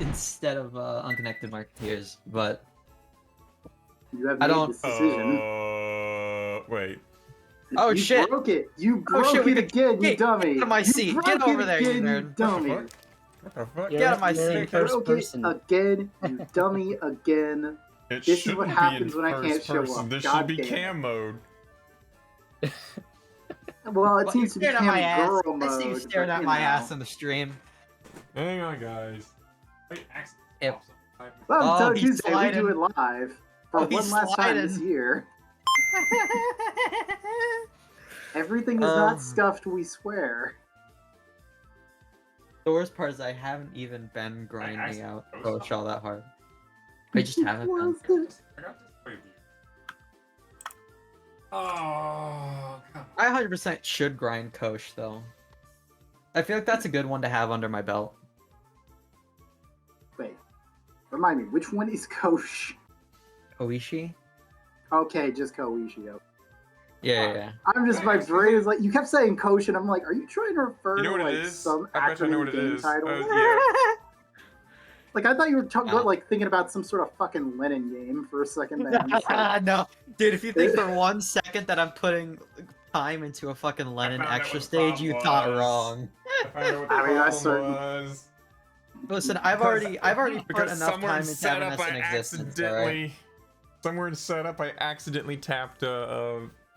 Instead of unconnected marketeers, but You have I made don't- this decision. Wait. Oh, you shit. Broke it. You broke shit, we it could- again, you Get dummy. out of my You seat. broke Get it over there, you again, nerd. dummy. What the fuck? Get out of my You're seat. You first broke person. it again, you dummy again. It This is shouldn't what be in happens when I can't first show person. up. This God should be damn it. cam mode. Well, it Well, seems to be you're staring at my cam ass. girl mode. I see you staring but, at you my know. ass in the stream. Hang on, guys. Wait, If- Well, Oh, Taco he's Tuesday, we do sliding. it live for Oh, one he's last time this sliding. year. Everything is Um, not scuffed, we swear. The worst part is I haven't even been grinding actually- out Kosh all that hard. I just haven't been. Oh, come I 100% should grind Kosh though. I feel like that's a good one to have under my belt. Wait, remind me, which one is Kosh? Koishi? Okay, just Koishi. Yeah. I'm just, my brain is like, you kept saying Kosh, and I'm like, are you trying to refer You know to what like it is? some I bet you I know acronym what it game is. title? Yeah. Like, I thought you were No. like thinking about some sort of fucking Lenin game for a second there. I'm just like, No, dude, if you think for 1 second that I'm putting time into a fucking Lenin found out extra what the stage, you problem thought was. wrong. I found out what the I mean, that's problem certain. was. Listen, I've already put Because enough somewhere time in into setup having this in I existence, alright? accidentally, somewhere in setup I accidentally tapped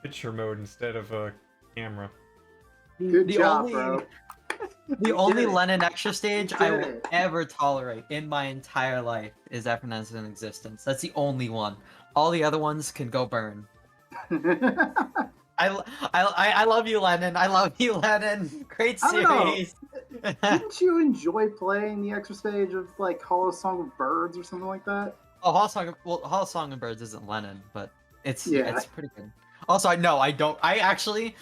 picture mode instead of a camera. Good the job, only, bro. The You only did it. Lennon extra stage You I did will it. ever tolerate in my entire life is Evanescence in Existence. That's the only one. All the other ones can go burn. I love you, Lennon. I love you, Lennon. Great I don't know. series. Didn't you enjoy playing the extra stage of like Hollow Song of Birds or something like that? Oh, Hollow Song and Birds isn't Lennon, but it's Yeah. it's pretty good. Also, I don't. I actually,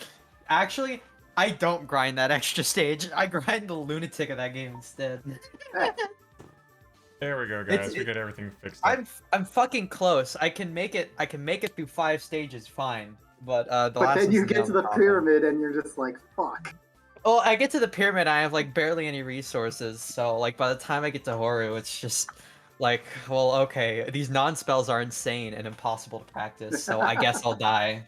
I don't grind that extra stage. I grind the lunatic of that game instead. There we go, guys. We got everything fixed up. I'm fucking close. I can make it through 5 stages fine. But the But last then you one's get to the problem. pyramid and you're just like, fuck. Oh, I get to the pyramid, I have like barely any resources, so like by the time I get to Horu, it's just like, well, okay, these non-spells are insane and impossible to practice, so I guess I'll die.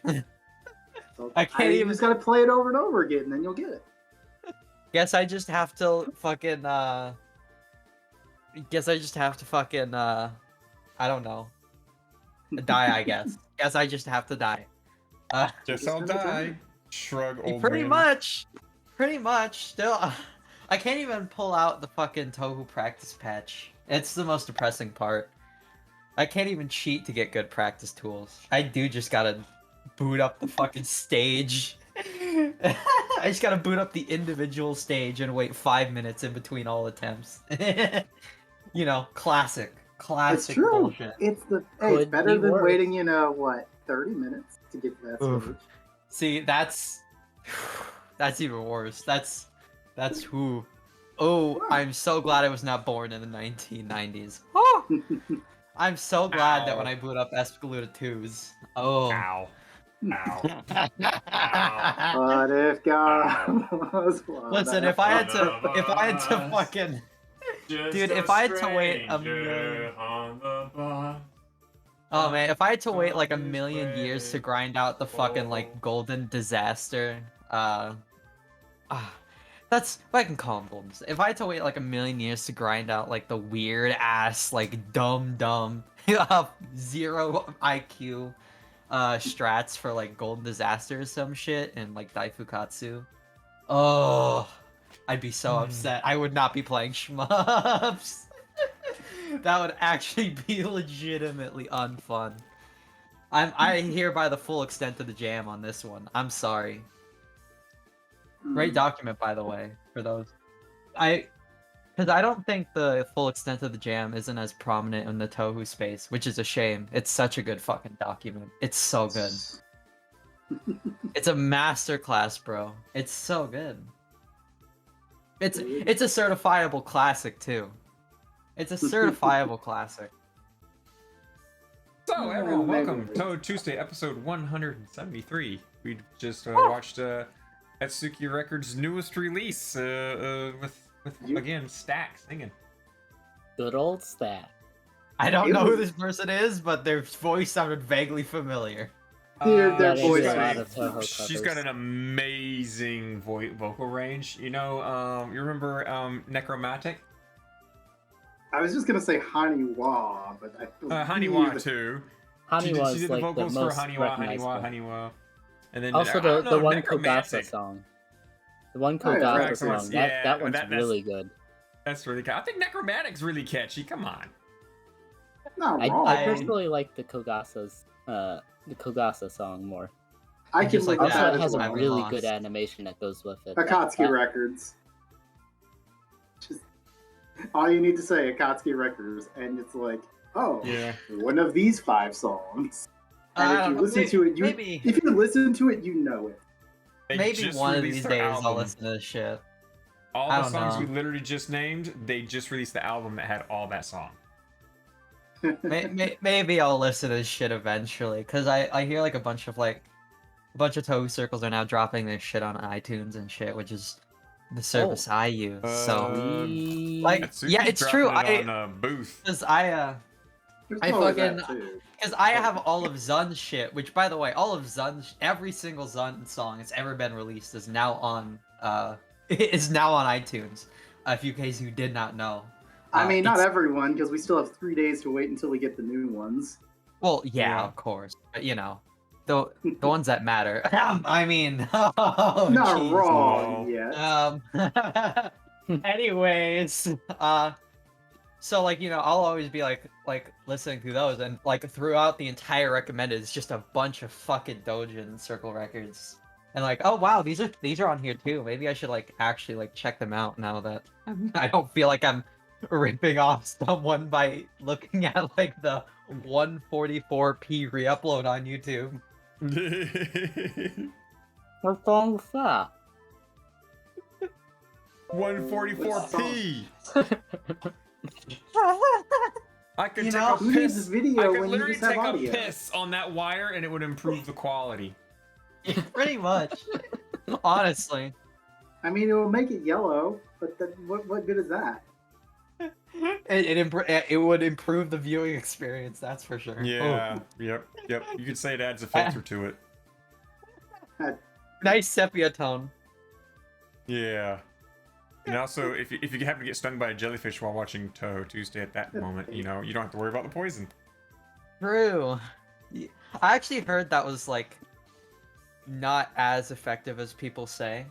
So, I can't you even- just gotta play it over and over again, and then you'll get it. Guess I just have to fucking I don't know. Die, I guess. Guess I just have to die. Guess Just I'll gonna die. die. Shrug, old Pretty man. much. Still, I can't even pull out the fucking Touhou practice patch. It's the most depressing part. I can't even cheat to get good practice tools. I do just gotta boot up the fucking stage. I just gotta boot up the individual stage and wait 5 minutes in between all attempts. You know, classic It's true. bullshit. It's Could it's better be than worse. waiting, 30 minutes to get to that Oof. stage. See, that's even worse. That's who. Oh, I'm so glad I was not born in the 1990s. Oh, I'm so glad that when Ow. I boot up Escalada 2s. Oh. Ow. Ow. But if God was one Listen, of if I had to us. fucking Just Dude, a if I had to wait a stranger million- on the bus. Oh man, if I had to wait like a million years to grind out the fucking like golden disaster, that's if I can call them golden. If I had to wait like a million years to grind out like the weird ass like dumb 0 IQ strats for like golden disaster or some shit and like Daifukatsu, oh, I'd be so upset. I would not be playing shmups. That would actually be legitimately unfun. I hereby the full extent of the jam on this one. I'm sorry. Great document, by the way, for those. Because I don't think the full extent of the jam isn't as prominent in the Touhou space, which is a shame. It's such a good fucking document. It's so good. It's a masterclass, bro. It's so good. It's a certifiable classic too. It's a certifiable classic. So, everyone, maybe. welcome to Tuesday, episode 173. We just watched Atsuki Records' newest release with again, Stack singing. Good old stat. I don't It know who was- this person is, but their voice sounded vaguely familiar. Dude, their That is voice a is- lot of Touhou she's covers. got an amazing vocal range. You know, you remember Necromantic? I was just gonna say Haniwa, but I believe Haniwa that- too. Haniwa she is did like the the vocals for most Haniwa, recognizable. Haniwa. And then Also, I don't the know, one Necromantic. Kogasa song. The one Oh, yeah, Kogasa right, song. yeah, That one's that's- really good. That's really good. I think Necromantic's really catchy. Come on. Not I wrong. personally like the Kogasa song more. I can just like live with Also, that that it has as a well. I'm really lost. good animation that goes with it. Akatsuki Records. Just all you need to say, Akatsuki Records, and it's like, oh, Yeah. one of these 5 songs. I And if don't you know, listen to it, maybe if you listen to it, you know it. They maybe just one of released these their days I'll album. listen to this shit. All I the don't songs we know. literally just named, they just released the album that had all that song. Maybe I'll listen to this shit eventually, cause I hear like a bunch of Touhou circles are now dropping their shit on iTunes and shit, which is the service I use. So like, Atsuki's yeah, it's true. dropping it on Booth. Cause There's I probably fucking- that, too. Because I have all of Zun's shit, which, by the way, all of Zun's, every single Zun song that's ever been released is now on iTunes. If you case you did not know. I mean, not it's- everyone, because we still have 3 days to wait until we get the new ones. Well, yeah, Yeah. of course, but you know, the ones that matter. I mean, oh, Not jeez. wrong yet. Anyways, so like I'll always be like listening through those, and like throughout the entire recommended, it's just a bunch of fucking Dojin Circle records, and like, oh wow, these are on here too. Maybe I should like actually like check them out now that I don't feel like I'm ripping off someone by looking at like the 144p re-upload on YouTube. What's wrong with that? 144p. I could take a Who needs piss. video I could when you literally just have take a audio? piss on that wire and it would improve the quality. Pretty much, honestly. I mean, it will make it yellow, but then what good is that? It would improve the viewing experience, that's for sure. Yeah. Yep. You could say it adds a filter to it. Nice sepia tone. Yeah. And also, if you happen to get stung by a jellyfish while watching Touhou Tuesday at that moment, you don't have to worry about the poison. True. I actually heard that was like not as effective as people say,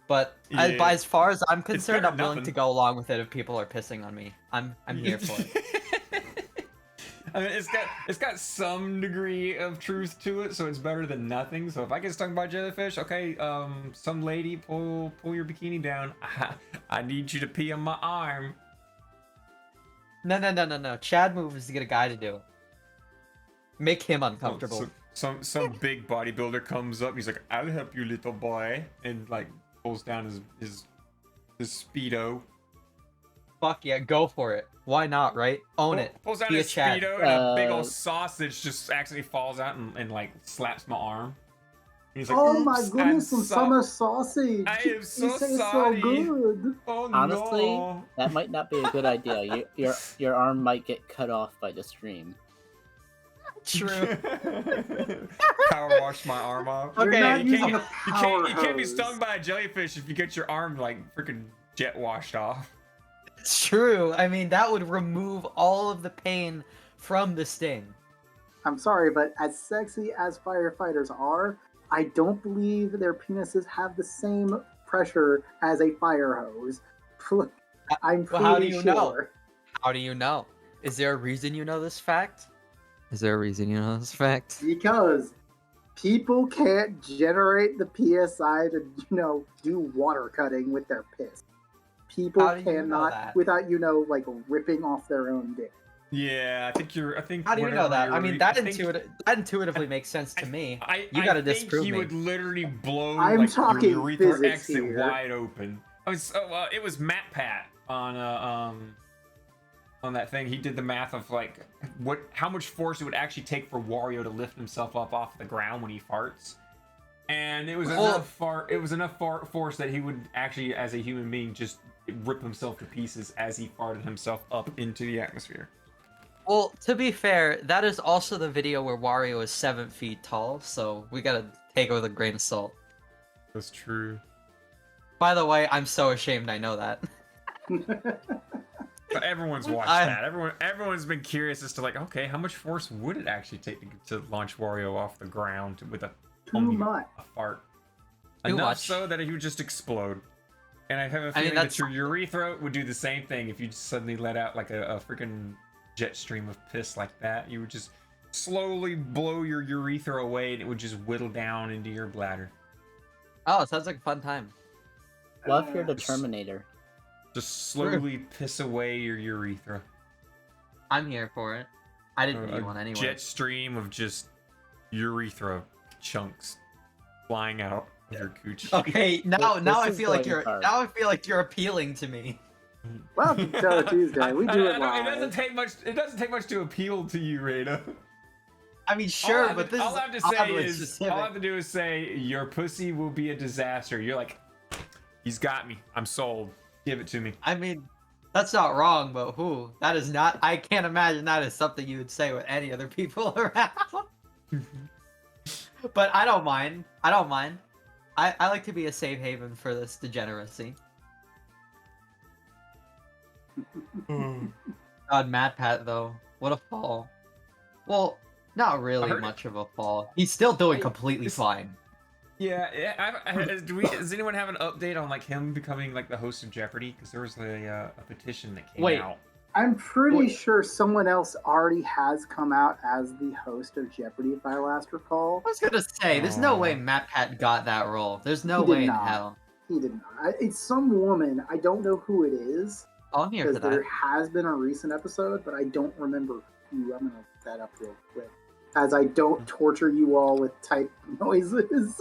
but as far as I'm concerned, I'm willing to go along with it if people are pissing on me. I'm here for it. I mean, it's got some degree of truth to it, so it's better than nothing. So if I get stung by a jellyfish, okay, some lady, pull your bikini down. I need you to pee on my arm. No. Chad move is to get a guy to do it. Make him uncomfortable. Some big bodybuilder comes up. He's like, "I'll help you, little boy," and like pulls down his speedo. Fuck yeah, go for it. Why not, right? Own it. Pulls down Be a his Chad. speedo, and a big old sausage just accidentally falls out and like slaps my arm. And he's like, Oh my "Oops, goodness, some I'm summer sausage! I am so You say sorry." so good. Oh Honestly, no. that might not be a good idea. Your arm might get cut off by the stream. True. Power wash my arm off. Okay, You're not you using can't- a You power can't be hose. stung by a jellyfish if you get your arm like freaking jet washed off. It's true. I mean, that would remove all of the pain from the sting. I'm sorry, but as sexy as firefighters are, I don't believe their penises have the same pressure as a fire hose. I'm pretty Well, how do you sure. know? How do you know? Is there a reason you know this fact? Is there a reason you know this fact? Because people can't generate the PSI to, do water cutting with their piss. People How do you know cannot that? without, like ripping off their own dick. Yeah, I think. How do you know whenever that? you're I mean, re- that I think- intuitively makes sense to me. You I gotta think disprove he me. would literally blow I'm like talking your urethra physics exit here. wide open. It was Matt Pat on that thing. He did the math of like how much force it would actually take for Wario to lift himself up off the ground when he farts. And it was enough force that he would actually, as a human being, just rip himself to pieces as he farted himself up into the atmosphere. Well, to be fair, that is also the video where Wario is 7 feet tall, so we gotta take it with a grain of salt. That's true. By the way, I'm so ashamed I know that. But everyone's watched that. Everyone's been curious as to like, okay, how much force would it actually take to launch Wario off the ground with a fart? Too Enough much. so that he would just explode. And I have a feeling that your urethra would do the same thing if you suddenly let out like a freaking jet stream of piss like that. You would just slowly blow your urethra away and it would just whittle down into your bladder. Oh, it sounds like a fun time. What if you're the Terminator? Just slowly piss away your urethra. I'm here for it. I didn't need one anyway. Jet stream of just urethra chunks flying out of your coochie. Okay, now I is feel like going hard. you're appealing to me. Welcome to Touhou Tuesday. We do it live. It doesn't take much to appeal to you, Rena. I mean, sure, but this all is I have to say oddly is specific. all I have to do is say your pussy will be a disaster. You're like, he's got me. I'm sold. Give it to me. I mean, that's not wrong, but who? That is not. I can't imagine that is something you would say with any other people around. But I don't mind. I don't mind. I like to be a safe haven for this degeneracy. God, Mad Pat though, what a fall. Well, Not really heard- much of a fall. He's still doing completely it's- fine. Yeah, does anyone have an update on like him becoming like the host of Jeopardy? Because there was a petition that came Wait. out. I'm pretty Wait. sure someone else already has come out as the host of Jeopardy, if I last recall. I was gonna say, there's no way Aw. Matt Pat got that role. There's no He did way in not. hell. He did not. It's some woman. I don't know who it is, Oh, I'm here for because that. there has been a recent episode, but I don't remember who. I'm going to look that up real quick, as I don't torture you all with type noises.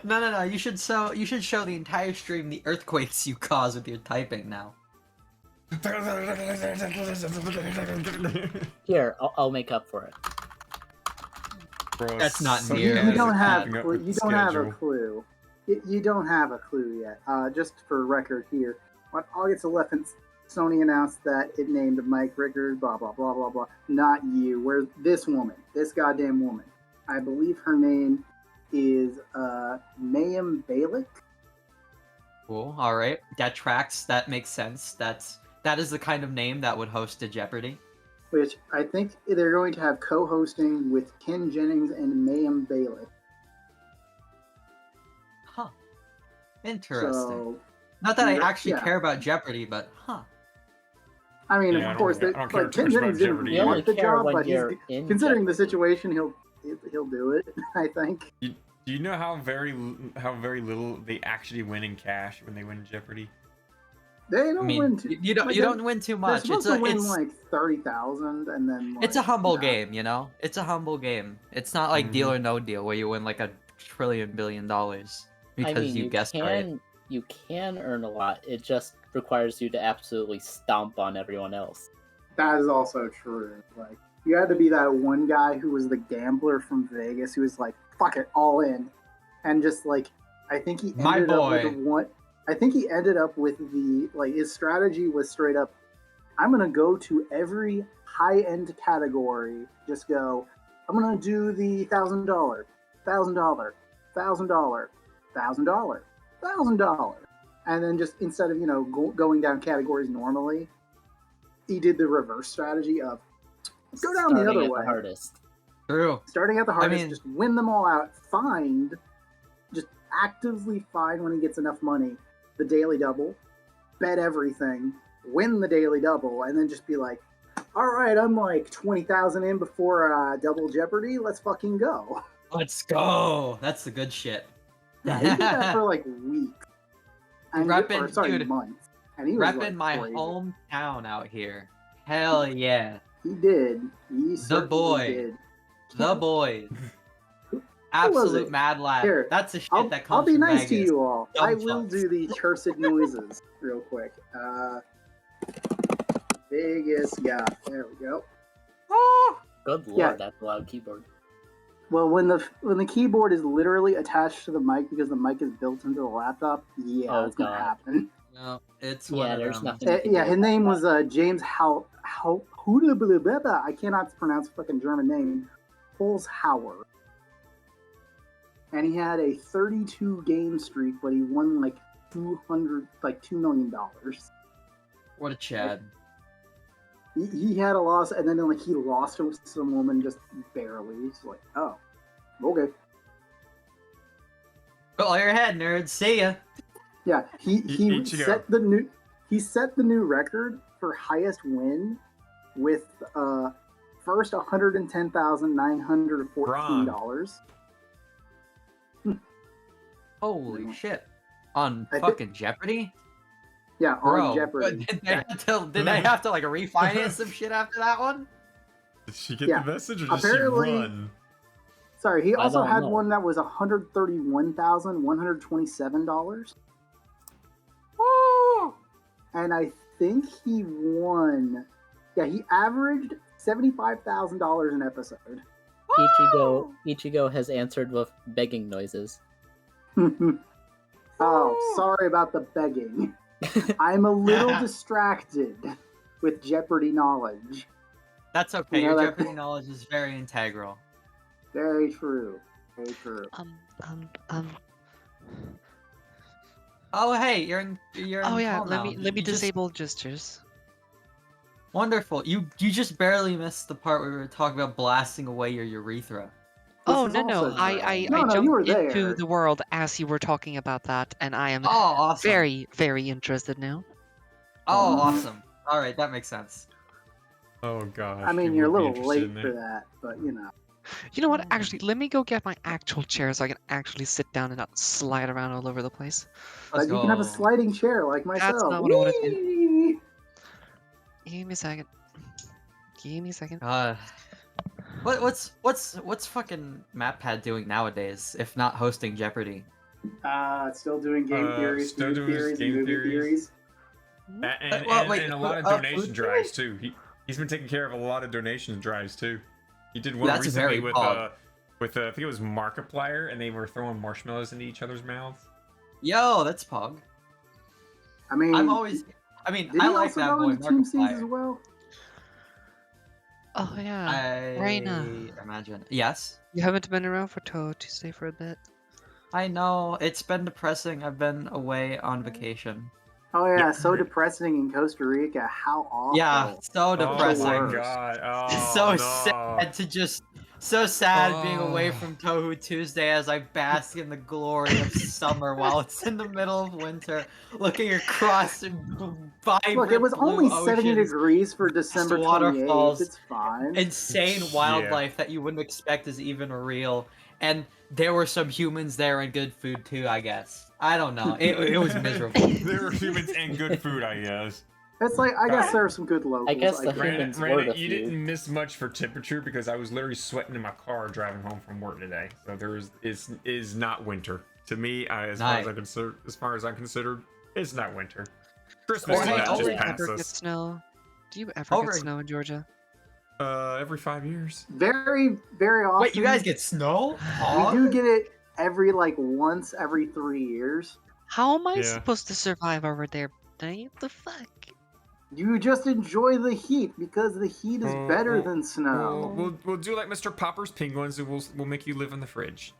No. You should show the entire stream the earthquakes you cause with your typing now. Here, I'll make up for it. Bro, That's not so near you as You guys don't are have. keeping up You with the don't have a schedule. clue. You don't have a clue yet. Just for record here, on August 11th, Sony announced that it named Mike Rickard. Blah blah blah blah blah. Not you. Where's this woman? This goddamn woman. I believe her name is Mayim Balick. Cool. All right. That tracks. That makes sense. That is the kind of name that would host a Jeopardy. Which I think they're going to have co-hosting with Ken Jennings and Mayim Balick. Huh. Interesting. So, Not that I yeah, actually yeah. care about Jeopardy, but huh. I mean, Yeah, I of don't course, care- I don't care like too Ken much about Jennings didn't Jeopardy You only want the care job, when but you're in considering the Jeopardy. situation, he'll do it. I think. Do you know how very little they actually win in cash when they win Jeopardy? They I don't mean, win too. you don't like, you they're- don't win too They're much. supposed to win like 30,000, and then like, it's a humble yeah. game, you know. It's a humble game. It's not like Deal or No Deal where you win like $1 trillion billion because I mean, you guessed right. You can earn a lot. It just requires you to absolutely stomp on everyone else. That is also true. Like, you had to be that one guy who was the gambler from Vegas who was like, "Fuck it, all in," and just like, I think he My ended up with boy. one. I think he ended up with the like his strategy was straight up. I'm gonna go to every high end category. Just go. I'm gonna do the $1,000, $1,000, $1,000, $1,000, and then just instead of going down categories normally, he did the reverse strategy of go down the Starting other at way. the hardest. True. Starting at the hardest, mean- just win them all out. Just actively find when he gets enough money, the daily double, bet everything, win the daily double, and then just be like, all right, I'm like 20,000 in before Double Jeopardy. Let's fucking go. Let's go. That's the good shit. Yeah, he did that for like weeks. And Reppin', dude, months. And he was Repping like, my crazy. hometown out here. Hell yeah. He did. He certainly boy. did. The boys. was Absolute it? mad lad. Here, That's the shit I'll, that comes I'll be from nice to Vegas. you all. Dumb I will fucks. do the cursed noises real quick. Vegas, yeah, there we go. Good lord, Yeah. that's a loud keyboard. Well, when the keyboard is literally attached to the mic because the mic is built into the laptop, yeah, Oh, that's gonna God. happen. No, it's one Yeah, of there's them. nothing. you can Yeah, do his about name that. was James I cannot pronounce a fucking German name. Holzhauer. And he had a 32 game streak, but he won like $2 million. What a Chad. He had a loss, and then like he lost to some woman just barely. He's like, oh, okay. Go your head, nerds. See ya. Yeah, he Ichigo. set the new record for highest win with first $110,914. Holy shit. On I thi- fucking Jeopardy? Yeah, Bro, on Jeopardy. did they have to like refinance some shit after that one? Did she get Yeah. the message or did Apparently- she run? Sorry, he I also don't had know. one that was $131,127. Woo! And I think he won. Yeah, he averaged $75,000 an episode. Ichigo has answered with begging noises. Oh, sorry about the begging. I'm a little distracted with Jeopardy knowledge. That's okay. You know Your that- Jeopardy knowledge is very integral. Very true. Very true. Oh hey, you're in Oh yeah, call let now. me You just- disable gestures. Wonderful. You just barely missed the part where we were talking about blasting away your urethra. Oh, is no, no. also I No, no, you were jumped into there. the world as you were talking about that, and I am Oh, awesome. very, very interested now. Oh, Mhm. awesome. All right, that makes sense. Oh gosh. I mean, you you're a would be little interested late in for it. that, but you know. You know what? Actually, let me go get my actual chair so I can actually sit down and not slide around all over the place. Let's But you can have a go. sliding chair like myself. not what I wanna do. Whee! Give me a second. Give me a second. What's fucking MatPat doing nowadays, if not hosting Jeopardy? Still doing game theories, still food doing theories, game and movie theories. theories. And a lot of donation food drives too. He's been taking care of a lot of donation drives too. He did one That's recently very with odd. I think it was Markiplier, and they were throwing marshmallows into each other's mouths. Yo, that's Pog. I mean, I did I he like also that go boy into Team Seas as Markiplier. well? Oh, yeah. I Rena. imagine. Yes. You haven't been around for Touhou Tuesday for a bit. I know. It's been depressing. I've been away on vacation. Oh yeah, Yep. so depressing in Costa Rica. How awful. Yeah, so depressing. Oh my worst. god. It's Oh, so no. sad to just so sad being away Oh. from Touhou Tuesday as I bask in the glory of summer while it's in the middle of winter, looking across vibrant Look, it was blue only 70 oceans, degrees for December 28th. waterfalls, It's fine. insane wildlife that you wouldn't expect is even real, and there were some humans there and good food too, I guess. I don't know. It was miserable. There were humans and good food, I guess. It's like, I guess there are some good locals. I guess the guess. humans Rena, were the you few. didn't miss much for temperature because I was literally sweating in my car driving home from work today. So is not winter to me. As Nice. far as I'm considered, it's not winter. Christmas Or is hey, not over just here, past Ever get us. snow? Do you ever Over- get snow in Georgia? Every 5 years. Very, very often. Wait, you guys get snow? We do get it every, like, once every 3 years. How am I Yeah. supposed to survive over there? What the fuck? You just enjoy the heat because the heat is better than snow. We'll do like Mr. Popper's penguins, and we'll make you live in the fridge.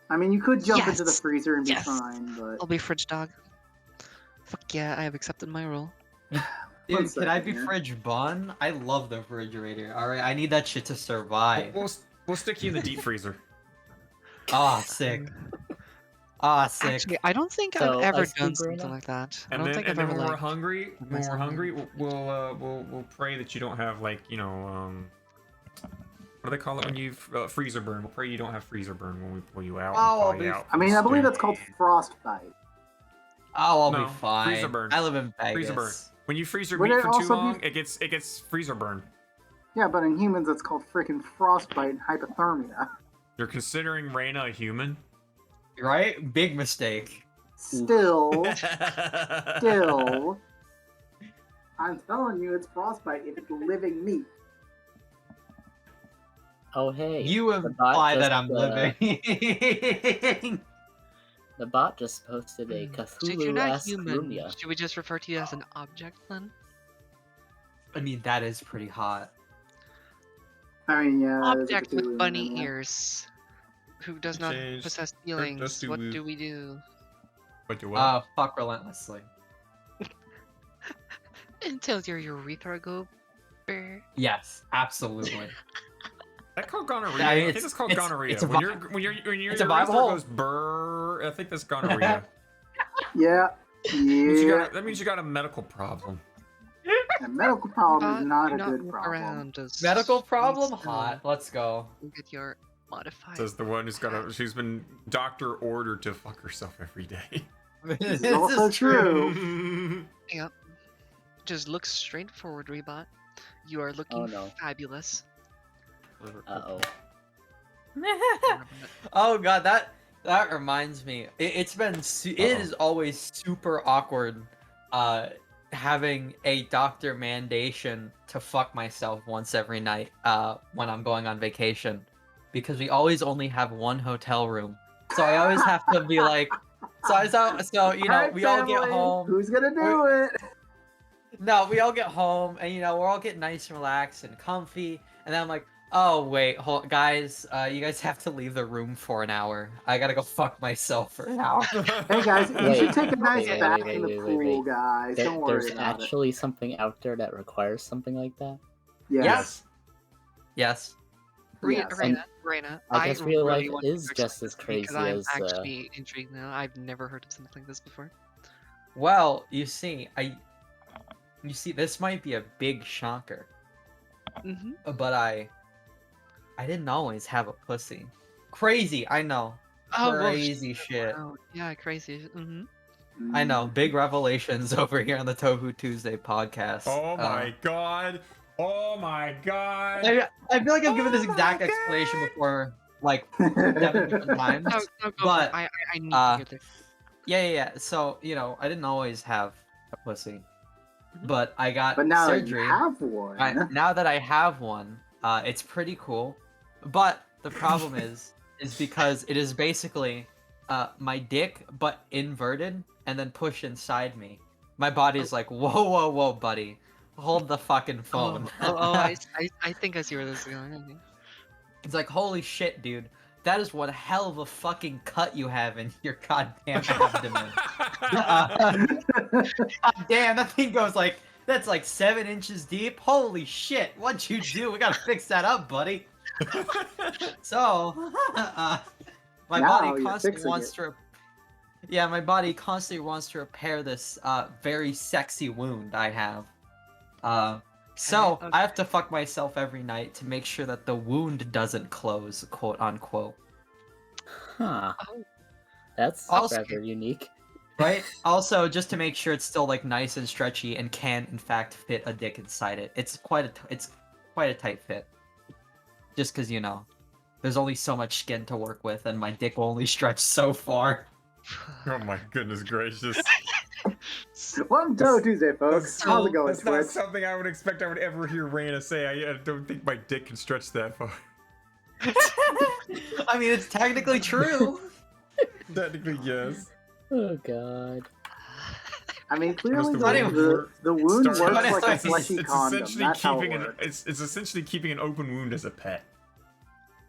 I mean, you could jump into the Yes! freezer and be Yes! fine, but I'll be fridge dog. Fuck yeah, I have accepted my role. Dude, One can I second be here. fridge bun? I love the refrigerator. All right, I need that shit to survive. We'll stick you in the deep freezer. Ah, sick. Ah, sick. Actually, I don't think So, I've ever ice done cube, something Rena? like that. I And don't then, think and I've then ever when we're like. hungry, myself we'll pray that you don't have like what do they call it when you freezer burn? We'll pray you don't have freezer burn when we pull you out. Oh, and thaw you I'll out I mean, I believe from that's called frostbite. Oh, I'll No, be fine. freezer burn. I live in Vegas. freezer burn. When you freeze your Would meat it for too also be- long, it gets freezer burn. Yeah, but in humans, it's called freaking frostbite and hypothermia. You're considering Rena a human? Right? Big mistake. Still, I'm telling you, it's frostbite if it's living meat. Oh hey, You the bot imply that just, I'm living. The bot just posted a So if you're not Cthulhu-esque human, Lumia. should we just refer to you as an object then? I mean, that is pretty hot. I mean, yeah. that is a Object with Cthulhu bunny animal. ears. Who does not Changed. possess does feelings. do What we- do we do? What do what? Fuck relentlessly. Until your urethra go bare. Yes, absolutely. That called gonorrhea. Yeah, I it's- think it's called it's- gonorrhea. it's a when vi- your it's a vibe urethra hole. goes brrr, I think that's gonorrhea. Yeah, yeah. That means you got a medical problem. A medical problem is Do not a not good look problem. around us. Medical problem? Please Hot. Let's go. don't Get your modified. Says the one she's been doctor ordered to fuck herself every day. This is also true. Yep. Just look straight forward, Rebot. You are looking Oh, no. fabulous. Uh-oh. Oh god, that reminds me. It is always super awkward having a doctor mandation to fuck myself once every night when I'm going on vacation, because we always only have one hotel room. So I always have to be like, so you know, Alright, we all get family, home. Who's gonna do it? No, we all get home and, you know, we're all getting nice and relaxed and comfy. And then I'm like, Oh wait, guys, you guys have to leave the room for an hour. I gotta go fuck myself for an hour. Hey guys, you Wait, should take a nice wait, bath wait, in the wait, pool, wait. guys. Don't worry There's about actually something out there that requires something like that. it. Yes. Yes. Yes. Rena, I guess real really life want is to just as because crazy I'm as. actually intrigued now. I've never heard of something like this before. Well, you see, this might be a big shocker, Mm-hmm. but I didn't always have a pussy. Crazy, I know. Crazy shit. Wow. Yeah, crazy. Mm-hmm. I know. Big revelations over here on the Touhou Tuesday podcast. Oh my god. Oh my god. I feel like I've given this Oh my exact God. explanation before, like 7 different times. No, go But, for it. I need to hear this. Yeah. So, I didn't always have a pussy, but I got But now that you surgery. have one. Now that I have one, it's pretty cool. But the problem is because it is basically my dick, but inverted and then pushed inside me. My body's like, whoa, buddy. Hold the fucking phone. I think I see where this is going. Okay. It's like, holy shit, dude. That is one hell of a fucking cut you have in your goddamn abdomen. Damn, that thing goes like, that's like 7 inches deep. Holy shit, what'd you do? We gotta fix that up, buddy. So, my Now body you're constantly fixing wants it. to. Yeah, my body constantly wants to repair this very sexy wound I have. So Okay. I have to fuck myself every night to make sure that the wound doesn't close, quote unquote. Huh. Oh. That's Also- rather unique. Right? Also, just to make sure it's still like nice and stretchy and can in fact fit a dick inside it. It's quite a tight fit. Just because there's only so much skin to work with, and my dick will only stretch so far. Oh my goodness gracious. Welcome to Tuesday, folks. That's- How's it going, That's not Twitch? something I would expect I would ever hear Rena say. I don't think my dick can stretch that far. I mean, it's technically true. Technically, yes. Oh god. I mean, clearly the wound the wound Started- works like a it's fleshy condom. essentially That's how it keeping works. it's essentially keeping an open wound as a pet.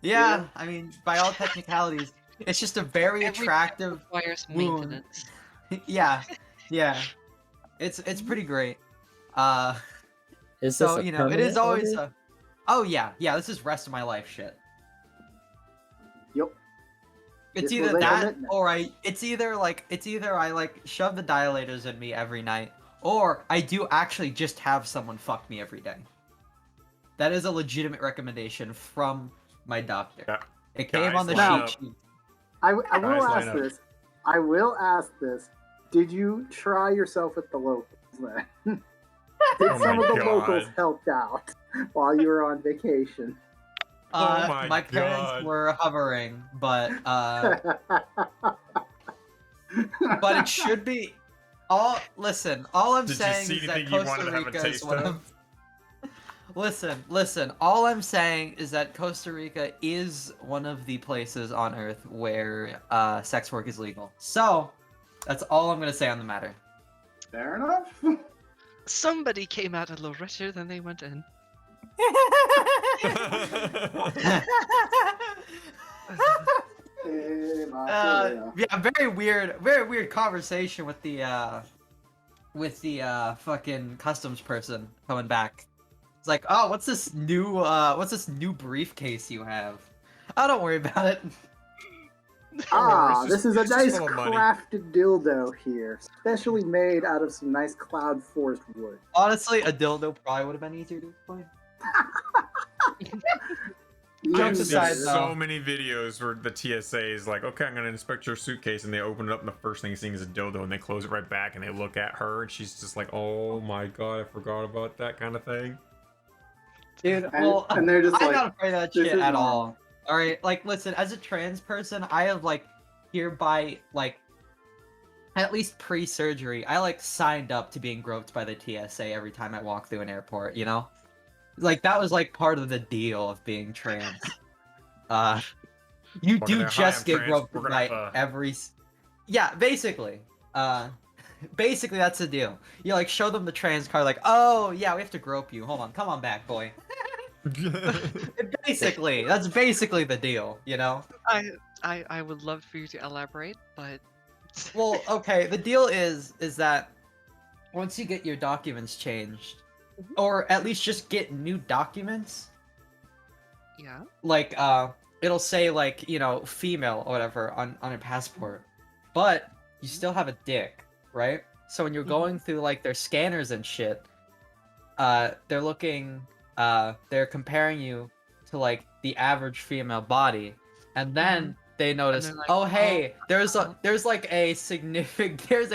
Yeah, I mean, by all technicalities, it's just a very Every attractive. requires wound. maintenance. Yeah. It's pretty great. Is So this a it is permanent always order? oh yeah, this is rest of my life shit. Yep. It's This was either a that commitment. or it's either I like shove the dilators in me every night, or I do actually just have someone fuck me every day. That is a legitimate recommendation from my doctor. Yeah. It came Guys, on the line sheet. I will Guys, line ask up. this. I will ask this. Did you try yourself at the locals then? Did Oh some my of the God. locals help out while you were on vacation? Oh my My parents God. were hovering, but but it should be. All I'm Did you saying see is that anything you wanted Costa to have a Rica is taste one of? of. Listen. All I'm saying is that Costa Rica is one of the places on Earth where sex work is legal. So that's all I'm gonna say on the matter. Fair enough. Somebody came out a little richer than they went in. Yeah, very weird conversation with the fucking customs person coming back. It's like, oh, what's this new briefcase you have? Oh, don't worry about it. Ah, It's this just- is a it's just nice full of money. crafted dildo here, specially made out of some nice cloud forest wood. Honestly, a dildo probably would have been easier to explain. You Jump I've seen aside, so though. many videos where the TSA is like, okay, I'm gonna inspect your suitcase, and they open it up, and the first thing you see is a dildo, and they close it right back, and they look at her, and she's just like, oh my god, I forgot about that kind of thing. Dude, And- well, and they're just I'm like, not afraid of that "This shit is at normal." all. All right, like, listen, as a trans person, I have hereby at least pre-surgery, I signed up to being groped by the TSA every time I walk through an airport. That was part of the deal of being trans. You We're do gonna- hi, just I'm get trans. groped We're gonna by have a- every. Yeah, basically. Basically that's the deal. You show them the trans card, oh yeah, we have to grope you. Hold on, come on back, boy. Basically, that's basically the deal, you know? I would love for you to elaborate, but Well, okay, the deal is that once you get your documents changed, or at least just get new documents, yeah. like it'll say like, you know, female or whatever on your passport, but you still have a dick, right? So when you're going through like their scanners and shit, they're looking, they're comparing you to like the average female body, and then they notice, they're like, oh hey, oh, there's like a significant there is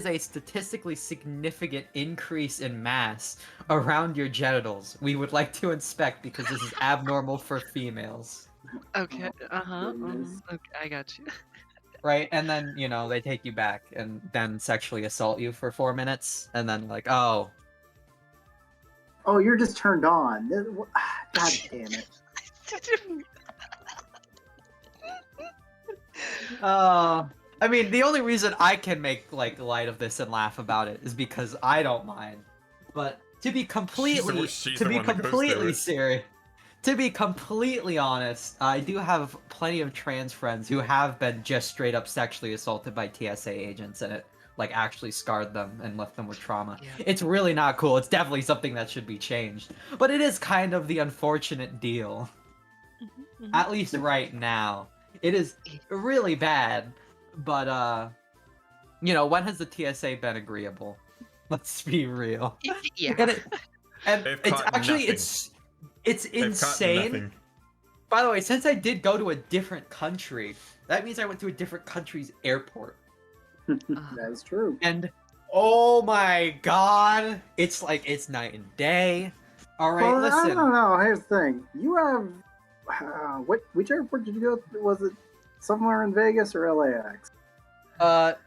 a statistically significant increase in mass around your genitals. We would like to inspect because this is abnormal for females. Okay. goodness. Okay, I got you. Right, and then, you know, they take you back and then sexually assault you for 4 minutes, and then like, oh. Oh, you're just turned on. God damn it. I mean, the only reason I can make like light of this and laugh about it is because I don't mind. But to be completely serious, to be completely honest, I do have plenty of trans friends who have been just straight up sexually assaulted by TSA agents, and it like actually scarred them and left them with trauma. Yeah. It's really not cool. It's definitely something that should be changed. But it is kind of the unfortunate deal. At least right now. It is really bad. But you know, when has the TSA been agreeable? Let's be real. Yeah. And They've it's caught actually nothing. it's They've caught insane. nothing. By the way, since I did go to a different country, that means I went to a different country's airport. That is true. And oh my god, it's like it's night and day. All right, Well, I listen. don't know. Here's the thing. You have which airport did you go to? Was it somewhere in Vegas or LAX?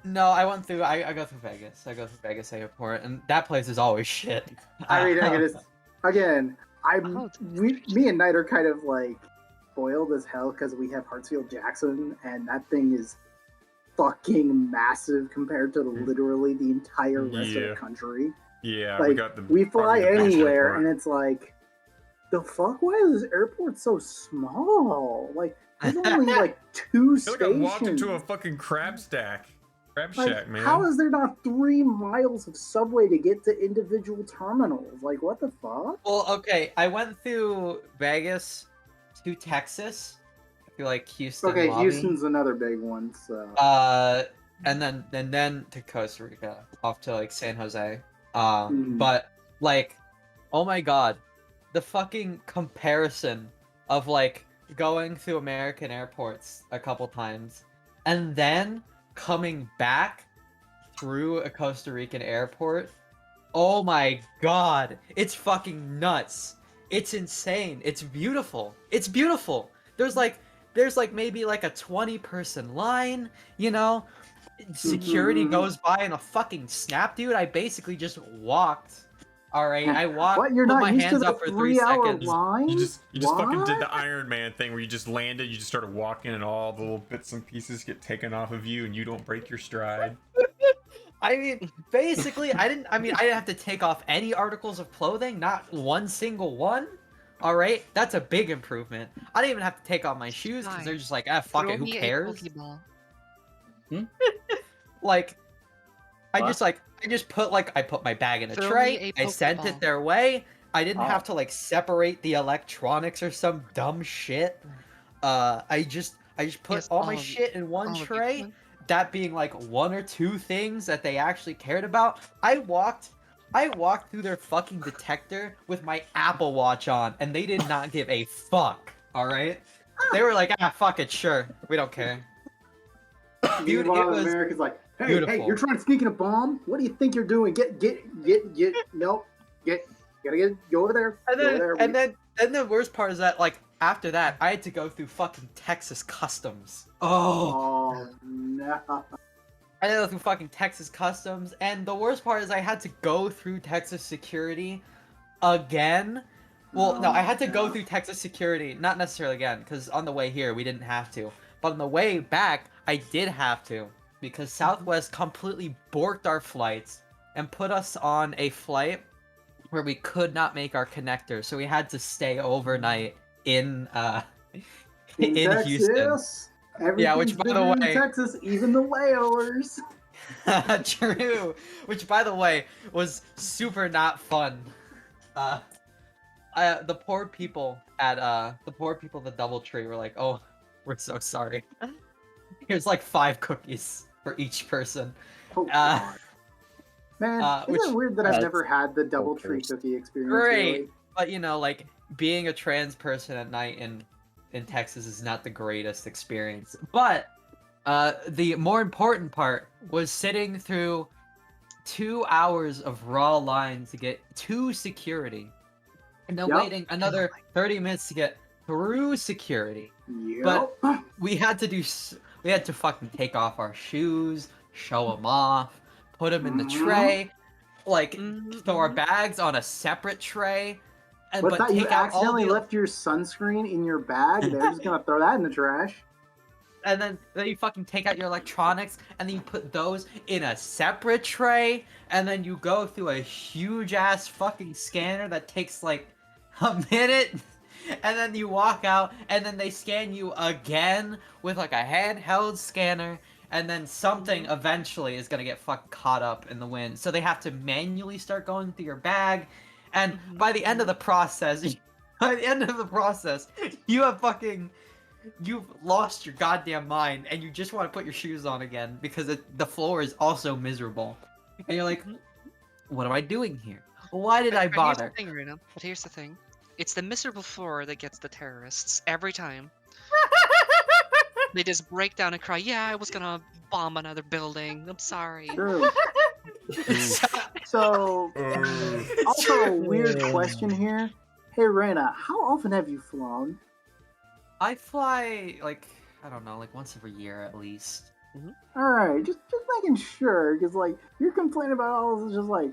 No, I went through. I go through Vegas. I go through Vegas airport, and that place is always shit. I mean, I guess again, me and Knight are kind of like spoiled as hell because we have Hartsfield Jackson, and that thing is fucking massive compared to literally the entire rest of the country. Yeah, Like, we got the. we fly probably the best anywhere, airport. and it's like, the fuck? Why is this airport so small? Like, there's only like two I feel like I stations. walked into a fucking crab shack, like, man. how is there not 3 miles of subway to get to individual terminals? Like, what the fuck? Well, okay, I went through Vegas to Texas. I feel like Houston. Okay, lobby. Houston's another big one. So And then to Costa Rica, off to like San Jose. Mhm. But like, oh my god, the fucking comparison of like going through American airports a couple times and then coming back through a Costa Rican airport. Oh my god, it's fucking nuts. It's insane. It's beautiful. It's beautiful. There's like maybe like a 20-person line, you know? Security Mhm. goes by in a fucking snap, dude. I basically just walked. All right, I walked. What? You're put not my used to hands the up for 3 3-hour seconds. line? You just fucking did What? the Iron Man thing where you just landed, you just started walking, and all the little bits and pieces get taken off of you, and you don't break your stride. I mean, basically, I didn't have to take off any articles of clothing, not one single one. All right, that's a big improvement. I didn't even have to take off my shoes because they're just like, ah, fuck Throw it, who me a cares? Pokeball. Like, I What? just put my bag in a Throw me tray. a I sent Pokeball. it their way. I didn't Oh. have to like separate the electronics or some dumb shit. I just put Yes, all my all of shit in one all of you. tray. That being like 1 or 2 things that they actually cared about. I walked through their fucking detector with my Apple Watch on, and they did not give a fuck. All right, they were like, ah, fuck it, sure, we don't care. Dude, Meanwhile, it was America's like, hey, beautiful. you're trying to sneak in a bomb? What do you think you're doing? Nope. Go over there. And Go over then, there. and the worst part is that, like, after that, I had to go through fucking Texas Customs. Oh, Oh, no. I had to go through fucking Texas Customs, and the worst part is I had to go through Texas security again. Well, no, I had to go no. through Texas security, not necessarily again, because on the way here we didn't have to, but on the way back I did have to, because Southwest completely borked our flights and put us on a flight where we could not make our connector, so we had to stay overnight in In Houston. Texas, Yeah, which, everything's by the bigger in way- Texas, even the whalers. True. Which, by the way, was super not fun. The poor people at the DoubleTree were like, "Oh, we're so sorry. Here's like 5 cookies for each person." Oh, God. Man, isn't which- it weird that I've That's never had the DoubleTree cultures. cookie experience? Great. Really? But you know, like being a trans person at night in Texas is not the greatest experience. But the more important part was sitting through 2 hours of raw line to get to security, and then Yep. waiting another 30 minutes to get through security. Yep. We had to fucking take off our shoes, show them off, put them in the Mhm. tray, like Mhm, throw our mhm. bags on a separate tray, and But that you take out all accidentally the left your sunscreen in your bag, they're just gonna throw that in the trash. and then you fucking take out your electronics, and then you put those in a separate tray, and then you go through a huge ass fucking scanner that takes like a minute, and then you walk out, and then they scan you again with like a handheld scanner, and then something eventually is gonna get fucking caught up in the wind, so they have to manually start going through your bag, and by the end of the process, you've lost your goddamn mind, and you just want to put your shoes on again because the floor is also miserable, and you're like, what am I doing here? Why did I But bother? Here's the thing, Rena. But here's the thing. It's the miserable floor that gets the terrorists every time. They just break down and cry, yeah, I was gonna bomb another building. I'm sorry. True. So, also a weird True. question here. Hey, Rena, how often have you flown? I fly like, I don't know, like once every year at least. All right, just making sure, because like you're complaining about all this, is just like,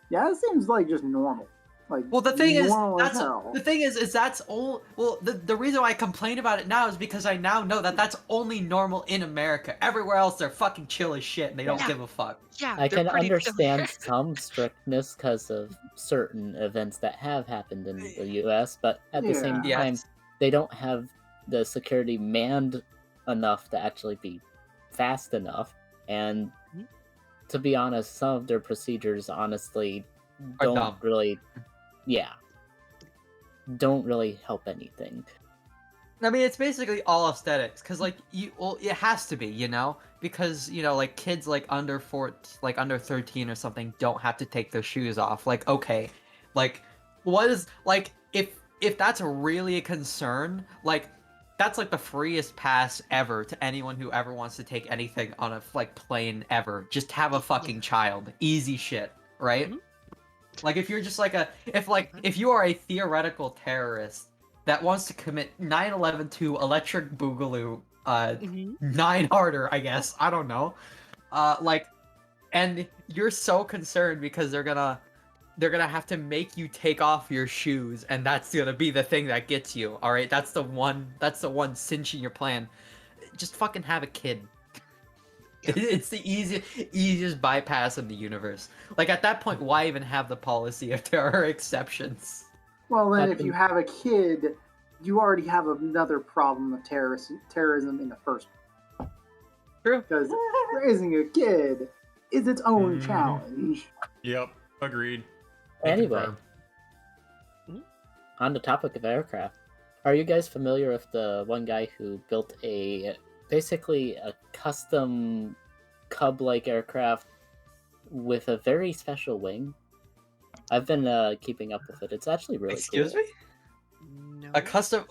yeah, it seems like just normal. Like, Well, the thing is, normal as hell. that's all. Well, the reason why I complain about it now is because I now know that that's only normal in America. Everywhere else, they're fucking chill as shit and they don't Yeah. give a fuck. Yeah, I they're can pretty understand some strictness because of certain events that have happened in the U.S., but at the same Yeah. time, Yes. they don't have the security manned enough to actually be fast enough. And Mhm. to be honest, some of their procedures honestly Are don't dumb. really, don't really help anything. I mean, it's basically all aesthetics, cause like it has to be, you know, because you know, like kids like under 13 or something don't have to take their shoes off. Like, okay, like what is like if that's really a concern, like that's like the freest pass ever to anyone who ever wants to take anything on a like plane ever. Just have a fucking child, easy shit, right? Mhm. Like if you're just like if you are a theoretical terrorist that wants to commit 9/11 to Electric Boogaloo, Mhm. 9 harder, I guess. I don't know. Like, and you're so concerned because they're gonna have to make you take off your shoes, and that's gonna be the thing that gets you. All right, that's the one cinch in your plan. Just fucking have a kid. It's the easiest bypass in the universe. Like at that point, why even have the policy if there are exceptions? Well, then, if Happen- you have a kid, you already have another problem of terrorism in the first place. True. Because raising a kid is its own Mhm. challenge. Yep, agreed. I Anyway, confirm. on the topic of aircraft, are you guys familiar with the one guy who built basically a custom Cub-like aircraft with a very special wing? I've been keeping up with it. It's actually really Excuse cool. me? No. A custom?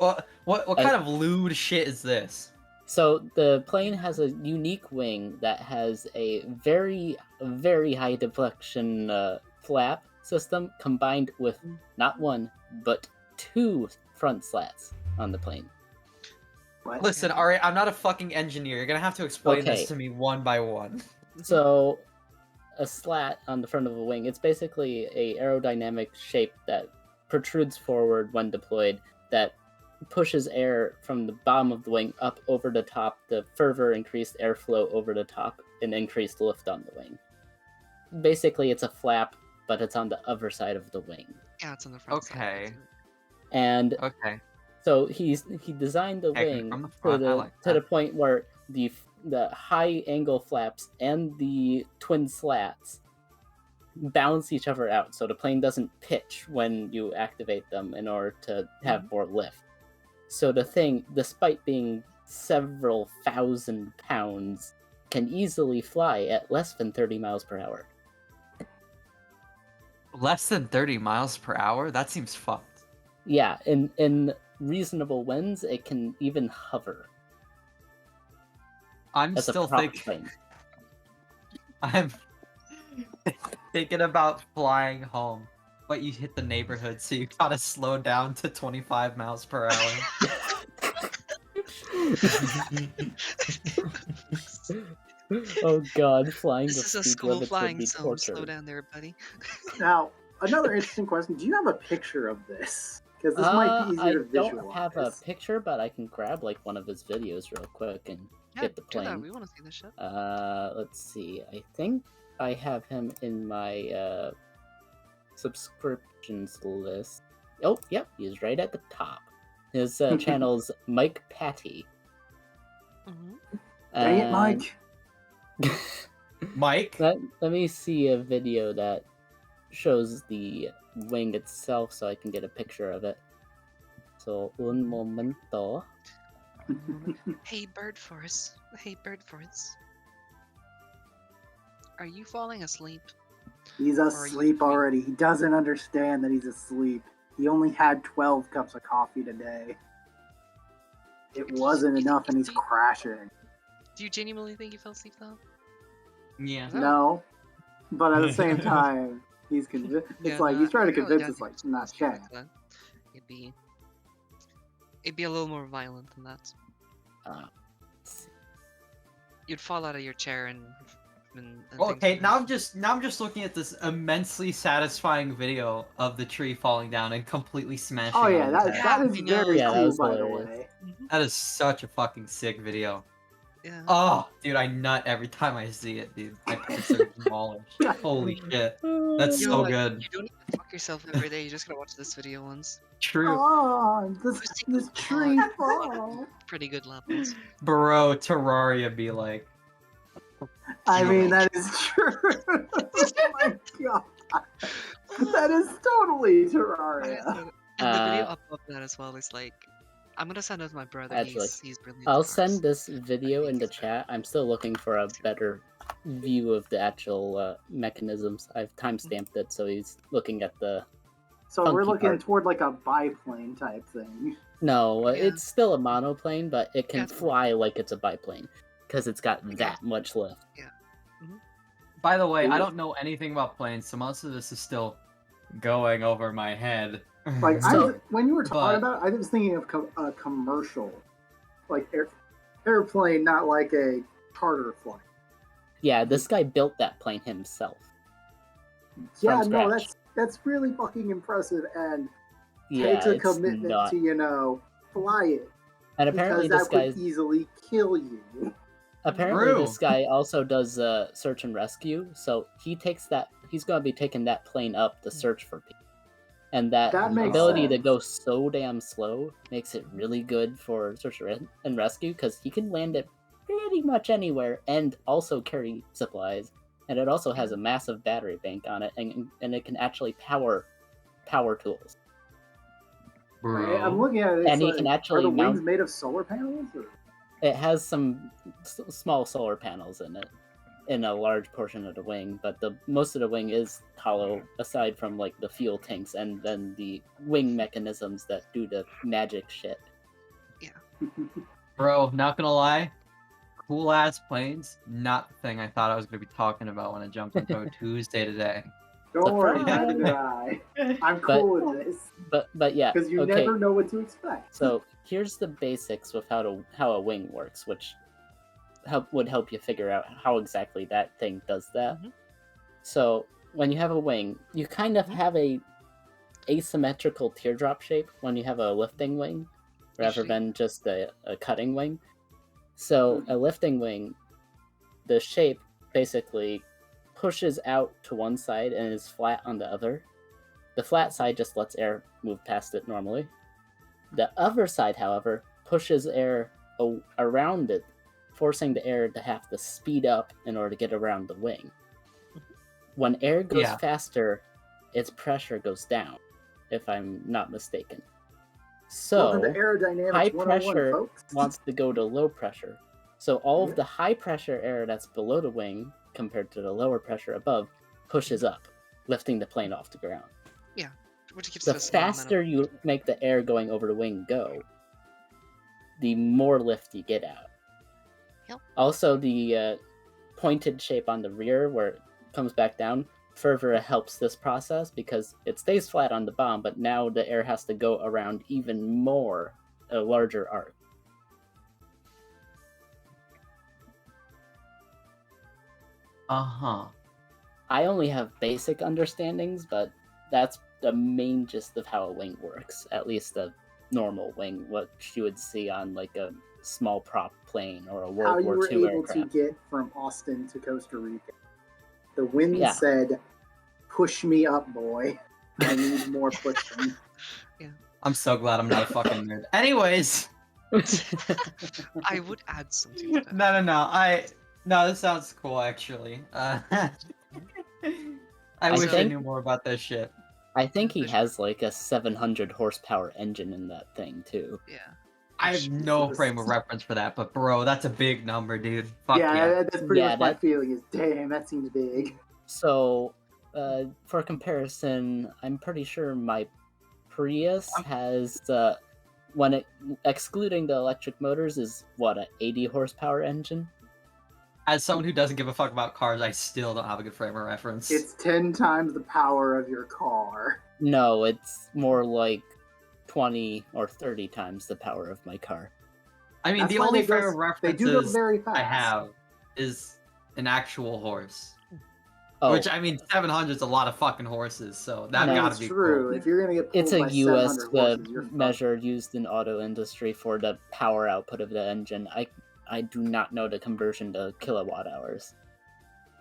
What kind of lewd shit is this? So the plane has a unique wing that has a very, very high deflection flap system combined with not one, but 2 front slats on the plane. What? Listen, alright, I'm not a fucking engineer. You're gonna have to explain Okay. this to me one by one. So a slat on the front of a wing, it's basically a aerodynamic shape that protrudes forward when deployed that pushes air from the bottom of the wing up over the top to further increase airflow over the top and increase lift on the wing. Basically, it's a flap but it's on the other side of the wing. Yeah, it's on the front Okay. side. And Okay. so he designed the Taken wing from the to front, I the like to the that. point where the high angle flaps and the twin slats balance each other out, so the plane doesn't pitch when you activate them in order to have more lift. So the thing, despite being several thousand pounds, can easily fly at less than 30 miles per hour. Less than 30 miles per hour? That seems fucked. Yeah, in reasonable winds, it can even hover. I'm As a still prop thinking. plane. I'm thinking about flying home, but you hit the neighborhood, so you gotta slow down to 25 miles per hour. Oh god, flying This the is a speed school limits would flying be zone. Slow torture. down there, buddy. Now, another interesting question: do you have a picture of this? Because this might be I easier to don't visualize. have a picture, but I can grab like one of his videos real quick and Yeah, get the do that. plane. We want to see this shit. Let's see. I think I have him in my subscriptions list. Oh, yep, he's right at the top. His channel's Mike Patty. Mm-hmm. Dang it, Mike! Mike? Let me see a video that shows the wing itself so I can get a picture of it. So, un momento. Hey, Bird Force. Hey, Bird Force. Are you falling asleep? He's are you asleep dreaming? already. He doesn't understand that he's asleep. He only had 12 cups of coffee today. It wasn't enough, and he's crashing. Do you genuinely think you fell asleep though? Yeah. No, but at the same time, he's convinced. It's like he's trying to convince us, like, not Shaq. It'd be a little more violent than that. You'd fall out of your chair and Okay, things now would I'm just looking at this immensely satisfying video of the tree falling down and completely smashing. Oh yeah, on that his head. that is I know. very Yeah, that cool, was by the hilarious. way. Mhm. That is such a fucking sick video. Yeah. Oh, dude, I nut every time I see it, dude. My pants are demolished. Holy shit. That's You know so what? good. You don't need to fuck yourself every day. You just gotta watch this video once. True. Oh, this Who's tree taking fall. Pretty good levels. Bro, Terraria be like. I mean, True. that is true. Oh my god, that is totally Terraria. And the video up of that as well is like, I'm gonna send it to my brother. Actually, He's really. into I'll cars. send this video think in the it's better. chat. I'm still looking for a better view of the actual mechanisms. I've timestamped it, so he's looking at the... So we're funky looking part. toward like a biplane type thing. No, Yeah. it's still a monoplane, but it can Yeah, it's a fly like it's a biplane, because it's got Yeah. that much lift. By the way, I Ooh. don't know anything about planes, so most of this is still going over my head. Like So- when you were talking but- about it, I was thinking of a commercial, like airplane, not like a charter flight. Yeah, this guy built that plane himself. Yeah, From no, scratch. that's really fucking impressive, and Yeah, takes a it's commitment not. to fly it, And apparently because this that guy... would easily kill you. Apparently, True. this guy also does search and rescue, so he's going to be taking that plane up to search for people. And that That makes ability to sense. go so damn slow makes it really good for search and rescue, because he can land it pretty much anywhere and also carry supplies. And it also has a massive battery bank on it, and it can actually power tools. I'm looking at it. And he It's can like, actually are the wings mount- made of solar panels? Or? It has some small solar panels in it, in a large portion of the wing, but most of the wing is hollow, aside from like the fuel tanks and then the wing mechanisms that do the magic shit. Bro, not gonna lie, cool ass planes, not the thing I thought I was gonna be talking about when I jumped into a Tuesday today. Don't worry, Surprise. neither did I. I'm cool with this But yeah, because you okay. never know what to expect. So here's the basics with how a wing works, which would help you figure out how exactly that thing does that. Mhm. So when you have a wing, you kind of have a asymmetrical teardrop shape when you have a lifting wing, rather Usually. than just a cutting wing. So a lifting wing, the shape basically pushes out to one side and is flat on the other. The flat side just lets air move past it normally. The other side, however, pushes air around it, forcing the air to have to speed up in order to get around the wing. When air goes faster, its pressure goes down, if I'm not mistaken. So, Welcome to Aerodynamics high 101, pressure folks. wants to go to low pressure. So all of the high pressure air that's below the wing, compared to the lower pressure above, pushes up, lifting the plane off the ground. Which gives The it a small amount faster you make the air going over the wing go, the more lift you get out. Yep. Also, the pointed shape on the rear, where it comes back down, further helps this process because it stays flat on the bomb, but now the air has to go around even more, a larger arc. Uh-huh. I only have basic understandings, but that's the main gist of how a wing works. At least a normal wing, what you would see on like a small prop plane or a How World you War were II able aircraft. to get from Austin to Costa Rica. The wind Yeah. said, "Push me up, boy. I need more pushing." I'm so glad I'm not a fucking nerd. Anyways, I would add something to that. No, this sounds cool actually. I wish I think- knew more about this shit. I think he has like a 700 horsepower engine in that thing too. Yeah. I have no frame of reference for that, but bro, that's a big number, dude. Fuck yeah, yeah. that's pretty Yeah, much my that- feeling is, damn, that seems big. So, for comparison, I'm pretty sure my Prius has when it excluding the electric motors is what, a 80 horsepower engine? As someone who doesn't give a fuck about cars, I still don't have a good frame of reference. It's 10 times the power of your car. No, it's more like 20 or 30 times the power of my car. I mean, That's the why only they go- frame of They do go references very fast. I have is an actual horse. Oh, Which, I mean, 700 is a lot of fucking horses, so that No, gotta That's be true. cool. If you're gonna get pulled it's a by US 700 horses, you're fucked. measure used in auto industry for the power output of the engine. I do not know the conversion to kilowatt hours.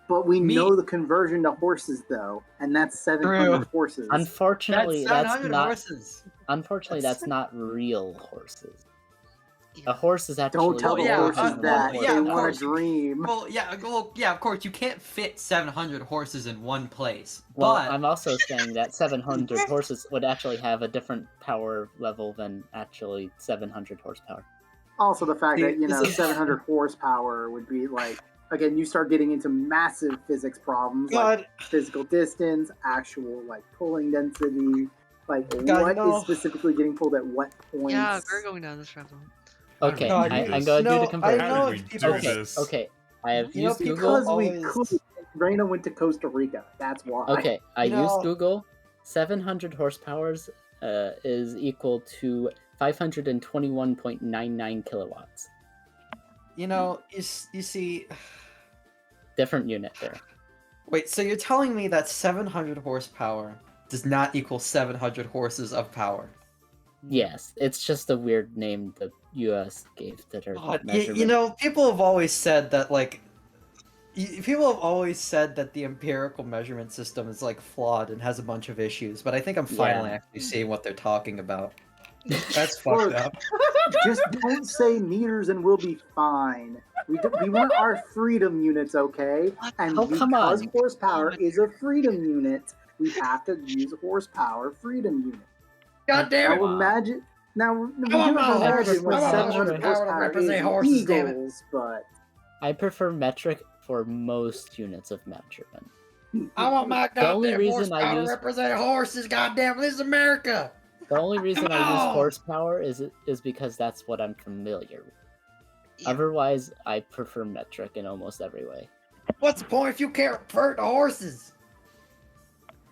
But we Me- know the conversion to horses, though, and that's 700 True. horses. Unfortunately, That's that's 700 not. horses. Unfortunately, That's- that's not real horses. Yeah. A horse is actually. Don't tell Oh, the yeah, horses well, that. yeah, they of want course. to dream. Well, yeah, of course, you can't fit 700 horses in one place. Well, But I'm also saying that 700 horses would actually have a different power level than actually 700 horsepower. Also, the fact that, This is- 700 horsepower would be like, again, you start getting into massive physics problems, like physical distance, actual, like, pulling density, like, God, what no. is specifically getting pulled at what points. Yeah, we're going down this rabbit hole. Okay, God, I'm going to do the conversion. How did we do Okay, this? okay. I have You know, used Google. Because we always- could. Rena went to Costa Rica. That's why. Okay, I You know- used Google. 700 horsepowers is equal to 521.99 kilowatts. you know, you see. Different unit there. Wait, so you're telling me that 700 horsepower does not equal 700 horses of power? Yes, it's just a weird name the US gave to their God, measurement. you know, people have always said that, like, people have always said that the empirical measurement system is, like, flawed and has a bunch of issues, but I think I'm finally actually seeing what they're talking about. That's fucked Look, up. Just don't say meters and we'll be fine. We want our freedom units, okay? And Oh, come because on. horsepower is a freedom unit, we have to use horsepower freedom unit. God damn Now it! imagine. Now we I want do my horse. imagine what I want my 700 horsepower to horsepower represent is in horses, damn it. Eagles, but I prefer metric for most units of measurement. I want my The only goddamn reason I horsepower to use- represent horses, goddamn, this is America! The only reason I use Oh! horsepower is because that's what I'm familiar with. Yeah. Otherwise, I prefer metric in almost every way. What's the point if you can't refer to horses?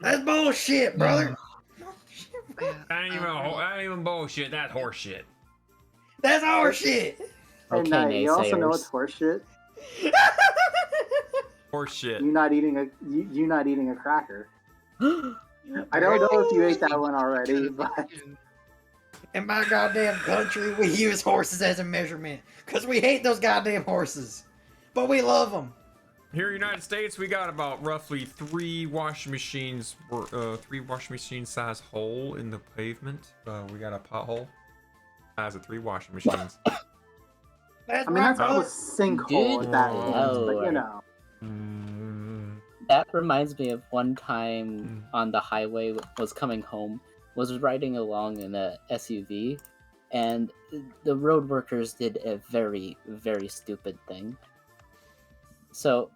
That's bullshit, brother! Yeah, That ain't even bullshit. That's horse shit. That's our shit! and Okay, you also know what's naysayers. horseshit. Horse shit. You not eating a cracker. I don't know if you ate that one already, but In my goddamn country, we use horses as a measurement. Because we hate those goddamn horses. But we love them. here in the United States, we got about roughly 3 washing machines size hole in the pavement. We got a pothole size of 3 washing machines. I mean, that's called a sinkhole at that point, but you know. That reminds me of one time on the highway, was coming home, was riding along in a SUV, and the road workers did a very, very stupid thing. So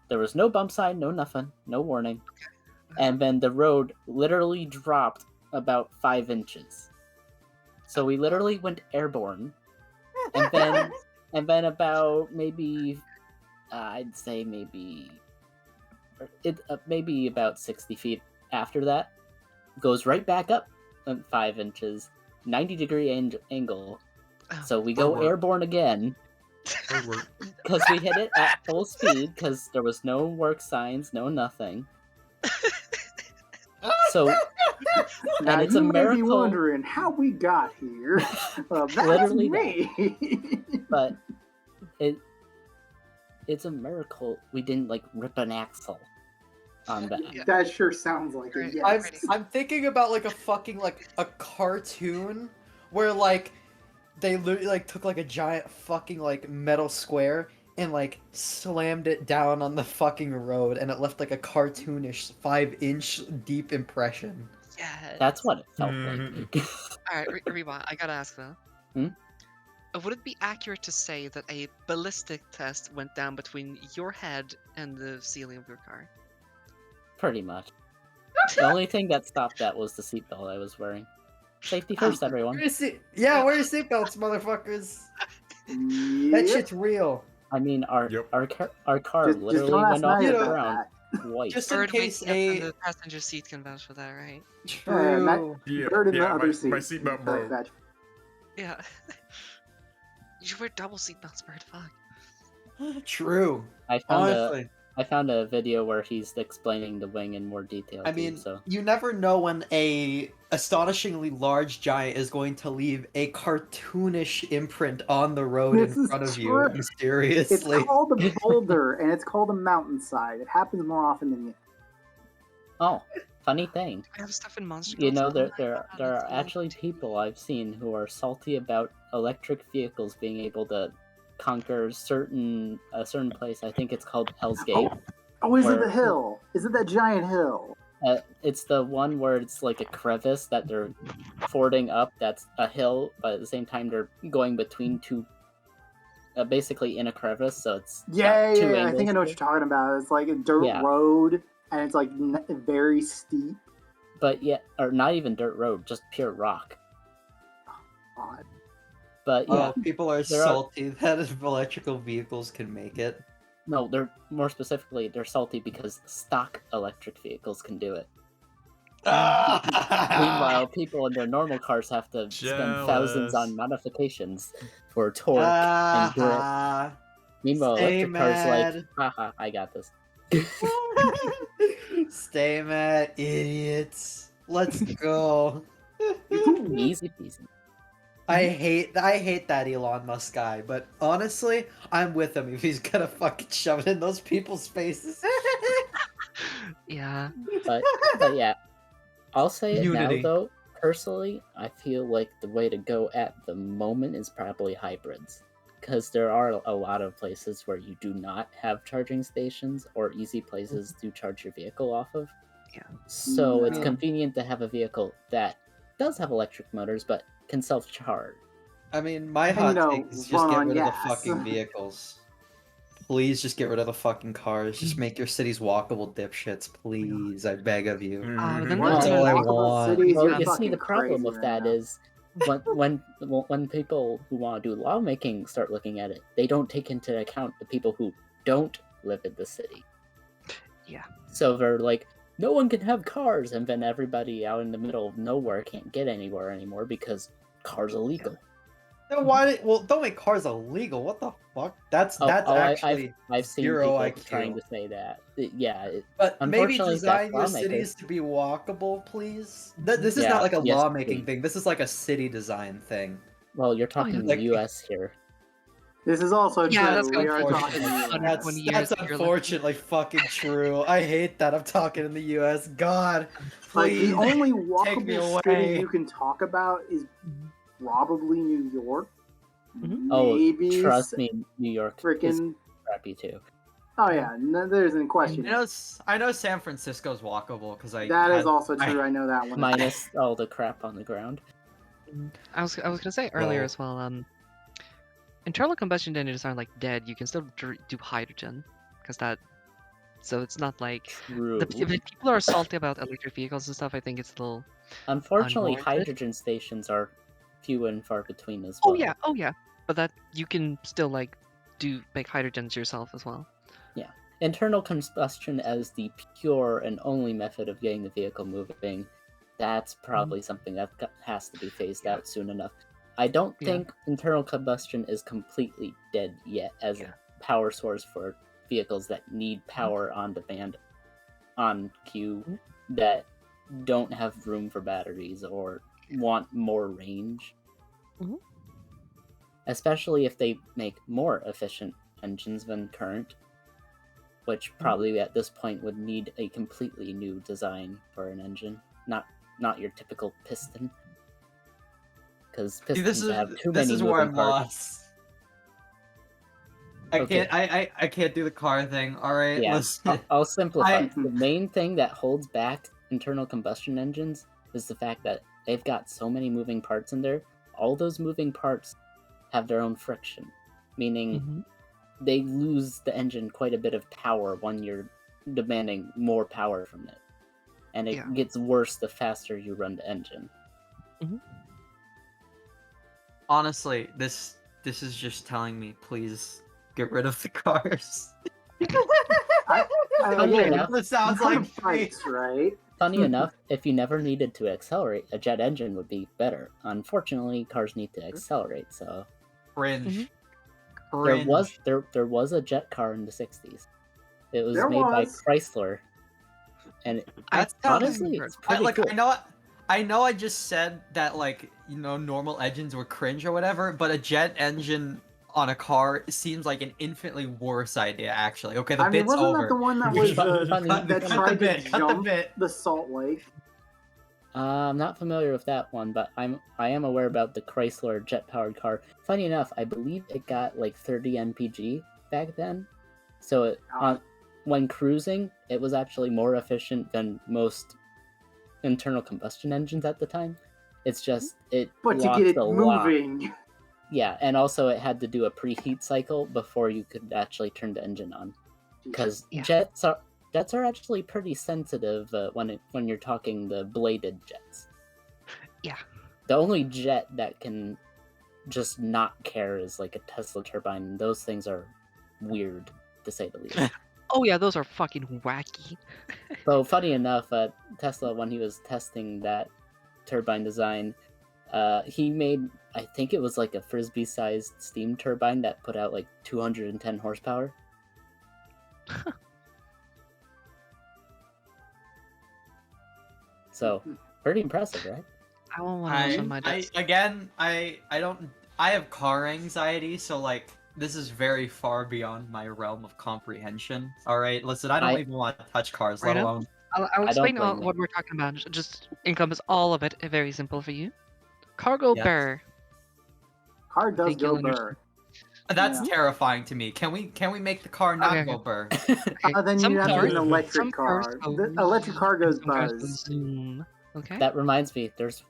there was no bump sign, no nothing, no warning. And then the road literally dropped about 5 inches. So we literally went airborne. And then about maybe, I'd say maybe about 60 feet after that, goes right back up 5 inches, 90-degree angle. So we go airborne again. Because we hit it at full speed, because there was no work signs, no nothing. So, Now and it's you a may miracle. be wondering how we got here. That's Literally me. But it's a miracle we didn't like rip an axle on that. Yeah. That sure sounds like it. Yes. I'm thinking about like a fucking like a cartoon where like they literally like took like a giant fucking like metal square and like slammed it down on the fucking road and it left like a cartoonish 5-inch deep impression. Yeah. That's what it felt like. Alright, Reba, I gotta ask though. Would it be accurate to say that a ballistic test went down between your head and the ceiling of your car? Pretty much. The only thing that stopped that was the seatbelt I was wearing. Safety first, everyone. Wear your seatbelts, motherfuckers. That shit's real. I mean, our car Just literally don't ask went off Maya the about ground white. Just in Bird case waking up a on the passenger seat can vouch for that, right? true. Bird in the other my seat. seatbelt broke. Yeah. You should wear double seatbelts, Bird. Fuck. True. I found Honestly. I found a video where he's explaining the wing in more detail. I mean, so you never know when a astonishingly large giant is going to leave a cartoonish imprint on the road This in is front of you, true. It's mysteriously. called a boulder, and it's called a mountainside. It happens more often than you. oh, funny thing. I have stuff in Monster You know, Trucks. there are actually people I've seen who are salty about electric vehicles being able to conquer a certain place. I think it's called Hell's Gate. Oh, is it Where- the hill? Is it that giant hill? It's the one where it's like a crevice that they're fording up. That's a hill, but at the same time they're going between two, basically in a crevice. So it's Yeah, got two I think I angles know what to you're it. talking about. It's like a dirt Yeah. road, and it's like very steep. But yeah, or not even dirt road, just pure rock. God. But yeah, Oh, people are There are- salty that electrical vehicles can make it. no, they're more specifically they're salty because stock electric vehicles can do it. Meanwhile, people in their normal cars have to spend thousands on Jealous. modifications for torque and grip. Ah, Meanwhile, stay electric cars mad. like, haha, I got this. Stay mad, idiots. Let's go. Easy peasy. I hate that Elon Musk guy, but honestly, I'm with him if he's gonna fucking shove it in those people's faces. Yeah. But yeah, I'll say it Unity. now though. Personally, I feel like the way to go at the moment is probably hybrids. Because there are a lot of places where you do not have charging stations or easy places to charge your vehicle off of. Yeah. So it's Yeah. convenient to have a vehicle that does have electric motors but can self-charge. I mean, my And, hot you know, take is just run get on rid of the gas. fucking vehicles. Please just get rid of the fucking cars. Just make your cities walkable, dipshits. Please, I beg of you. Then That's all I Walkable want. cities, Well, you're you see, fucking the problem crazy with right that now. is when people who want to do lawmaking start looking at it, they don't take into account the people who don't live in the city. Yeah. So they're like, no one can have cars, and then everybody out in the middle of nowhere can't get anywhere anymore because cars illegal. Then why? Well, don't make cars illegal. What the fuck? That's actually I've seen zero people IQ. trying to say that. But maybe Unfortunately, design that's your lawmakers. cities to be walkable, please. This is Yeah, not like a yes, lawmaking please. thing. This is like a city design thing. Well, you're talking Like- the U.S. here. This is also Yeah, true. that's We are unfortunate. talking. That's- about That's- 20 years That's if you're unfortunately fucking true. I hate that I'm talking in the U.S. God, Like please. the only me walkable away. city you can talk about is probably New York. Oh, Maybe trust me, New York is freaking. crappy too. Oh yeah, no, there isn't question. I know San Francisco's walkable because I. That is had- also true. I know that one. Minus all the crap on the ground. I was gonna say earlier Well- as well. Internal combustion engines aren't like dead. You can still do hydrogen, because that. So it's not like True. if people are salty about electric vehicles and stuff. I think it's a little. Unfortunately, unwarranted. hydrogen stations are few and far between as well. Oh yeah. But that you can still like make hydrogens yourself as well. Internal combustion as the pure and only method of getting the vehicle moving, that's probably something that has to be phased out soon enough. I don't Yeah. think internal combustion is completely dead yet as Yeah. a power source for vehicles that need power on demand, on cue, that don't have room for batteries or want more range. Mhm. Especially if they make more efficient engines than current, which probably at this point would need a completely new design for an engine, not your typical piston, because See, pistons have too many where moving I'm parts. lost. I Okay. can't. I can't do the car thing. All right, Yeah, listen. I'll simplify. I- The main thing that holds back internal combustion engines is the fact that they've got so many moving parts in there. All those moving parts have their own friction, meaning Mhm. they lose the engine quite a bit of power when you're demanding more power from it. And it Yeah. gets worse the faster you run the engine. Honestly, this is just telling me, please get rid of the cars. Funny Again, enough, This sounds you come like to fights, right? Funny enough, if you never needed to accelerate, a jet engine would be better. Unfortunately, cars need to accelerate, so cringe. there Cringe. there was a jet car in the 60s. It was There made by was. Chrysler. And That's honestly, it's pretty like cool. I know I just said that like, you know, normal engines were cringe or whatever, but a jet engine on a car seems like an infinitely worse idea actually. Okay, the I mean, bit's wasn't over. that the one that was Funny- that cut the tried to bit, cut the jump bit. the Salt Lake? I'm not familiar with that one, but I am aware about the Chrysler jet-powered car. Funny enough, I believe it got like 30 mpg back then. So when cruising, it was actually more efficient than most internal combustion engines at the time. It's just it But to lost get it a lot. moving, Yeah, and also it had to do a preheat cycle before you could actually turn the engine on. Because Yeah. jets are actually pretty sensitive when you're talking the bladed jets. Yeah. The only jet that can just not care is like a Tesla turbine. Those things are weird, to say the least. Oh yeah, those are fucking wacky. So funny enough, Tesla, when he was testing that turbine design, he made, I think it was like a frisbee-sized steam turbine that put out like 210 horsepower. So pretty impressive, right? I won't want those on my I desk. again, I don't. I have car anxiety, so like this is very far beyond my realm of comprehension. All right, listen, I don't even want to touch cars, let Rena? alone. I'll I don't explain blame you. what we're talking about. Just encompass all of it. Very simple for you. Cargo Yes. bear. car does Think go you'll burr. That's Yeah. terrifying to me. Can we make the car not Okay, go burr? Okay. Then some you have to cars, get an electric some cars car. go The electric car goes some cars go buzz. zoom. Okay. That reminds me, there's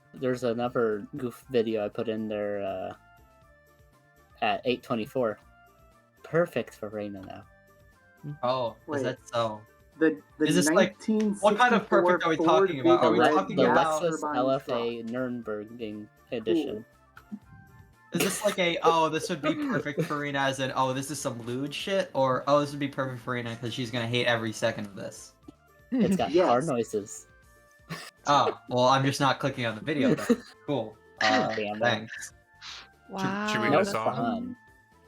another goof video I put in there at 8:24. Perfect for Rena now. Oh, Wait. is that so? The Is this like- 1964 what kind of perfect are we Ford talking about? V Are we red talking the about- gas Lexus turbine LFA Nürburgring edition. Is this like a this would be perfect for Rena as in this is some lewd shit, or this would be perfect for Rena because she's gonna hate every second of this? It's got Yes. car noises. Oh, well, I'm just not clicking on the video then. Cool. Damn it. Thanks. Wow. should we hit No a song? fun.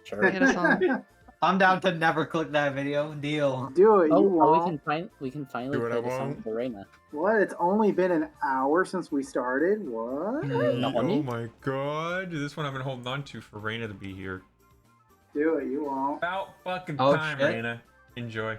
Sure. Hit a song. I'm down to never click that video. Deal. Do it, you Oh, won't. we can finally Do what I play the song want. for Rena. What? It's only been an hour since we started? What? No, Oh my god, this one I've been holding on to for Rena to be here. Do it, you won't. About fucking Oh, time, shit. Rena. Enjoy.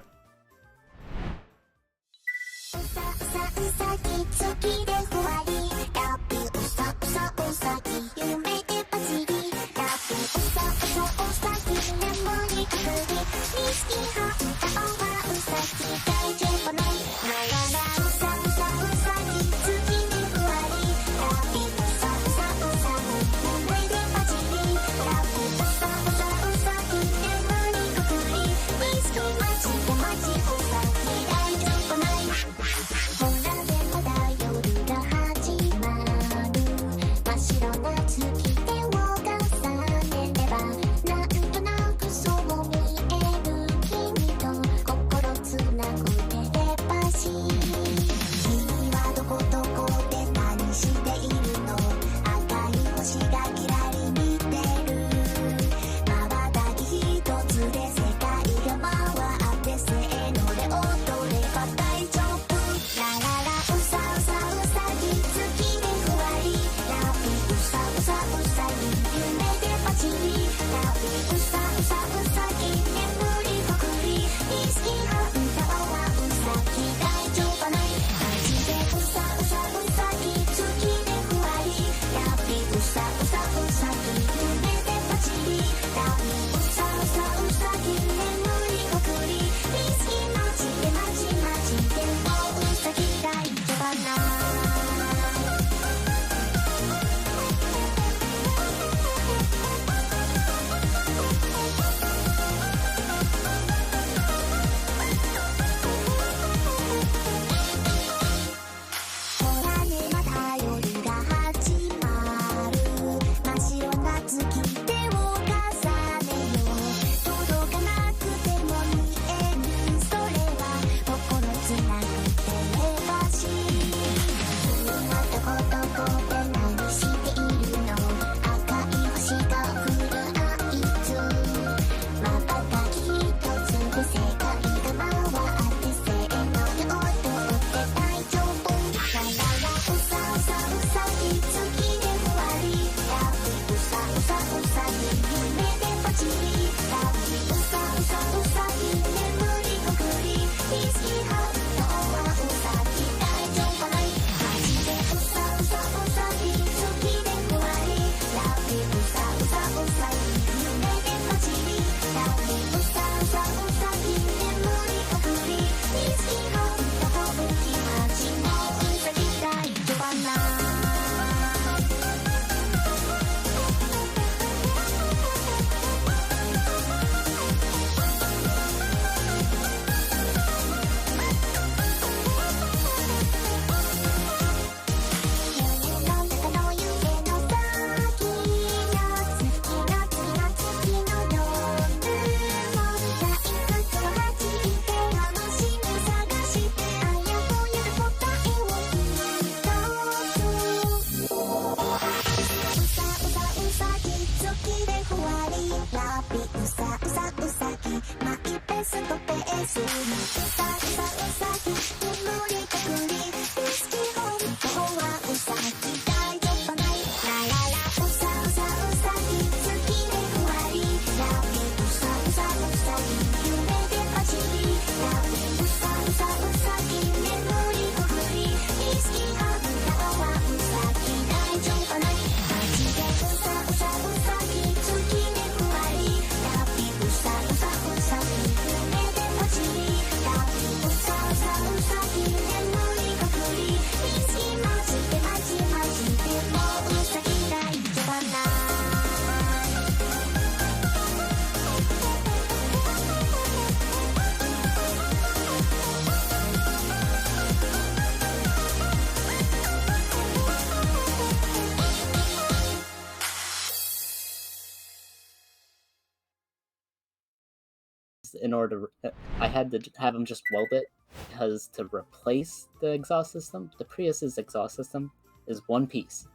in order to, I had to have them just weld it because to replace the exhaust system, the Prius's exhaust system is one piece,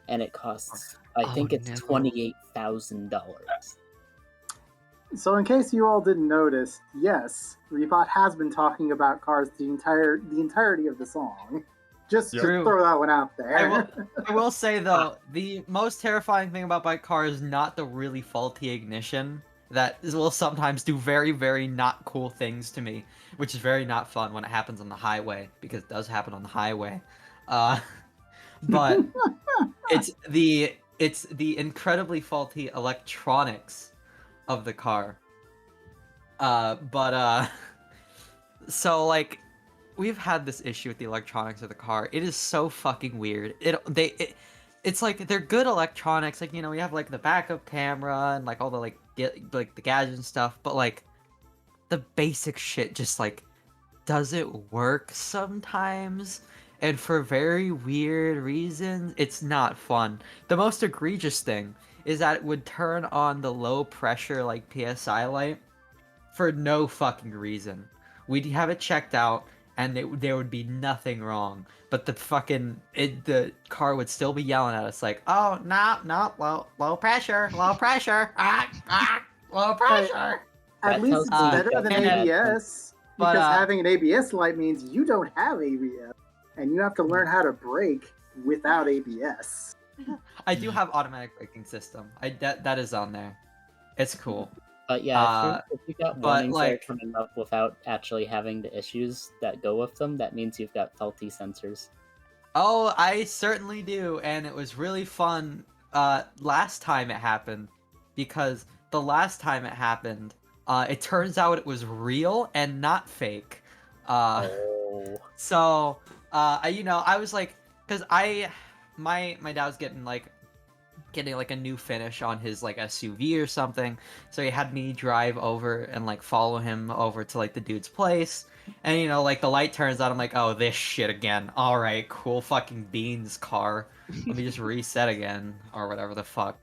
and it costs I think it's no. $28,000. So in case you all didn't notice, yes, Repot has been talking about cars the entirety of the song. Just to True. throw that one out there. I will say though, the most terrifying thing about bike car is not the really faulty ignition. that will sometimes do very, very not cool things to me, which is very not fun when it happens on the highway, because it does happen on the highway. But it's the incredibly faulty electronics of the car. So like, we've had this issue with the electronics of the car. It is so fucking weird. It's like they're good electronics, like, you know, we have like the backup camera and like all the like the gadgets and stuff, but like the basic shit just like doesn't work sometimes, and for very weird reasons. It's not fun. The most egregious thing is that it would turn on the low pressure like PSI light for no fucking reason. We'd have it checked out and there would be nothing wrong, but the car would still be yelling at us like, "Oh, no, low pressure, low pressure, low pressure." At least it's better than ABS, because having an ABS light means you don't have ABS, and you have to learn how to brake without ABS. I do have automatic braking system. That is on there. It's cool. But yeah, if you got warnings that are like, coming up without actually having the issues that go with them, that means you've got faulty sensors. oh, I certainly do, and it was really fun last time it happened, because the last time it happened, it turns out it was real and not fake. Oh. So, you know, I was like, because my dad was getting like a new finish on his like SUV or something, so he had me drive over and like follow him over to like the dude's place, and you know, like the light turns on, I'm like, oh, this shit again. All right, cool fucking beans, car. Let me just reset again or whatever the fuck.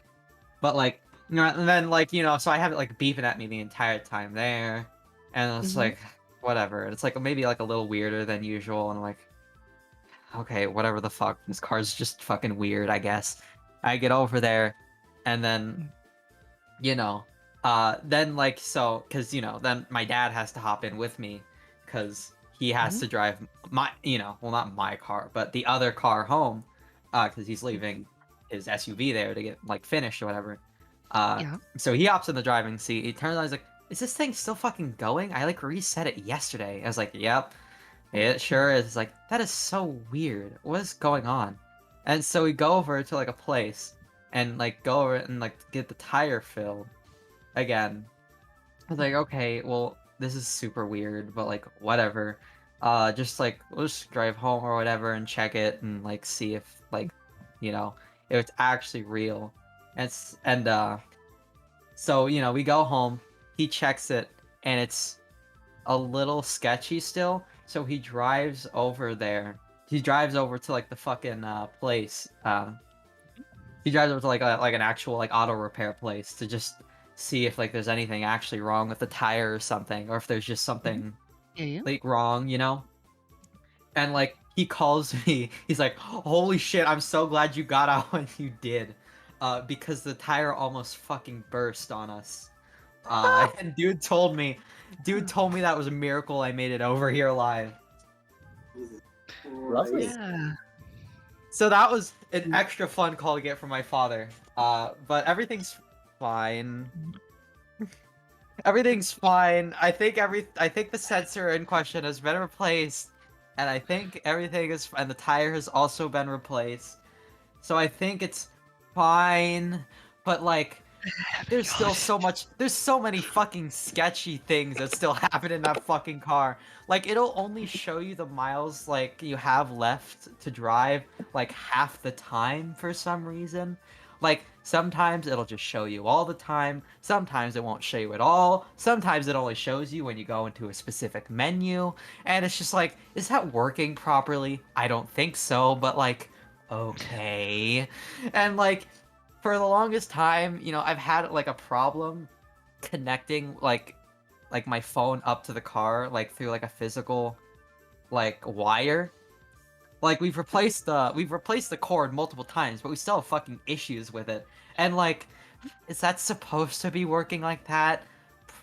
But like, you know, and then like, you know, so I have it like beeping at me the entire time there, and it's like whatever. It's like maybe like a little weirder than usual, and I'm like, okay, whatever the fuck. This car's just fucking weird, I guess. I get over there, and then, you know, then like, so, cause, you know, then my dad has to hop in with me, cause he has to drive my, you know, well, not my car, but the other car home, cause he's leaving his SUV there to get like finished or whatever. So he hops in the driving seat. He turns on, he's like, "Is this thing still fucking going? I like reset it yesterday." I was like, "Yep, it sure is." It's like, that is so weird. What is going on? And so we go over to like a place and like go over and like get the tire filled again. I was like, okay, well, this is super weird, but like whatever. Just like we'll just drive home or whatever and check it and like see if like, you know, if it's actually real. So, you know, we go home, he checks it, and it's a little sketchy still. So he drives over there. He drives over to like the fucking place. He drives over to like an actual like auto repair place to just see if like there's anything actually wrong with the tire or something, or if there's just something like wrong, you know. And like he calls me, he's like, "Holy shit! I'm so glad you got out when you did, because the tire almost fucking burst on us." And dude told me that was a miracle I made it over here alive. Lovely. Yeah. So that was an extra fun call to get from my father. But everything's fine. Everything's fine. I think the sensor in question has been replaced, and I think everything is, and the tire has also been replaced. So I think it's fine. But like, there's still there's so many fucking sketchy things that still happen in that fucking car. Like, it'll only show you the miles like you have left to drive like half the time for some reason. Like, sometimes it'll just show you all the time, sometimes it won't show you at all, sometimes it only shows you when you go into a specific menu, and it's just like, is that working properly? I don't think so, but like, okay. And like, for the longest time, you know, I've had like a problem connecting like my phone up to the car like through like a physical like wire. Like we've replaced the cord multiple times, but we still have fucking issues with it. And like, is that supposed to be working like that?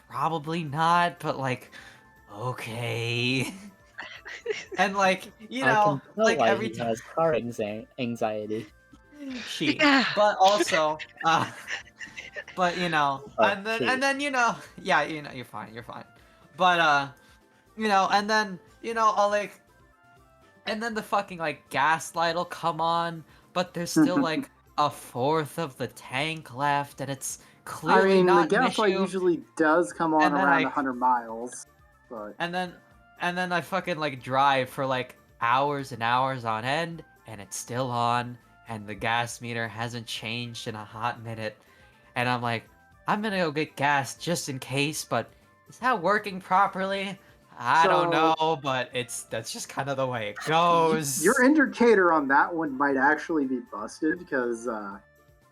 Probably not, but like, okay. And like, you I know, can tell like why every he time. has car anxiety. But also, But you know, Oh, and then you know, yeah, you know, you're fine. But you know, and then you know, I'll like, and then the fucking like gas light will come on, but there's still like a fourth of the tank left, and it's I clearly mean, the not an gas light issue. usually does come on And then around I- 100 miles, but And then I fucking like drive for like hours and hours on end, and it's still on, and the gas meter hasn't changed in a hot minute, and I'm like, I'm gonna go get gas just in case, but is that working properly? I don't So- know, but that's just kind of the way it goes. your indicator on that one might actually be busted because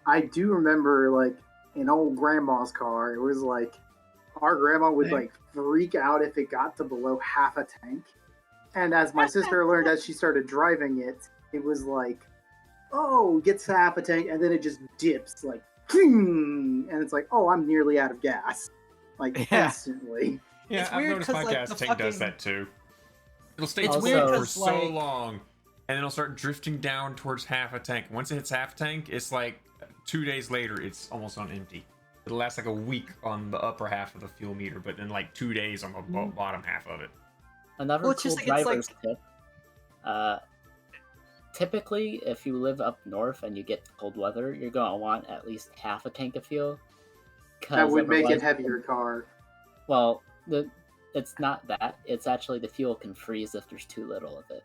I do remember like an old grandma's car. It was like our grandma would like freak out if it got to below half a tank. And as my sister learned as she started driving it, it was like, oh, gets to half a tank and then it just dips like, and it's like, oh, I'm nearly out of gas, like Yeah. instantly. Yeah, It's I've weird noticed 'cause, my like, gas the tank does fucking- that too. It'll stay It's full weird for 'cause, so like- long, and then it'll start drifting down towards half a tank. Once it hits half tank, it's like 2 days later, it's almost on empty. It'll last like a week on the upper half of the fuel meter, but then like 2 days on the bottom half of it. Another Well, it's cool just like- it's driver's tip. Typically, if you live up north and you get cold weather, you're gonna want at least half a tank of fuel. That would make it otherwise- heavier car. Well, it's not that. It's actually the fuel can freeze if there's too little of it.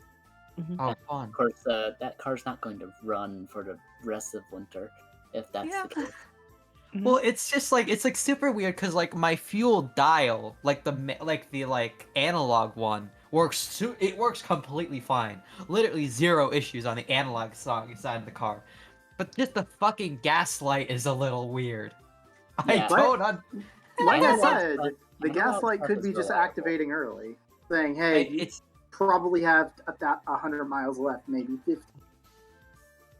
Oh, fun. Of course, that car's not going to run for the rest of winter if that's Yeah. the case. Well, it's just like it's like super weird because like my fuel dial, like the analog one it works completely fine. Literally zero issues on the analog side of the car, but just the fucking gas light is a little weird. Yeah. I don't. Like I Analog said, stuff- the analog gas light stuff could is be just reliable. activating early, saying, "Hey, you It's probably have 100 miles left, maybe 50."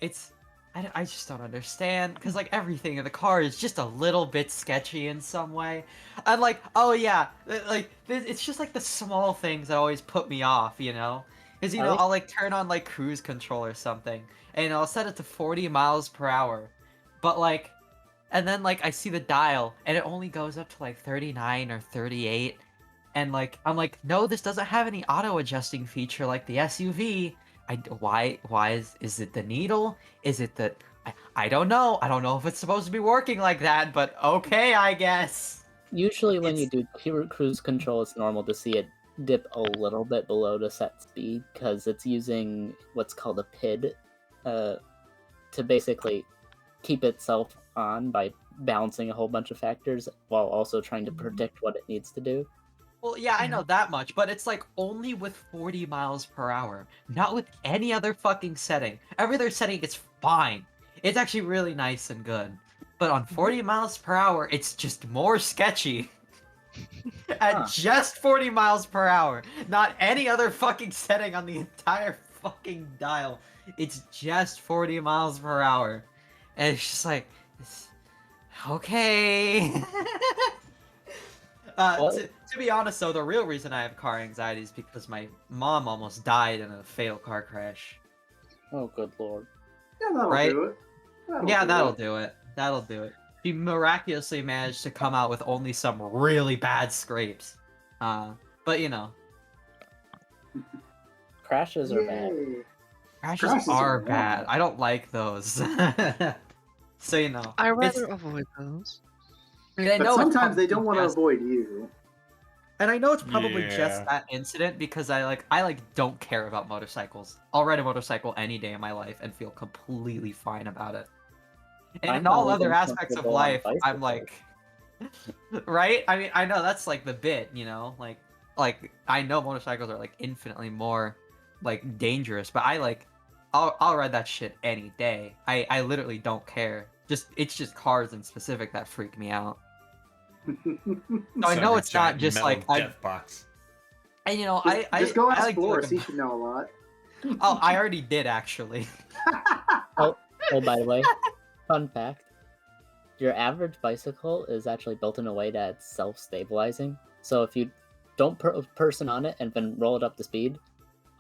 it's I just don't understand because like everything in the car is just a little bit sketchy in some way. I'm like, oh yeah, like it's just like the small things that always put me off, you know? Because you I know like- I'll like turn on like cruise control or something, and I'll set it to 40 miles per hour, but like, and then like I see the dial and it only goes up to like 39 or 38, and like I'm like, no, this doesn't have any auto adjusting feature like the SUV. Why is it the needle? Is it the I don't know. I don't know if it's supposed to be working like that, but okay, I guess. Usually, when you It's- do cruise control, it's normal to see it dip a little bit below the set speed because it's using what's called a PID to basically keep itself on by balancing a whole bunch of factors while also trying to predict what it needs to do. Well, yeah, I know that much, but it's like only with 40 miles per hour, not with any other fucking setting. Every other setting is fine. It's actually really nice and good. But on 40 miles per hour, it's just more sketchy. At Huh. just 40 miles per hour, not any other fucking setting on the entire fucking dial. It's just 40 miles per hour. And it's just like, okay. What? To be honest, though, the real reason I have car anxiety is because my mom almost died in a fatal car crash. Oh, good lord. Yeah, that'll Right? do it. That'll do it. That'll do it. She miraculously managed to come out with only some really bad scrapes. But you know, Crashes are bad. Yay. crashes Crashes are are bad. bad. I don't like those. So you know, I it's- rather avoid those. and I But know it's sometimes they probably don't want to just- avoid you. And I know it's probably Yeah. just that incident because I don't care about motorcycles. I'll ride a motorcycle any day in my life and feel completely fine about it. And I'm in all not other even aspects of comfortable on life, I'm bicycles. like, right? I mean, I know that's like the bit, you know, like I know motorcycles are like infinitely more like dangerous, but I'll ride that shit any day. I literally don't care. It's just cars in specific that freak me out. So I know it's not just like death box. and you know Just go I ask like to look Boris. He at- should know a lot. Oh, I already did actually. Oh, by the way, fun fact: your average bicycle is actually built in a way that it's self-stabilizing. So if you don't put a person on it and then roll it up to speed,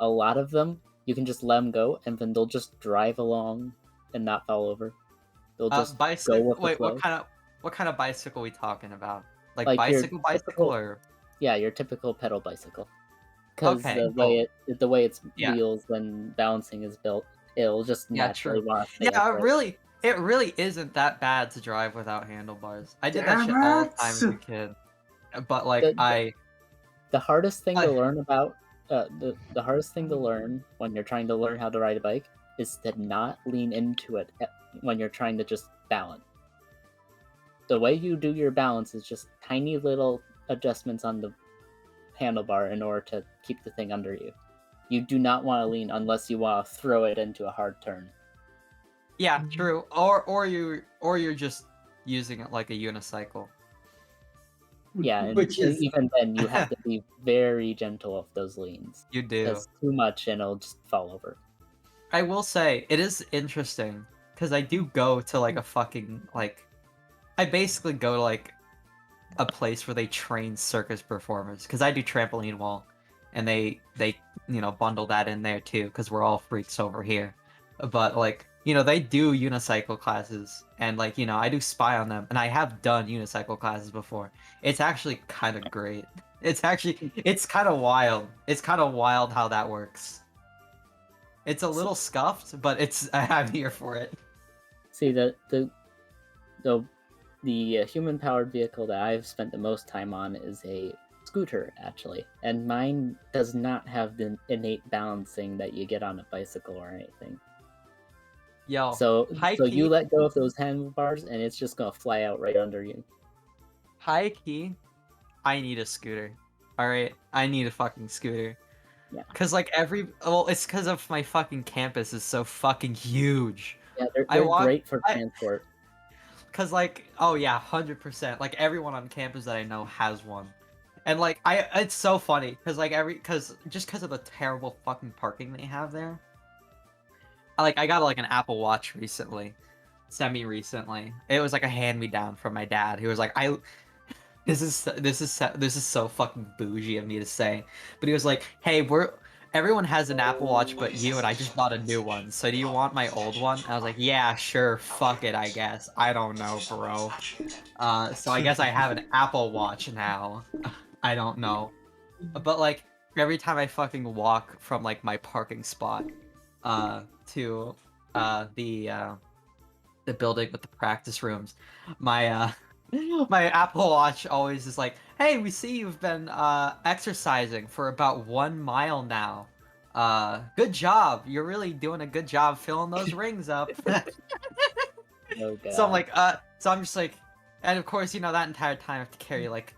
a lot of them you can just let them go, and then they'll just drive along and not fall over. They'll just go Bicycle. with the Wait, flow. What kind of bicycle we talking about? Like Like your bicycle typical- or Yeah, your typical pedal bicycle. Because Okay, the way its Yeah. wheels and balancing is built, it'll just Yeah, naturally true. want to stay yeah, upright. it really isn't that bad to drive without handlebars. I did that Damn shit all the it! time as a kid. But like The hardest thing I- to learn about the hardest thing to learn when you're trying to learn how to ride a bike is to not lean into it when you're trying to just balance. The way you do your balance is just tiny little adjustments on the handlebar in order to keep the thing under you. You do not want to lean unless you want to throw it into a hard turn. yeah, true. Or you're just using it like a unicycle. Yeah, and Which is- even then you have to be very gentle with those leans. You do. Because too much and it'll just fall over. I will say it is interesting because I do go to like a fucking like I basically go to like a place where they train circus performers because I do trampoline wall and they bundle that in there too because we're all freaks over here. But like they do unicycle classes and like I do spy on them and I have done unicycle classes before. It's actually kind of great. It's kind of wild. It's kind of wild how that works. It's a little scuffed, but I'm here for it. See, the human-powered vehicle that I've spent the most time on is a scooter, actually. And mine does not have the innate balancing that you get on a bicycle or anything. Yo, So high-key- you let go of those handlebars, and it's just gonna fly out right under you. high key, I need a scooter. All right, I need a fucking scooter. Yeah. Cause like it's because of my fucking campus is so fucking huge. Yeah, I they're want- great for I- transport. Cause like, oh yeah, 100%. Like everyone on campus that I know has one, and like it's so funny because like just because of the terrible fucking parking they have there. I got like an Apple Watch recently, semi-recently. It was like a hand-me-down from my dad. He was like, this is so fucking bougie of me to say, but he was like, hey, everyone has an Apple Watch but you, and I just bought a new one. So do you want my old one? And I was like, yeah, sure, fuck it, I guess. I don't know, bro. So I guess I have an Apple Watch now. I don't know. But like every time I fucking walk from like my parking spot to the building with the practice rooms, my my Apple Watch always is like, hey, we see you've been exercising for about 1 mile now. Good job. You're really doing a good job filling those rings up. Oh, God. So I'm like, so I'm just like, and of course, that entire time I have to carry like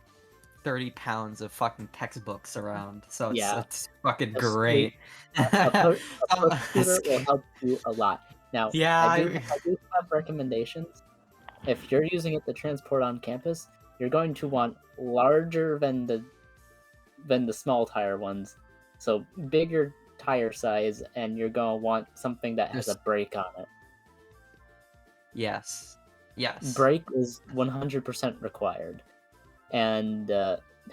30 pounds of fucking textbooks around. So it's fucking A great. a push scooter will help you a lot. Now, Yeah, I do have recommendations. If you're using it to transport on campus, you're going to want larger than the small tire ones. So bigger tire size, and you're gonna want something that has a brake on it. Yes. Brake is 100% required, and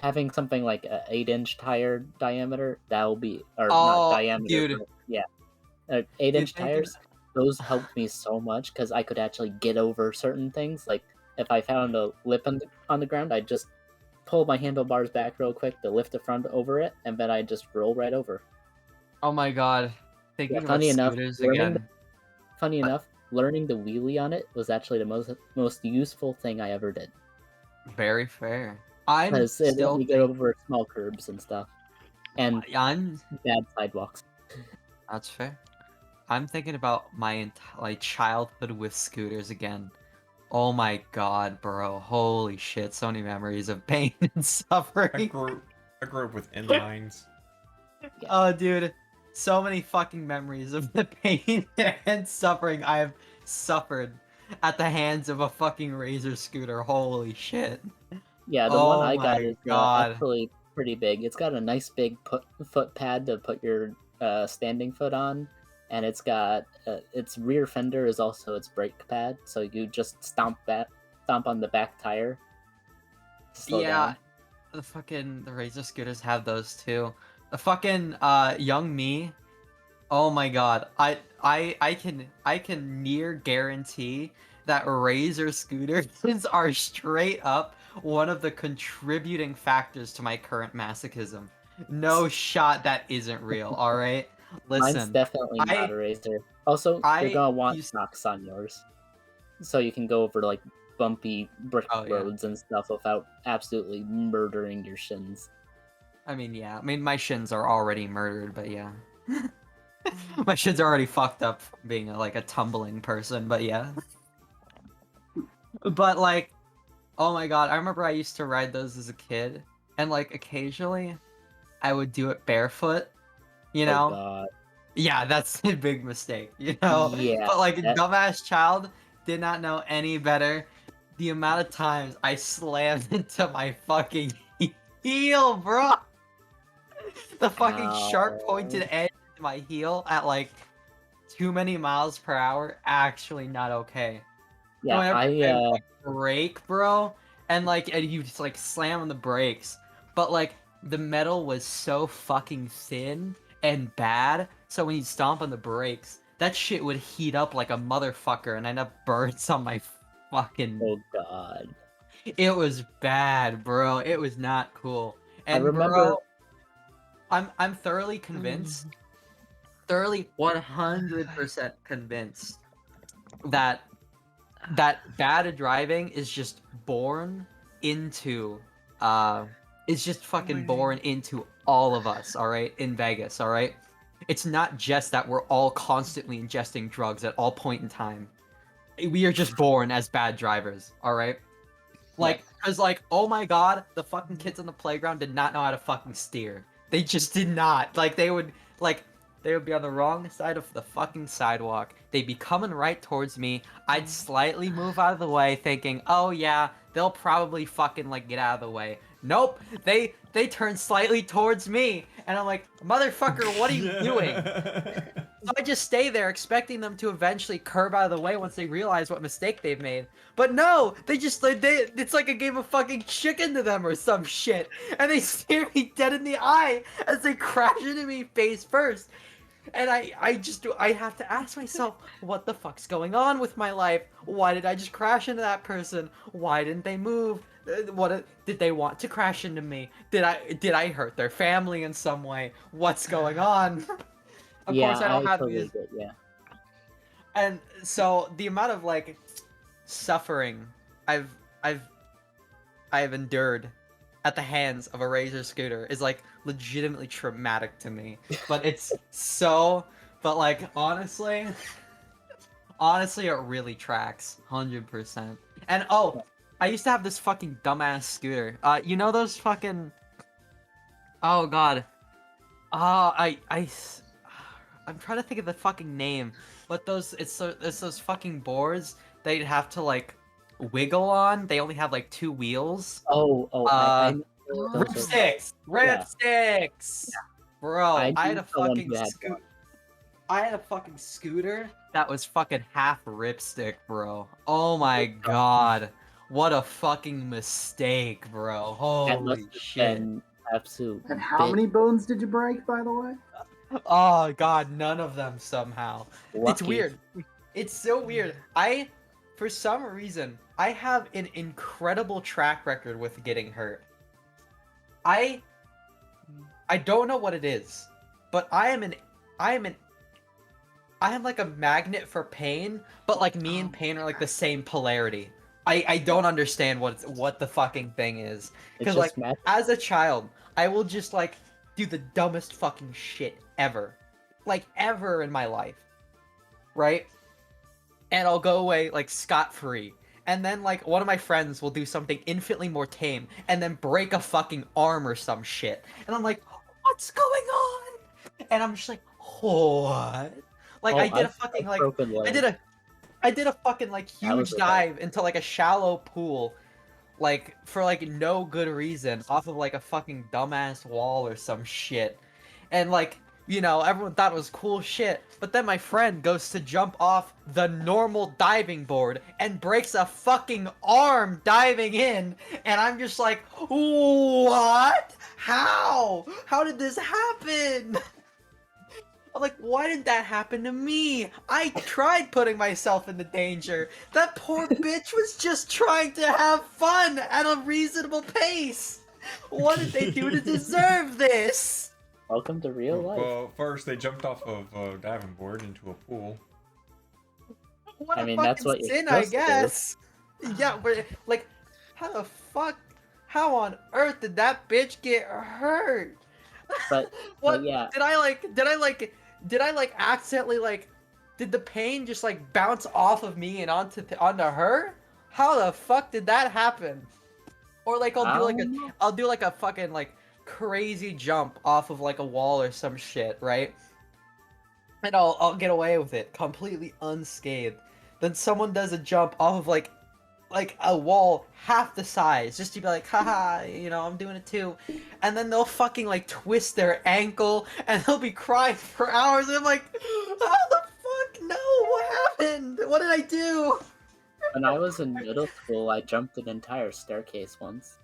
having something like a 8-inch tire diameter, that'll be not diameter. Dude. But, yeah, 8-inch thinking- tires. Those helped me so much because I could actually get over certain things. Like if I found a lip on the ground, I'd just pull my handlebars back real quick to lift the front over it, and then I'd just roll right over. Oh my god. Thinking Yeah, about funny enough, scooters learning again. Funny enough, learning the wheelie on it was actually the most useful thing I ever did. Very fair. I'm Because it let still me get over small curbs and stuff, and bad sidewalks. That's fair. I'm thinking about my childhood with scooters again. Oh my god, bro. Holy shit. So many memories of pain and I suffering. grew up with inlines. Oh, dude. So many fucking memories of the pain and suffering I have suffered at the hands of a fucking Razor scooter. Holy shit. Yeah, the Oh one I got my is God. actually pretty big. It's got a nice big foot pad to put your standing foot on, and it's got its rear fender is also its brake pad, so you just stomp on the back tire. Slow down. The Razor scooters have those too. The fucking young me. Oh my god. I can near guarantee that Razor scooters are straight up one of the contributing factors to my current masochism. No shot that isn't real, alright? Mine's Listen, definitely not a razor. Also, I you're gonna want used- shocks on yours, so you can go over like bumpy brick Oh, yeah. roads and stuff without absolutely murdering your shins. I mean, yeah. I mean, my shins are already murdered, but yeah. My shins are already fucked up from being a tumbling person, but yeah. But like, oh my god, I remember I used to ride those as a kid, and like occasionally, I would do it barefoot. You know? Oh god. Yeah, that's a big mistake. You know? Yeah, But like a that- dumbass child did not know any better. The amount of times I slammed into my fucking heel, bro. The fucking sharp pointed Ow. edge of my heel at like too many miles per hour. Actually, not okay. Yeah, Whenever I like, brake, bro, and you just like slam on the brakes, but like the metal was so fucking thin and bad, so when you stomp on the brakes, that shit would heat up like a motherfucker, and end up burns on my fucking. oh god. It was bad, bro. It was not cool. And I remember bro, I'm thoroughly convinced, thoroughly 100% convinced that bad driving is just born into is just fucking born into all of us, all right, in Vegas, all right? It's not just that we're all constantly ingesting drugs at all point in time. We are just born as bad drivers, all right? Like, cause like, oh my god, the fucking kids on the playground did not know how to fucking steer. They just did not. Like, they would be on the wrong side of the fucking sidewalk. They'd be coming right towards me. I'd slightly move out of the way, thinking, oh yeah, they'll probably fucking like get out of the way. Nope, they turn slightly towards me, and I'm like, motherfucker, what are you doing? So I just stay there expecting them to eventually curve out of the way once they realize what mistake they've made. But no, they it's like a game of fucking chicken to them or some shit. And they stare me dead in the eye as they crash into me face first. And I have to ask myself, what the fuck's going on with my life? Why did I just crash into that person? Why didn't they move? Did they want to crash into me? Did I hurt their family in some way? What's going on? Of yeah, course, I don't have totally these. get, yeah. And so the amount of like suffering I've endured at the hands of a Razor scooter is like legitimately traumatic to me. But it's so. But like honestly, it really tracks 100%. And oh, I used to have this fucking dumbass scooter. You know those fucking. Oh god. I'm trying to think of the fucking name, but it's those fucking boards that you'd have to like wiggle on. They only have like 2 wheels. I know those are- Ripsticks, ripsticks, bro. I I had knew a someone fucking who had one. I had a fucking scooter that was fucking half ripstick, bro. Oh my god, what a fucking mistake, bro. That must Holy have shit. been absolute. And how many bones did you break, by the way? Oh god, none of them somehow. It's Lucky. weird. It's so weird. For some reason, I have an incredible track record with getting hurt. I don't know what it is, but I am like a magnet for pain, but like me and pain are like the same polarity. I don't understand what the fucking thing is. Because like as a child, I will just like do the dumbest fucking shit ever. Like ever in my life. Right? And I'll go away like scot-free. And then like one of my friends will do something infinitely more tame and then break a fucking arm or some shit. And I'm like, what's going on? And I'm just like, what? Like I did a fucking like I did a fucking like huge dive into like a shallow pool, like for like no good reason, off of like a fucking dumbass wall or some shit. And like, you know, everyone thought it was cool shit. But then my friend goes to jump off the normal diving board and breaks a fucking arm diving in. And I'm just like, what? How? How did this happen? I'm like, why did that happen to me? I tried putting myself into danger. That poor bitch was just trying to have fun at a reasonable pace. What did they do to deserve this? Welcome to real life. Well, first they jumped off of a diving board into a pool. What I a mean, fucking that's what you're sin, I supposed to do. guess. Yeah, but like, how the fuck? How on earth did that bitch get hurt? But What? yeah. Did I accidentally like? Did the pain just like bounce off of me and onto her? How the fuck did that happen? Or like I'll do like a fucking like crazy jump off of like a wall or some shit, right? And I'll get away with it completely unscathed. Then someone does a jump off of like a wall half the size, just to be like, haha, you know, I'm doing it too. And then they'll fucking like twist their ankle and they'll be crying for hours. And I'm like, how the fuck? No, what happened? What did I do? When I was in middle school, I jumped an entire staircase once.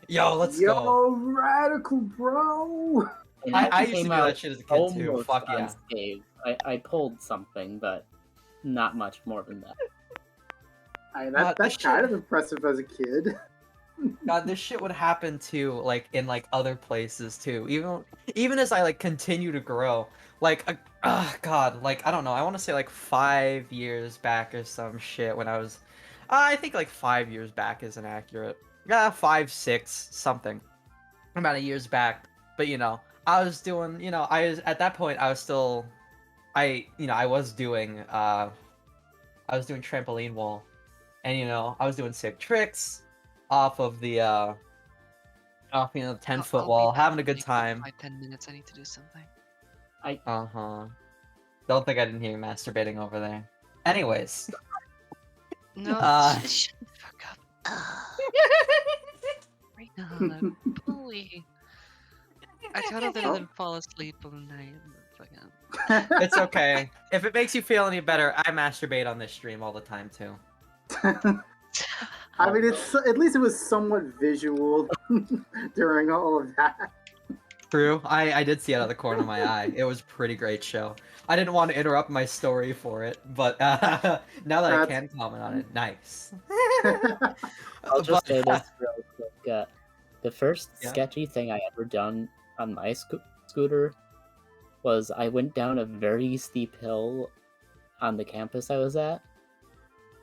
Yo, let's Yo, go. radical, bro. And I used to came do out that shit as a kid too. almost Fuck yeah. unscathed. I pulled something, but not much more than that. That's this kind shit- of impressive as a kid. God, this shit would happen too, like in like other places too. Even as I like continue to grow, like, God, like I don't know. I want to say like 5 years back or some shit when I was, I think like 5 years back isn't accurate. Yeah, 5, 6, something. About a years back, but you know, I was doing, you know, I was at that point I was still, I was doing trampoline wall, and you know, I was doing sick tricks off of the off, you know, the 10-foot I'll be wall, back having a in good like time. 5-10 minutes. I need to do something. Uh-huh. Don't think I didn't hear you masturbating over there. Anyways. No, Uh. shut the fuck up. Rena, bully. I try to let him fall asleep all night. Fucking. It's okay. If it makes you feel any better, I masturbate on this stream all the time too. I mean, it's at least it was somewhat visual during all of that. True. I did see it out of the corner of my eye. It was a pretty great show. I didn't want to interrupt my story for it, but now that I can comment on it, nice. I'll just say But- this real quick. The first Yeah. sketchy thing I ever done on my scooter was I went down a very steep hill on the campus I was at.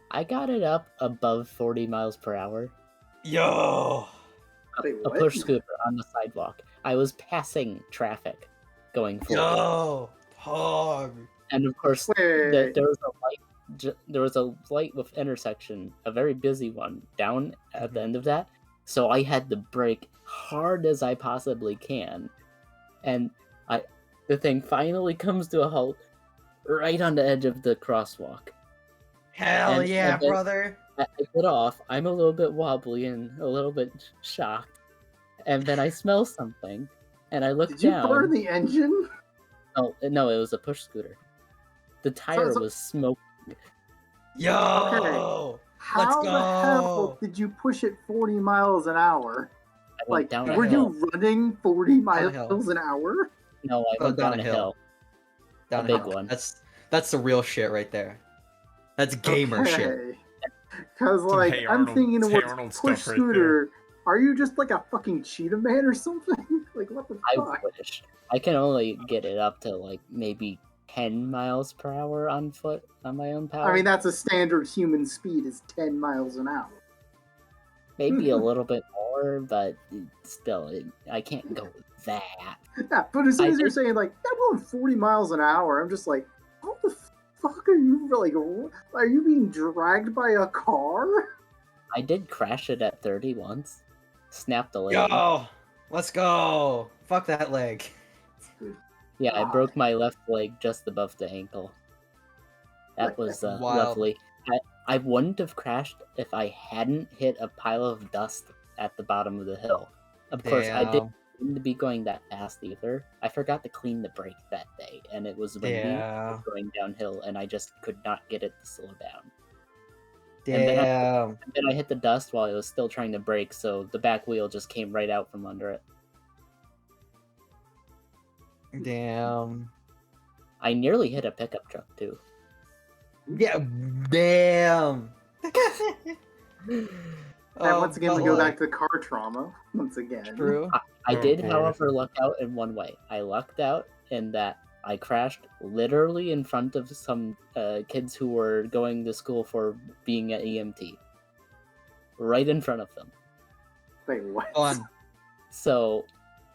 I got it up above 40 miles per hour. Yo. Wait, A what? push scooter on the sidewalk. I was passing traffic going forward. Yo. Hog. And of course, Wait. there was a light. There was a light with intersection, a very busy one, down at the end of that. So I had to brake hard as I possibly can, and the thing finally comes to a halt right on the edge of the crosswalk. Hell And- yeah, and then- brother. I get off. I'm a little bit wobbly and a little bit shocked, and then I smell something, and I look Did you down. burn the engine? Oh no, it was a push scooter. The tire so- was smoke. Yo. Okay. How Let's the hell go. did you push it 40 miles an hour? I went Like, down a were hill. you running 40 a miles hill. an hour? No, I Oh, went down a hill. Down A big hill. one. That's the real shit right there. That's gamer shit. Because, like, Hey I'm Arnold- thinking of Hey what Arnold push stuff right scooter. Are you just like a fucking cheetah man or something? Like, what the I fuck? wish. I can only get it up to like maybe 10 miles per hour on foot on my own power. I mean, that's a standard human speed is 10 miles an hour. Maybe a little bit more, but still, I can't go that. Yeah, but as soon I as you're did- saying, like, I'm going 40 miles an hour, I'm just like, how the fuck are you, like, are you being dragged by a car? I did crash it at 30 once. Snapped a leg. Yo. Let's go. Fuck that leg. Yeah, I God. broke my left leg just above the ankle. That was Wild. lovely. I wouldn't have crashed if I hadn't hit a pile of dust at the bottom of the hill. Of course, I didn't mean to be going that fast either. I forgot to clean the brake that day, and it was windy Yeah. going downhill, and I just could not get it to slow down. Damn. And then I hit the dust while I was still trying to brake, so the back wheel just came right out from under it. Damn. I nearly hit a pickup truck too. Yeah, damn. And once again, we go but, back to the car trauma. Once again. True. I Oh, did, boy. however, luck out in one way. I lucked out in that I crashed literally in front of some kids who were going to school for being an EMT. Right in front of them. Wait, what? Fun. So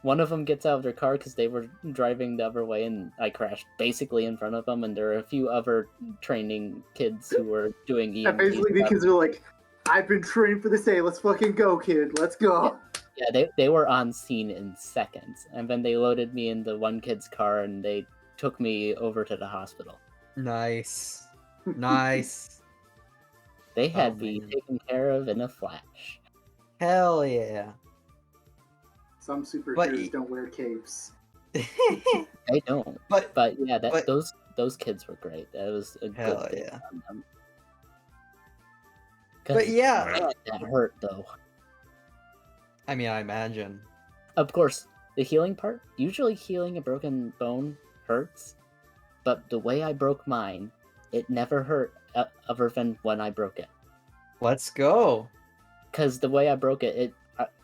one of them gets out of their car because they were driving the other way, and I crashed basically in front of them. And there are a few other training kids who were doing EMT. And basically, the kids are like, "I've been trained for this day. Let's fucking go, kid. Let's go." Yeah, they were on scene in seconds, and then they loaded me in the one kid's car, and they took me over to the hospital. Nice. Nice. They had Oh, me man. taken care of in a flash. Hell yeah. Some superheroes But- don't wear capes. They don't, but but yeah, but- those kids were great. That was a Hell good thing yeah. on them. but yeah, God, that hurt though. I mean, I imagine. Of course, the healing part, usually healing a broken bone hurts, but the way I broke mine, it never hurt other than when I broke it. Let's go. Because the way I broke it,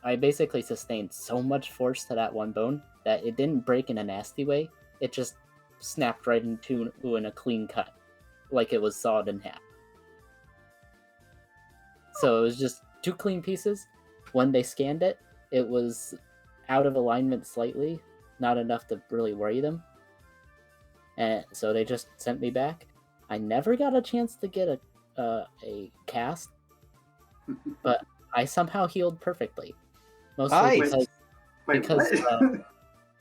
I basically sustained so much force to that one bone that it didn't break in a nasty way. It just snapped right into in a clean cut, like it was sawed in half. So it was just two clean pieces. When they scanned it, it was out of alignment slightly, not enough to really worry them. And so they just sent me back. I never got a chance to get a cast, but I somehow healed perfectly. Mostly Nice. because what?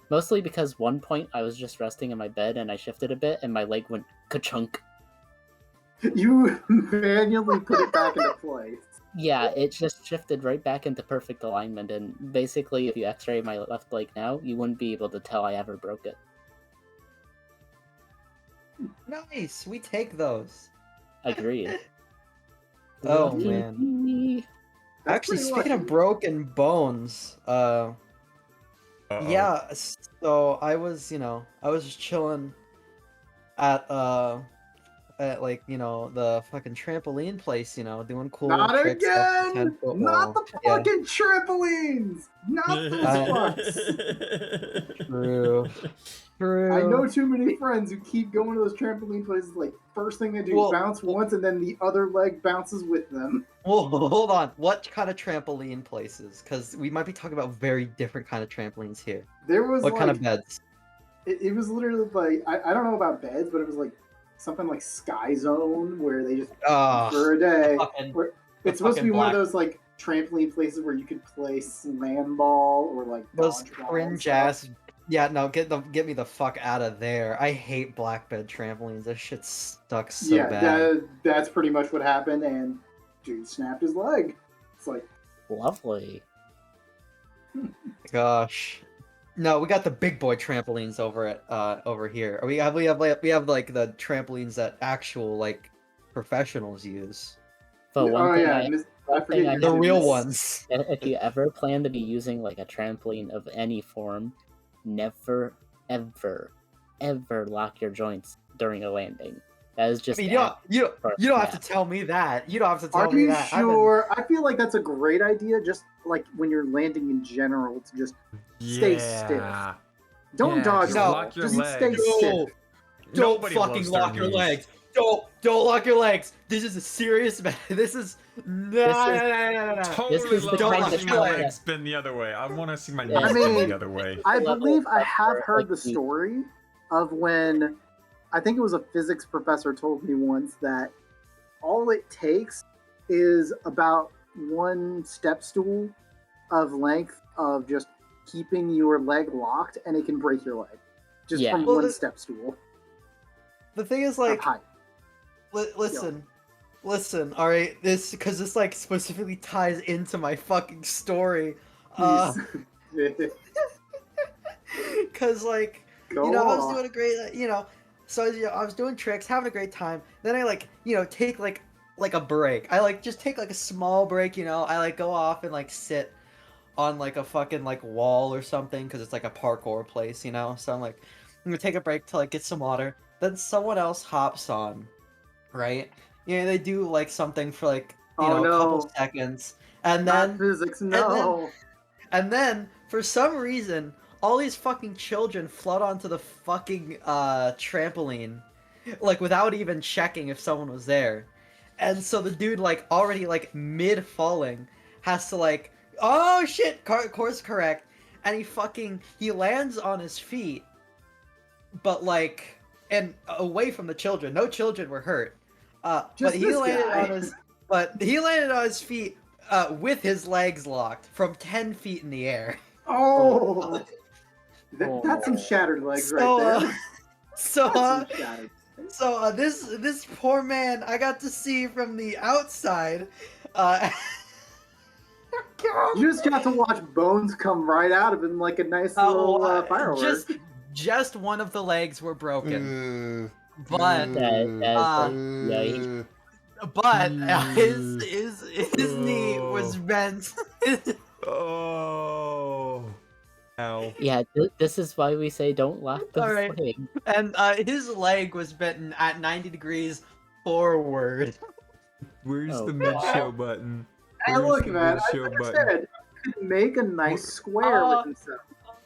mostly because one point I was just resting in my bed and I shifted a bit and my leg went ka-chunk. You manually put it back into place. Yeah, it just shifted right back into perfect alignment, and basically if you x-ray my left leg now, you wouldn't be able to tell I ever broke it. Nice. We take those. Agreed. Oh, Lucky man. me. That's Actually, pretty speaking of lucky. broken bones, Uh-oh. yeah, so I was just chilling at like, the fucking trampoline place, doing cool Not tricks off the again! 10-foot Not wall. the Yeah, fucking trampolines! Not those fucks! true. True. I know too many friends who keep going to those trampoline places. Like, first thing they do Well, is bounce once, and then the other leg bounces with them. Well, hold on. What kind of trampoline places? Because we might be talking about very different kind of trampolines here. There was What like, kind of beds? it was literally like I don't know about beds, but it was like something like Sky Zone where they just for a day. fucking- Where it's supposed to be fucking one of black- those like trampoline places where you could play slam ball or like Those dodgeball and cringe stuff. ass. Yeah, no, get me the fuck out of there. I hate black bed trampolines. That shit sucks so Yeah, bad. that's pretty much what happened, and dude snapped his leg. It's like, Lovely. Gosh. No, we got the big boy trampolines over here. We have like the trampolines that actual like professionals use. But one oh thing yeah, I I forget I your The know real business. ones. if you ever plan to be using like a trampoline of any form, never, ever, ever lock your joints during a landing. That is I just mean, you don't have to snap. tell me that. You don't have to tell Are me you that. I've been- sure? I feel like that's a great idea. Just like when you're landing in general, to just stay stiff. Don't Yeah, dodge. just roll. lock your just stay legs. stiff. Don't Nobody fucking loves their lock your knees. legs. Don't lock your legs. This is a serious matter. This is no. Totally is the love kind of watching my shit. legs spin the other way. I want to see my Yeah. knees I spin mean, the other way. I level believe I of have pressure, heard the like, you- story of when I think it was a physics professor told me once that all it takes is about one step stool of length of just keeping your leg locked, and it can break your leg just Yeah. from Well, one the- step stool The thing is, of like, height. listen. All right, because this like specifically ties into my fucking story. He's- Cause like. Go I was on. doing a great, so I was doing tricks, having a great time. Then I take like a break. I like just take like a small break, I like go off and like sit on like a fucking like wall or something because it's like a parkour place, So I'm like, I'm gonna take a break to like get some water. then someone else hops on, right? They do like something for like a couple seconds, and then physics, no. And then for some reason, all these fucking children flood onto the fucking trampoline, like without even checking if someone was there. And so the dude, like, already, like, mid-falling, has to, like, oh shit, course correct, and he lands on his feet, but, like, and away from the children. No children were hurt. But he landed on his feet, with his legs locked, from 10 feet in the air. Oh! That's some shattered legs right there. So this poor man, I got to see from the outside. You just got to watch bones come right out of him like a nice little firework. Just one of the legs were broken, but his knee was bent. Oh. Ow. Yeah, this is why we say don't lock the leg. And his leg was bent at 90 degrees forward. Where's the mid-show button? Hey, look, man. I said could make a nice square with himself.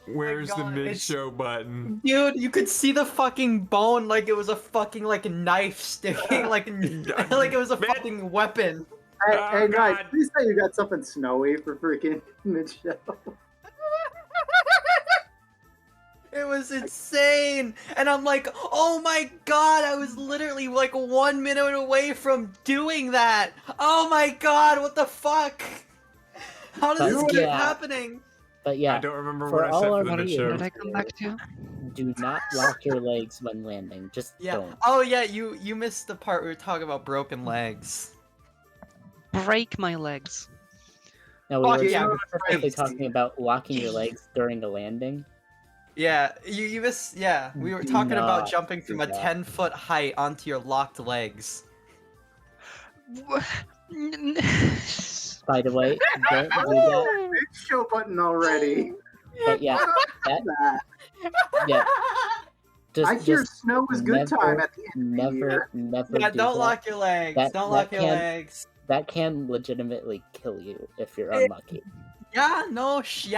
Where's the mid-show button? Dude, you could see the fucking bone like it was a fucking like knife sticking, like it was a fucking weapon. Hey guys, please say you got something snowy for freaking mid-show. It was insane, and I'm like, oh my god, I was literally like 1 minute away from doing that. Oh my god, what the fuck? How does this keep happening? But yeah, I don't remember for what I said all for the our mid-show. Did I come back to? Do not lock your legs when landing. Just don't. Oh yeah, you missed the part where we were talking about broken legs. Break my legs. No, we were specifically talking about locking your legs during a landing. Yeah, you missed. Yeah, we were talking about jumping from a 10-foot height onto your locked legs. By the way, don't do that. Mid-show button already. But yeah, I hear snow is good time at the end of the year. Never. Yeah, don't lock your legs. Don't lock your legs. That can legitimately kill you if you're unlucky. Yeah, no, so...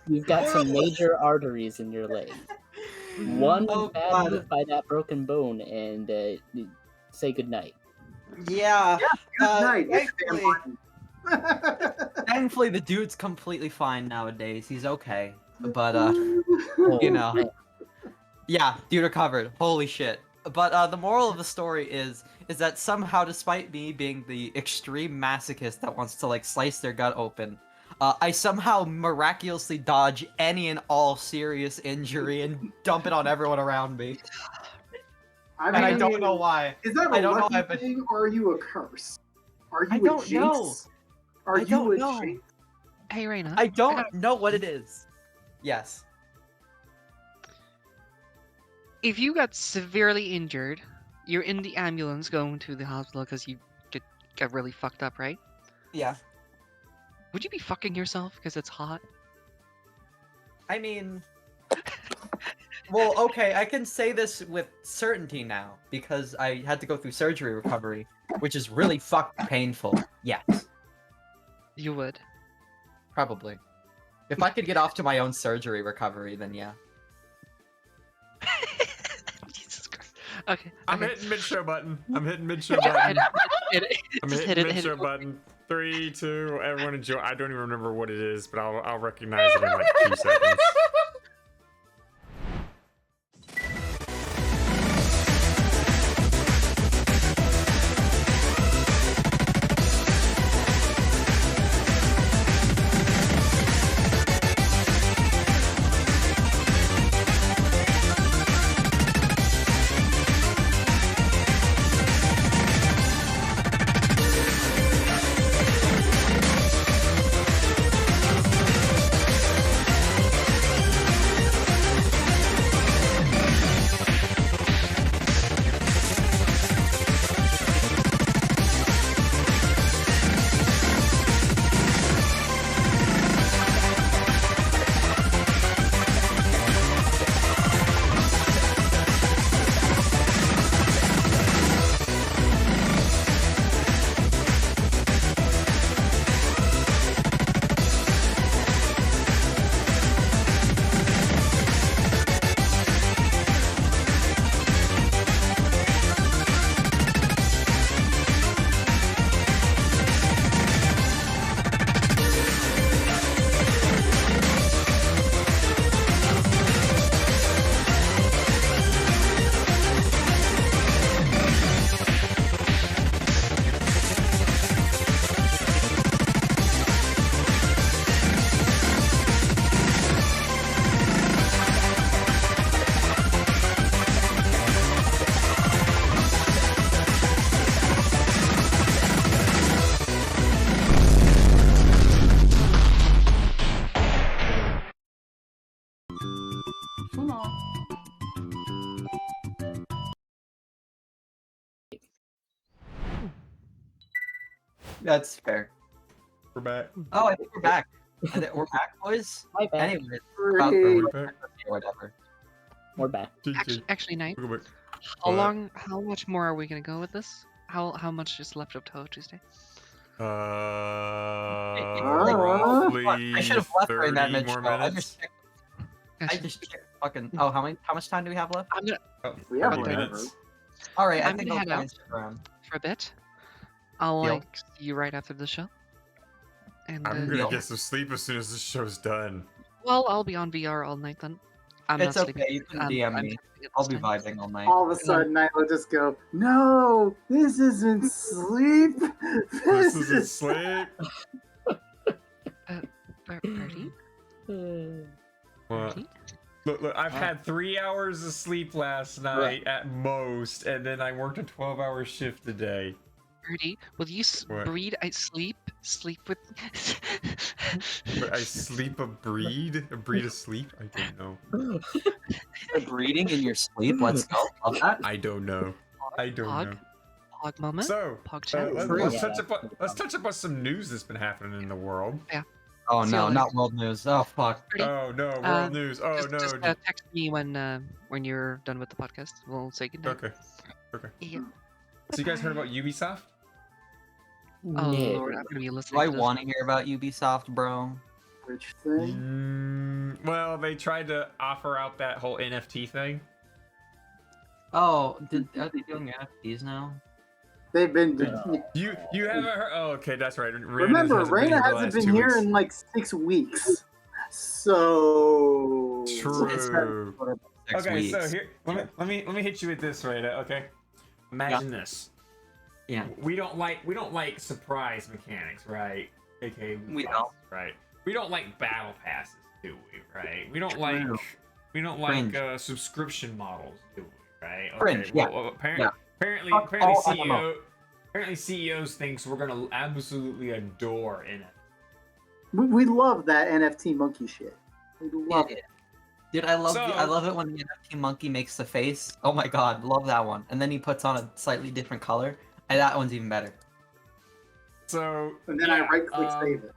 you've got some major arteries in your leg. One bad move by that broken bone and say goodnight. Yeah. Good night. Thankfully, the dude's completely fine nowadays. He's okay. But, yeah, dude recovered. Holy shit. But the moral of the story is that somehow, despite me being the extreme masochist that wants to like slice their gut open, I somehow miraculously dodge any and all serious injury and dump it on everyone around me. I don't know why. Is that a lucky thing, or are you a curse? Are you a jinx? Are you a jinx? Hey, Rena. I don't know what it is. Yes. If you got severely injured, you're in the ambulance going to the hospital because you got really fucked up, right? Yeah. Would you be fucking yourself because it's hot? I mean... Well, okay, I can say this with certainty now, because I had to go through surgery recovery, which is really fucking painful. Yes. You would. Probably. If I could get off to my own surgery recovery, then yeah. Jesus Christ. Okay. I'm hitting mid-show button. I'm hitting mid-show button. I'm hitting mid-show button. 3, 2, everyone enjoy. I don't even remember what it is, but I'll recognize it in like 2 seconds. That's fair. We're back. Oh, I think we're back. We're back, boys. Hi, back. Anyways, about the Hooray. We're back. or whatever. We're back. Actually, Knight, We'll go back. how What? long? How much more are we gonna go with this? How much is left of Touhou Tuesday? Roughly I should have left during that 30 mid-show. more I minutes. just checked. I Gotcha. just checked fucking. Oh, how much time do we have left? I'm gonna We have 30 one. minutes. All right, I I'm think gonna I'll head go out. Instagram. for a bit. I'll Deal. like see you right after the show. And I'm Deal. gonna get some sleep as soon as this show's done. well, I'll be on VR all night then. I'm It's not okay. sleeping. You can I'm DM me. sleeping at I'll this be time. vibing all night. All of a sudden, I will just go, no, this isn't sleep. This isn't sleep. Birdie? What? Birdie? Look, I've had 3 hours of sleep last night at most, and then I worked a 12-hour shift today. Birdie, will you What? breed? I sleep with. But I sleep a breed of sleep? I don't know. Breeding in your sleep. Let's go. Love that. I don't know. I don't know. Pog moment. So, Pog chat. let's touch up on some news that's been happening in the world. Oh See you no, later. not world news. Oh fuck. Birdie, Oh no, world Uh, news. Oh just, no. just text me when you're done with the podcast. We'll say goodnight. Okay. Yeah. So you guys heard about Ubisoft? Oh No. Lord, I'm gonna be Do listening. I to this. want to hear about Ubisoft, bro? Which thing? Well, they tried to offer out that whole NFT thing. Oh, are they doing NFTs now? They've been. You haven't heard? Oh, okay, that's right. Remember, Rena hasn't been here in like 6 weeks. So. True. Six Okay, weeks. so here, let me hit you with this, Rena. Okay, imagine this. Yeah. We don't like surprise mechanics, right? AKA We don't. right? We don't like battle passes, do we? Right? We don't True. like Cringe. subscription models, do we? Right? Okay. Cringe, yeah. Well, Yeah. apparently MMO. CEOs thinks we're gonna absolutely adore NFT. We love that NFT monkey shit. We love it. Dude, I love So- I love it when the NFT monkey makes the face. Oh my god, love that one. And then he puts on a slightly different color, and that one's even better. So And then I right click save it.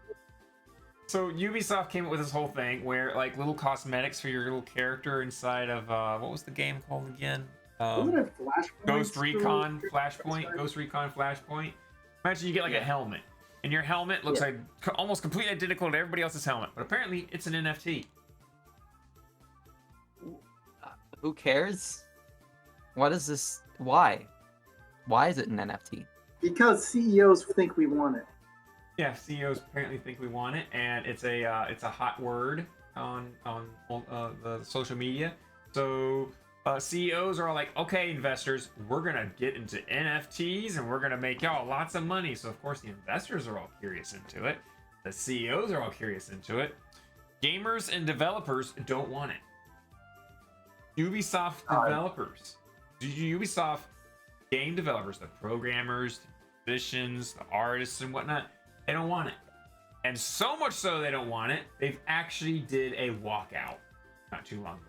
So Ubisoft came up with this whole thing where like little cosmetics for your little character inside of what was the game called again? Wasn't it Flashpoint? Ghost Recon Flashpoint. Ghost Recon Flashpoint. Imagine you get like a Yeah. helmet, and your helmet looks Yeah. like almost completely identical to everybody else's helmet, but apparently it's an NFT. Who cares? What is this? Why? Why is it an NFT? Because CEOs think we want it. Yeah, CEOs apparently think we want it, and it's a hot word on the social media. So CEOs are all like, okay, investors, we're gonna get into NFTs and we're gonna make y'all lots of money. So of course the investors are all curious into it. The CEOs are all curious into it. Gamers and developers don't want it. Ubisoft developers, Ubisoft game developers, the programmers, the musicians, the artists, and whatnot, they don't want it. And so much so they don't want it, they've actually did a walkout not too long ago.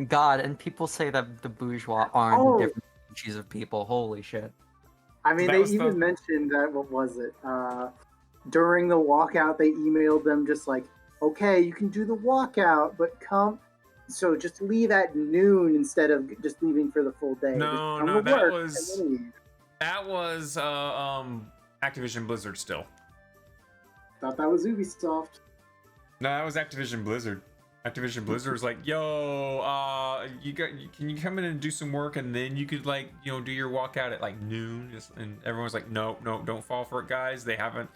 God, and people say that the bourgeois aren't Oh. different species of people. Holy shit. I mean, That they was even the- mentioned that, what was it? During the walkout, they emailed them just like, okay, you can do the walkout, but come. So just leave at noon instead of just leaving for the full day. No, Just come no, to that work was- and then leave. That was Activision Blizzard still. Thought that was Ubisoft. No, that was Activision Blizzard. Activision Blizzard was like, "Yo, can you come in and do some work, and then you could like, do your walkout at like noon." And everyone's like, "No, don't fall for it, guys. They haven't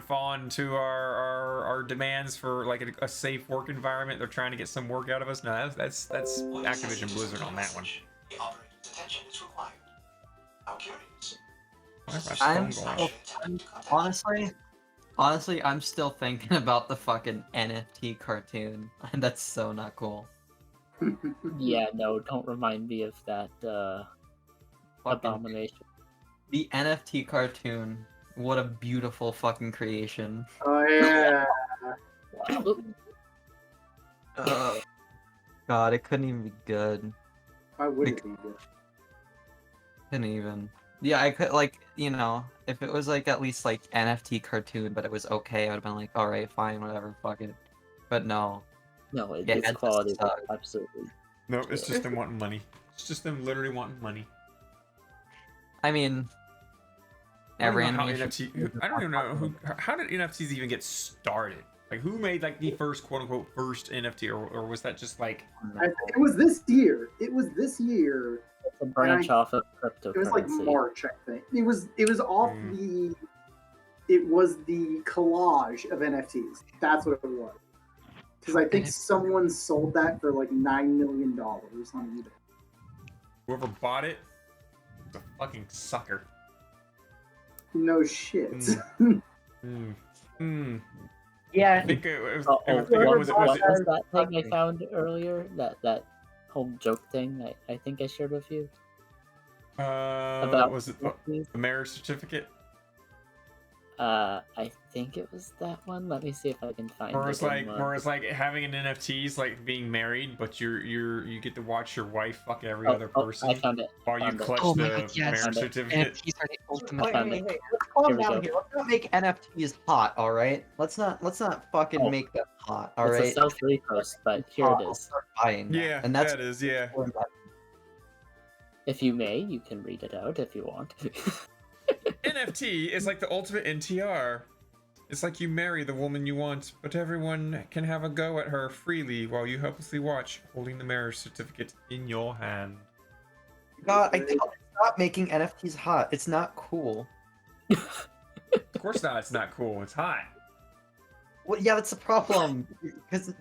fallen to our demands for like a safe work environment. They're trying to get some work out of us." No, that's Activision Blizzard on that one. The operator's attention is required. How curious. Where's my I'm phone going? honestly, I'm still thinking about the fucking NFT cartoon. That's so not cool. Yeah, no, don't remind me of that Fucking, abomination. the NFT cartoon. What a beautiful fucking creation. Oh, yeah. God, it couldn't even be good. Why would it be good? Couldn't even. Yeah, I could like, you know, if it was like at least like NFT cartoon, but it was okay, I would have been like, all right, fine, whatever, fuck it. But no, No, Yeah, its it quality just was sucked. absolutely. No, it's just them wanting money. It's just them literally wanting money. I mean, I don't every even know how animation. I don't even know how did NFTs even get started? Like, who made like the first quote unquote first NFT, or was that just like? It was this year. It was this year. It's a branch off of It was like cryptocurrency. March, I think. It was off the. It was the collage of NFTs. That's what it was. Because I think someone sold that for like $9 million on eBay. Whoever bought it, was a fucking sucker. No shit. Yeah, I think it was. Oh, was what it was that thing I found earlier? That whole joke thing I think I shared with you? was it the marriage certificate? I think it was that one. Let me see if I can find Or it. it's like having an NFT is like being married, but you get to watch your wife fuck every other person I found it. while you Found it. clutch Oh my the God, yes. marriage certificate. NFTs are the ultimate. Wait, found wait, it. wait. Let's calm Here we down go. here. Let's not make NFTs hot, all right? Let's not fucking Oh. make them hot, all It's right? a self-repost, but here Hot, it I'll is. start buying them. Yeah, and that's that is, yeah. If you may, you can read it out if you want. NFT is like the ultimate NTR. It's like you marry the woman you want, but everyone can have a go at her freely while you helplessly watch, holding the marriage certificate in your hand. God, I tell you, stop making NFTs hot. It's not cool. Of course not, it's not cool, it's hot. Well, yeah, that's the problem. Because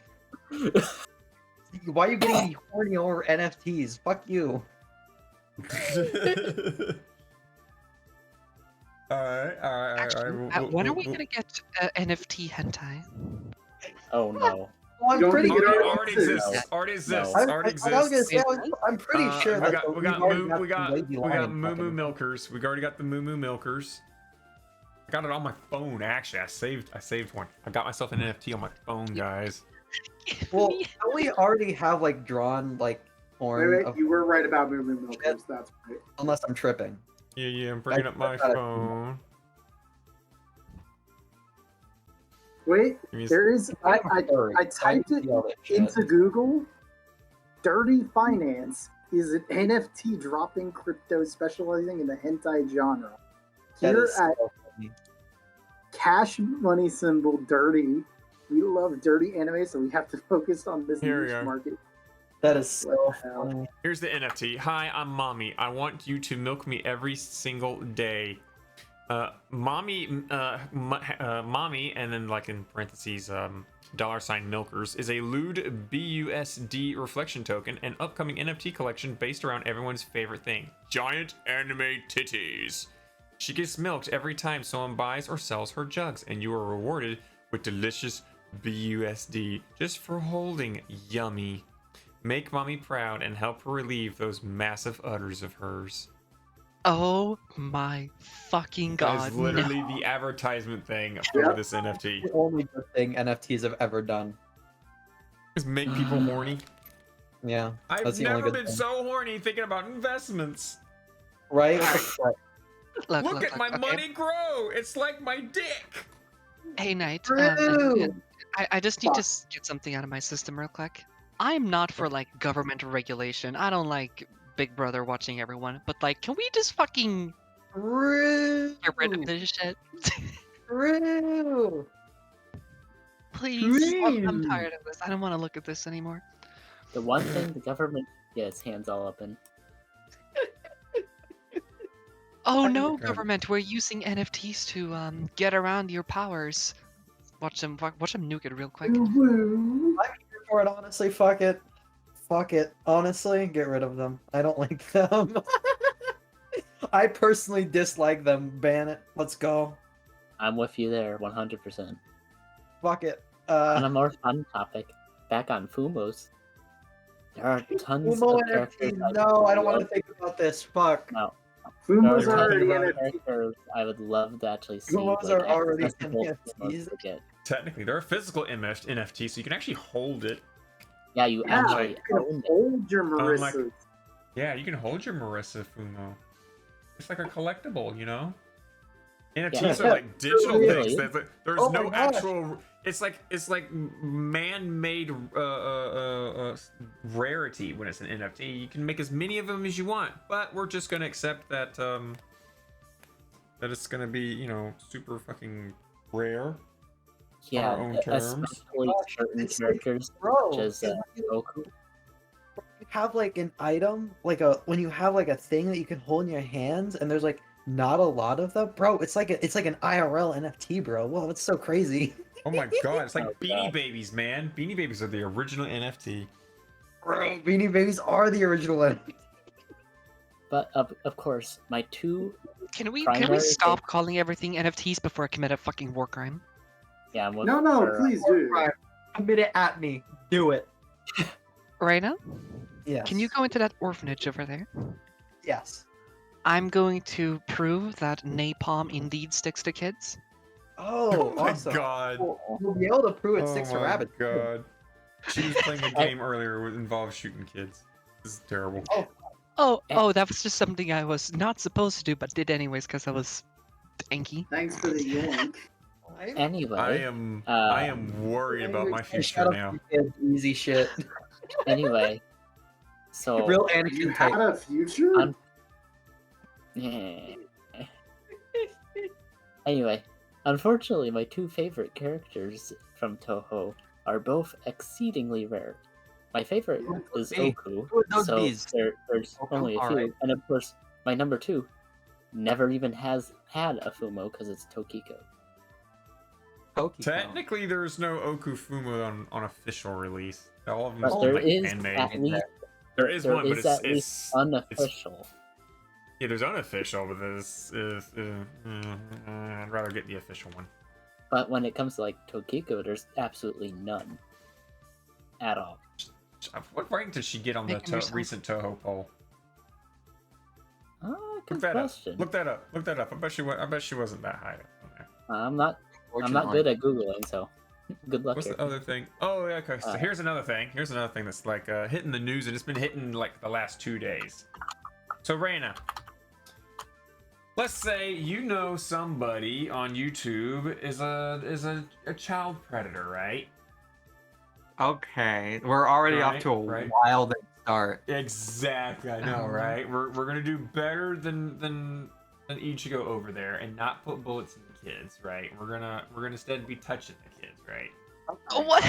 why are you getting me horny over NFTs? Fuck you. Actually, when are we gonna get NFT hentai? Oh no. Well, I'm Don't pretty think it sure. Already exists. Already exists. No. Already I was gonna exists. say, I'm pretty sure we that got Moo Moo Milkers. We already got the Moo Moo Milkers. I got it on my phone. Actually, I saved one. I got myself an NFT on my phone, guys. Well, don't we already have like drawn like porn? Wait, Of, you were right about Moo Moo Milkers. That's right. unless I'm tripping. Yeah, I'm bringing up my phone. Wait, Give me a there is. I typed it into Google. Dirty Finance is an NFT dropping crypto specializing in the hentai genre. That Here is at so funny. Cash Money Symbol Dirty, we love dirty anime, so we have to focus on this Here we niche go. market. That is so What the hell? funny. Here's the NFT. Hi, I'm Mommy. I want you to milk me every single day. Mommy, Mommy, and then like in parentheses, $ milkers is a lewd BUSD reflection token, an upcoming NFT collection based around everyone's favorite thing: giant anime titties. She gets milked every time someone buys or sells her jugs, and you are rewarded with delicious BUSD just for holding yummy. Make Mommy proud and help her relieve those massive udders of hers. Oh my fucking That god! is literally no. the advertisement thing for this NFT. The only good thing NFTs have ever done. Just make people horny. Yeah, I've that's the only never good been thing. so horny thinking about investments. Right? Look at my okay. money grow. It's like my dick. Hey, Knight. True. I just need to get something out of my system real quick. I'm not for like government regulation. I don't like Big Brother watching everyone. But like, can we just fucking True. get rid of this shit? True. Please. I'm tired of this. I don't want to look at this anymore. The one thing the government gets hands all up in. Oh no, God. government! We're using NFTs to get around your powers. Watch them nuke it real quick. Woo. I'm here for it, honestly. Fuck it. Fuck it. Honestly, get rid of them. I don't like them. I personally dislike them. Ban it. Let's go. I'm with you there, 100%. Fuck it. On a more fun topic, back on Fumos, there are tons Umo of characters. NFT. No, I don't want to think about this. Fuck. No. Fumo's You're already talking NFT. about- Characters I would love to actually see. Fumos like, are already accessible Fumos NFTs. to get. Technically, they're a physical NFT, so you can actually hold it. Yeah, you Yeah, actually you can own it. hold your Unlike- Marissa. Yeah, you can hold your Marissa Fumo. It's like a collectible, you know. NFTs Yeah. are like digital Really? things. There's Oh my no gosh. actual. It's like man-made rarity when it's an NFT. You can make as many of them as you want, but we're just gonna accept that that it's gonna be, you know, super fucking rare. Yeah, our own terms. especially certain It's like, characters bro, such as Goku. you have like an item, like when you have like a thing that you can hold in your hands, and there's like not a lot of them, bro. It's like an IRL NFT, bro. Whoa, it's so crazy. Oh my god, it's like Oh, Beanie God. Babies, man. Beanie Babies are the original NFT. Bro, Beanie Babies are the original NFT. But of course, my two Can we Primary stop calling everything NFTs before I commit a fucking war crime? yeah I'm No, no, please do. Right. Commit it at me. Do it. Rena, Yes. can you go into that orphanage over there? Yes. I'm going to prove that napalm indeed sticks to kids. Oh, my awesome. god. We'll be able to prove it Oh sticks to my rabbits. too. god. She was playing a game earlier that involved shooting kids. This is terrible. Oh, that was just something I was not supposed to do, but did anyways because I was anky. Thanks for the yank. anyway. I am worried about my future Shut up, now. you kids. Easy shit. Anyway, so Real You Anakin had type. a future? Un- anyway, unfortunately, my two favorite characters from Touhou are both exceedingly rare. My favorite is Hey, Oku, who are those so bees? there's Oku? only a few, Alright. and of course, my number two never even has had a Fumo because it's Tokiko. Pokemon. Technically, there's no Okufumo on official release. All of them But are there like is handmade. at least There is one, but is at least it's unofficial. yeah. There's unofficial, but there's I'd rather get the official one. But when it comes to like Tokiko, there's absolutely none at all. What rank did she get on the Making yourself- recent Touhou poll? Good Look that question. up. Look that up. Look that up. I bet she wasn't that high on there. I'm not good at googling, so good luck. What's here. the other thing? Oh, yeah, okay. So Uh, here's another thing. Here's another thing that's like hitting the news, and it's been hitting like the last 2 days. So Rena, let's say you know somebody on YouTube is a child predator, right? Okay, we're already off Right, to a right. wild start. Exactly, I know, right? We're gonna do better than Ichigo over there, and not put bullets in the kids, right? We're gonna instead be touching the kids, right? Oh, what?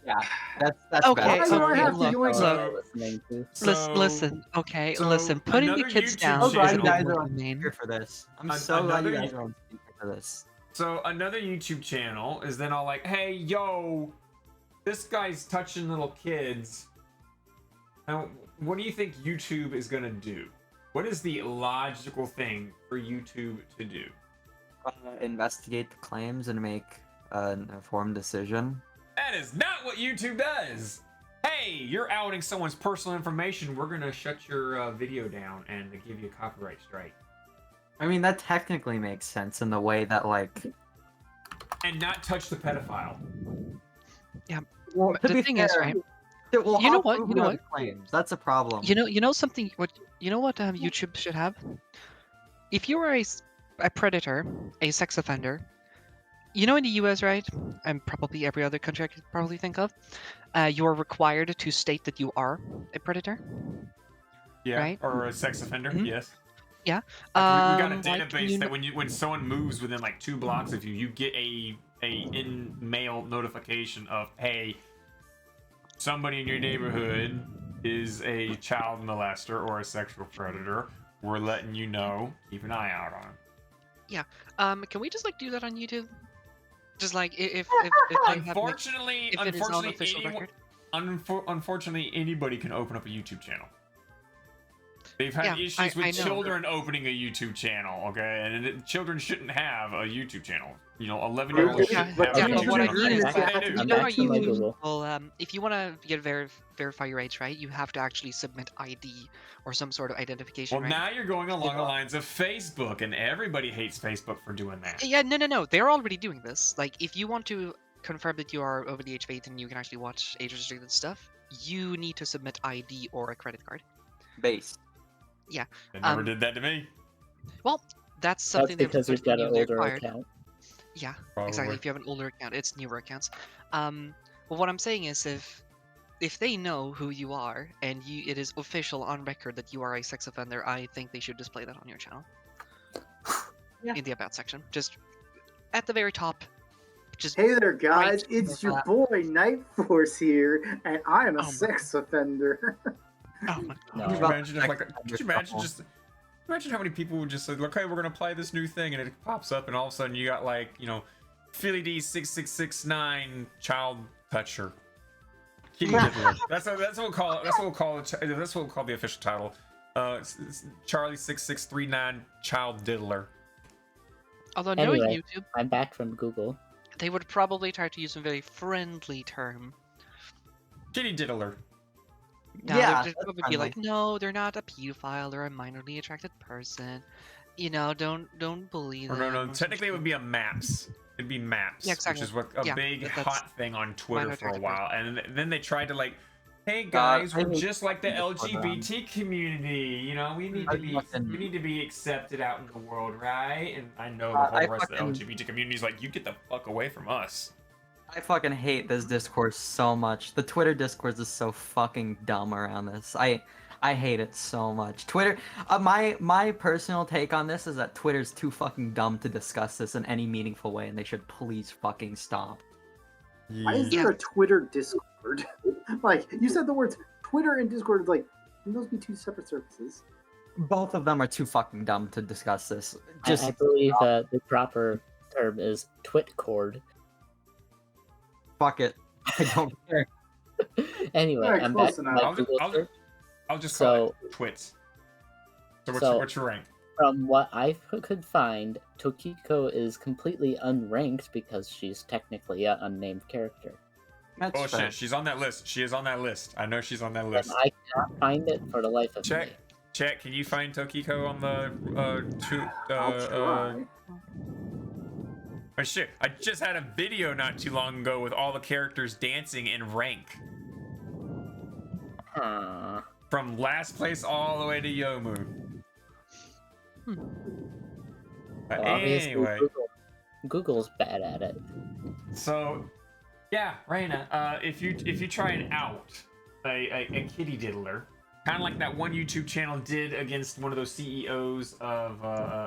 Yeah, that's Okay, Why better. do I have to look, yoink look. it? Listening to. Listen, okay, so listen. Putting the another kids YouTube down I'm glad you channel- guys isn't are on the main. speaker for this. I'm An- so glad you another- guys are on speaker for this. So another YouTube channel is then all like, "Hey, yo, this guy's touching little kids." Now, what do you think YouTube is gonna do? What is the logical thing for YouTube to do? Investigate the claims and make an informed decision. That is not what YouTube does. Hey, you're outing someone's personal information. We're gonna shut your video down and give you a copyright strike, I mean, that technically makes sense in the way that, like, and not touch the pedophile. well, But the thing is, right? Well, You know how what? prove You know are what? the claims? That's a problem. You know something. What YouTube should have? If you are a predator, a sex offender, you know in the U.S., right, and probably every other country I could probably think of, you are required to state that you are a predator. Yeah, Right? or a sex offender. Mhm. Yes. Yeah. Like, we got a Like, database you that kn- when someone moves within like 2 blocks of you, you get a in mail notification of, hey, somebody in your neighborhood is a child molester or a sexual predator. We're letting you know. Keep an eye out on him. Can we just like do that on YouTube? Just like if they have, like, Unfortunately, if it is on official anyone, record. unfortunately, anybody can open up a YouTube channel. They've had Yeah, issues I with know. children opening a YouTube channel, okay? And children shouldn't have a YouTube channel. You know, 11-year-olds Yeah, shouldn't have yeah, a but YouTube what I channel. mean is But that they do. you I'm know how back to my YouTube Google. will, if you want to get verify your age, right, you have to actually submit ID or some sort of identification, Well, right? now you're going along the lines of Facebook, and everybody hates Facebook for doing that. Yeah, no. They're already doing this. Like, if you want to confirm that you are over the age of 18 and you can actually watch age-restricted stuff, you need to submit ID or a credit card. Base. They never Um, did that to me. Well, that's That's something that because you've got an newly older acquired. account. Yeah, Probably. exactly. If you have an older account, it's newer accounts. Well, what I'm saying is if they know who you are and it is official on record that you are a sex offender, I think they should display that on your channel. Yeah. In the about section, just at the very top. Just Hey there, guys! right It's before your that. boy Night Force here, and I am a Oh my sex offender. Oh my No. Could you Well, imagine if like like, could you imagine just imagine how many people would just say, okay, we're gonna play this new thing, and it pops up, and all of a sudden you got like, you know, Philly D 6669 child toucher. Kitty diddler. That's what we'll call it. That's what we'll call it. That's what we'll call the official title. It's Charlie 6639 child diddler. Although knowing Anyway. YouTube, I'm back from Google. they would probably try to use a very friendly term. Kitty diddler. No, Yeah, they'd that's probably be like, friendly. no, they're not a pedophile. They're a minorly attracted person. You know, don't bully Or them. no, or some technically it would shit. be a maps. It'd be maps, Yeah, exactly. which is what a Yeah, big that's hot thing on Twitter minor for a attracted while, and then they tried to like, hey God, guys, I we're hate just like the Discord, LGBT community. You know, we need I to be fucking- we need to be accepted out in the world, right? And I know the I whole rest fucking- of the LGBT community is like, you get the fuck away from us. I fucking hate this discourse so much. The Twitter discourse is so fucking dumb around this. I hate it so much. Twitter, my personal take on this is that Twitter's too fucking dumb to discuss this in any meaningful way, and they should please fucking stop. Why is there a Twitter Discord? Like, you said the words Twitter and Discord, like, can those be two separate services? Both of them are too fucking dumb to discuss this. I Just believe that the proper term is Twitcord. fuck it. I don't care. Anyway, Alright, I'm close back. enough. My I'll, Google I'll, search. I'll just call So- it twits. So so- what's your rank? From what I could find, Tokiko is completely unranked because she's technically an unnamed character. That's Oh fair. shit, she's on that list. She is on that list. I know she's on that list. And I cannot find it for the life of Check. me. Check, can you find Tokiko on the I'll try. Oh shit, I just had a video not too long ago with all the characters dancing in rank. Huh. From last place all the way to Yomu. But Well, obviously, anyway, Google's bad at it. so yeah, Rena, if you try and out a kitty diddler, kind of like that one YouTube channel did against one of those CEOs of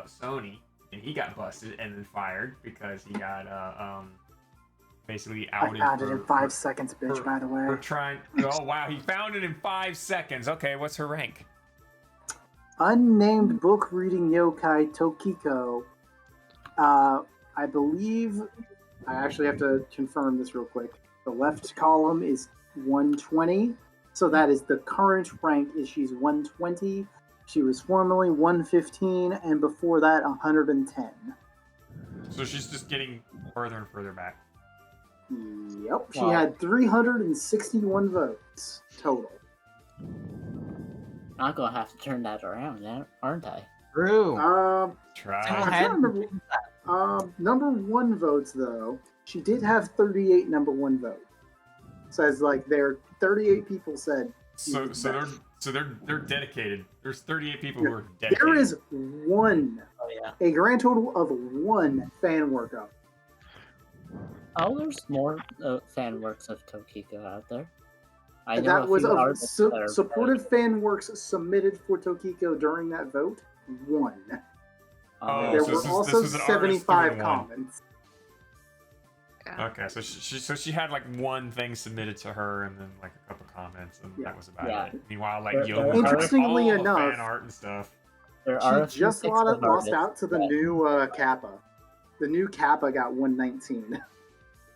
Sony, and he got busted and then fired because he got basically I outed. found it in for- 5 seconds, bitch, for- by the way. For trying. Oh wow, he found it in 5 seconds. Okay, what's her rank? Unnamed book reading yokai Tokiko. I believe I actually have to confirm this real quick. The left column is 120, so that is the current rank. Is she's 120? She was formerly 115, and before that 110. So she's just getting further and further back. Yep, she Wow. had 361 votes total. I'm gonna have to turn that around, aren't I? True. Try. I can't remember. Number one votes though. She did have 38 number one votes. Says like there 38 people said. So they're dedicated. There's 38 people who are dedicated. There is one, Oh yeah. a grand total of one fan workup. Oh, there's more fan works of Tokiko out there. I know That a was few a artists that are supportive fan works submitted for Tokiko during that vote. One. Oh, There so were this also was an artist 75 through the one. comments. Yeah. Okay, so she had like one thing submitted to her and then like a couple comments and Yeah. that was about Yeah. it. Meanwhile, like There- Yo, there was are- like, Interestingly all the enough, fan art and stuff. There are a She few just pixel lost artists out to the that- new Kappa. The new Kappa got 119.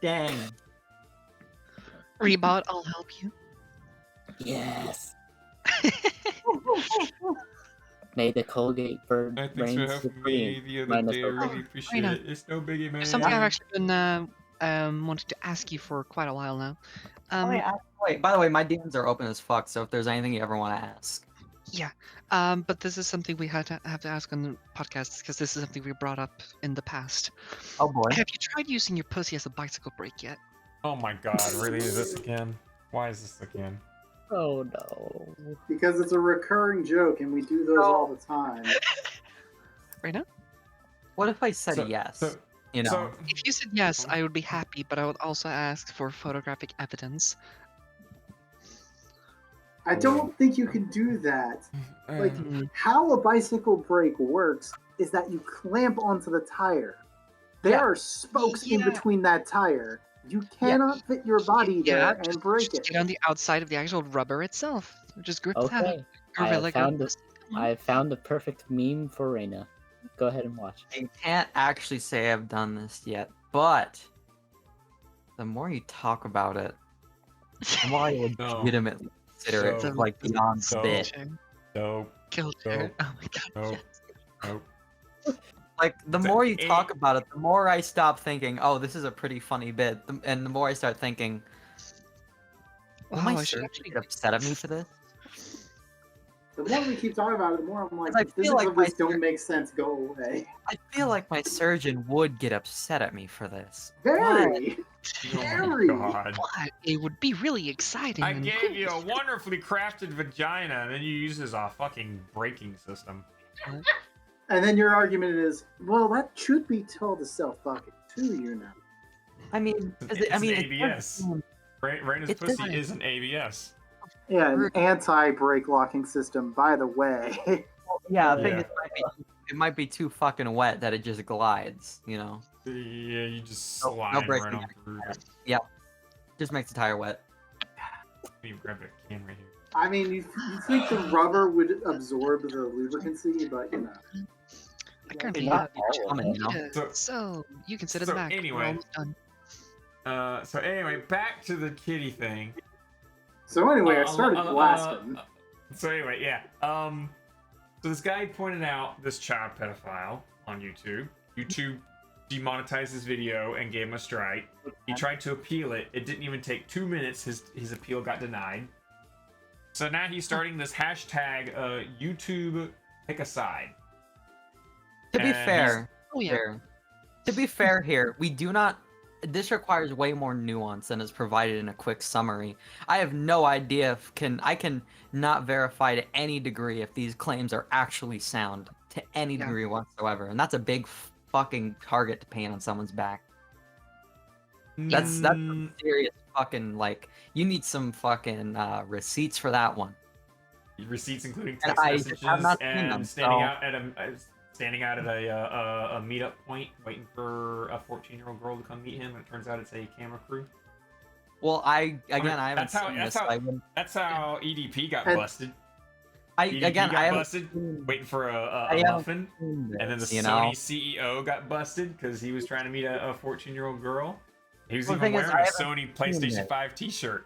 Dang. Rebot, I'll help you. Yes. May the Colgate bird Thanks for reign helping me supreme. the other minus day. I the- really appreciate know. it. It's no biggie, man. There's something I've actually been wanted to ask you for quite a while now. Wait, by the way, my DMs are open as fuck, so if there's anything you ever want to ask. But this is something we have to ask on the podcast because this is something we brought up in the past. Oh boy. Have you tried using your pussy as a bicycle brake yet? Oh my god, really? Is this again? Why is this again? Oh no. Because it's a recurring joke and we do those all the time. Rena? What if I said So- yes? so- you know, So, If you said yes, I would be happy, but I would also ask for photographic evidence. I don't think you can do that. Like, Mm. how a bicycle brake works is that you clamp onto the tire. There Yeah. are spokes in Yeah. between that tire. You cannot fit your body there and just, break just it. get on the outside of the actual rubber itself. Just grip that. Okay, I Gorilla found grip. it. I found the perfect meme for Rena. Go ahead and watch. I can't actually say I've done this yet, but the more you talk about it, the more I No. legitimately consider it So- like beyond so- spit. Dope. Killshare. Oh my god. Nope. Yes. Nope. Like the The more you talk A- about it, the more I stop thinking, "Oh, this is a pretty funny bit," and the more I start thinking, "Will my Oh, I should surgeon actually get upset at me for this?" The more we keep talking about it, the more I'm like, I the feel physics like of this my- don't make sense. Go away. I feel like my surgeon would get upset at me for this. Very. Oh Very. my god. But it would be really exciting. I and gave you a cool. wonderfully crafted vagina, and then you use it as a fucking braking system. And then your argument is, well, that should be told to self-fucking to you now. I mean, It's I mean, an it ABS. doesn't- Raina's It pussy doesn't- is an ABS. Yeah, an anti-brake locking system, by the way. yeah, I think Yeah. it might be too fucking wet that it just glides. You know, Yeah, you just No- slide no right braking on through. just makes the tire wet. Let me grab a can right here. I mean, you think the rubber would absorb the lubricancy, but you know. I currently Not have all of it, you know? Cheetah, so you can sit in so the back. We're anyway. almost done. So anyway, back to the kitty thing. So anyway, I Uh, started uh, uh, blasting. So anyway, yeah. So this guy pointed out this child pedophile on YouTube. YouTube demonetized his video and gave him a strike. He tried to appeal it. It didn't even take 2 minutes. His appeal got denied. So now he's starting this hashtag YouTube pick a side. To be And fair, Oh yeah. fair. To be fair here, we do not. This requires way more nuance than is provided in a quick summary. I have no idea if I can not verify to any degree if these claims are actually sound to any Yeah. degree whatsoever, and that's a big fucking target to paint on someone's back. That's some serious fucking like. You need some fucking receipts for that one. receipts including And text I just messages have not seen and them, standing so- out at a meetup point waiting for a 14-year-old girl to come meet him, and it turns out it's a camera crew. Well, I haven't that's how- seen that's this. how- I wouldn't- That's how EDP got And- busted. I EDP again, got I haven't busted seen- waiting for I a haven't muffin, seen and then the this, you Sony know? CEO got busted because he was trying to meet a 14-year-old girl. He was Well, the even thing is, wearing I a Sony PlayStation it. 5 T-shirt.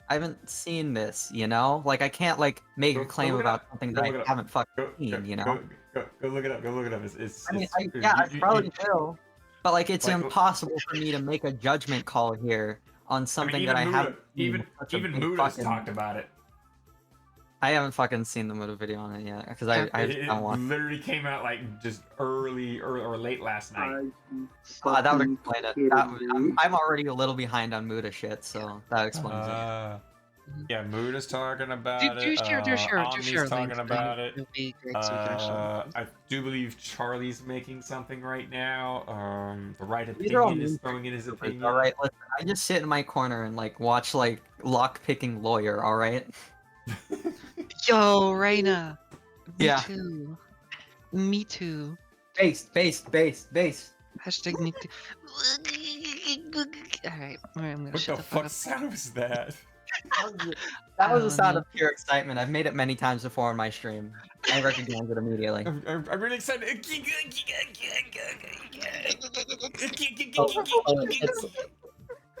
I haven't seen this, you know? Like I can't like make Go- a go claim look it about up. something Go that look it I up. haven't fucking Go, seen, you know? go look it up. Go look it up. It's I mean, it's- yeah, I you- probably you- will. But like, it's Like, impossible for me to make a judgment call here on something that I even haven't. Muda, seen even with such a even big Muda's fucking- talked about it. I haven't fucking seen the Muda video on it yet because Yeah. I It don't want. literally came out like just early or late last night. That would Fucking explain it. kidding me. I'm already a little behind on Muda shit, so that explains it. Yeah, Muda's talking about Do it. share Omni's talking links, about it. It'll be great so we can actually. I do believe Charlie's making something right now. The right These are all opinion is meme throwing in his opinion. All right, listen. I just sit in my corner and like watch like lock picking lawyer. All right. Yo, Rena. Me Yeah. too. Me too. Base. Hashtag me too. Alright, I'm gonna What shut the the fuck fuck up. sound was that? That was a sound Um, of pure excitement. I've made it many times before in my stream. I recognize it immediately. I'm really excited. Oh,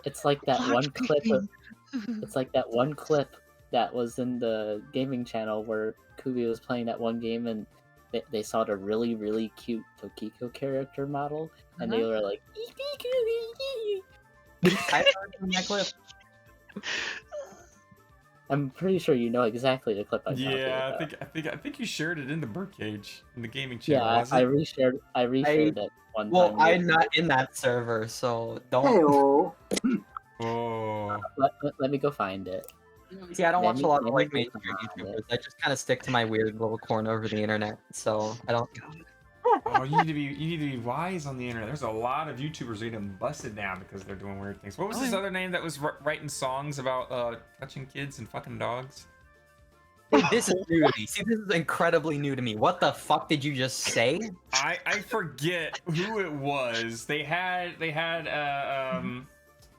it's like that one clip. It's like that one clip that was in the gaming channel where Kubi was playing that one game and they saw the really, really cute Tokiko character model and they were like, I haven't seen that clip. I'm pretty sure you know exactly the clip I'm talking Yeah, about. I think you shared it in the birdcage in the gaming Yeah, channel. was I it? reshared it one Well, time. I'm not in that server, so don't. Heyo. Oh, Let me go find it. See, I don't watch a lot of like Maybe mainstream we'll find YouTubers. I just kind of stick to my weird little corner over the internet, so I don't. Oh, you need to be wise on the internet. There's a lot of YouTubers getting busted now because they're doing weird things. What was his other name that was writing songs about touching kids and fucking dogs? Hey, this is new to me. See, this is incredibly new to me. What the fuck did you just say? I forget who it was. They had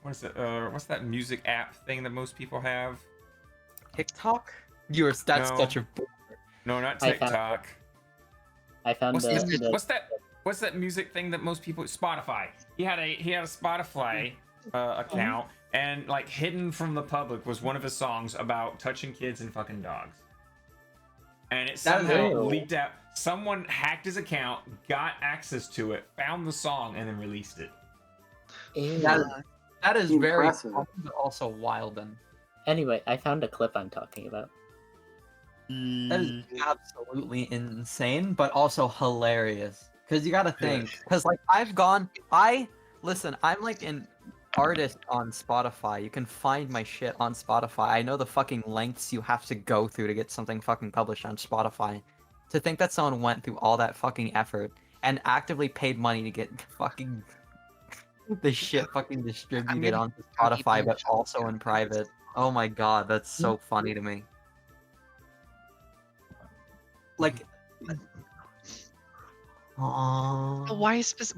what is it? What's that music app thing that most people have? TikTok? That's No. such a. No, not I found- TikTok. I found What's that music thing that most people Spotify? He had a Spotify account, and like hidden from the public was one of his songs about touching kids and fucking dogs. And it somehow Ew. leaked out. Someone hacked his account, got access to it, found the song, and then released it. Ew. That is very Impressive. common, but also wild. And Anyway, I found a clip I'm talking about. that is absolutely insane, but also hilarious. Because you gotta think. Because like listen. I'm like an artist on Spotify. You can find my shit on Spotify. I know the fucking lengths you have to go through to get something fucking published on Spotify. To think that someone went through all that fucking effort and actively paid money to get fucking the shit fucking distributed onto Spotify, but also in private. Oh my god, that's so funny to me. Like,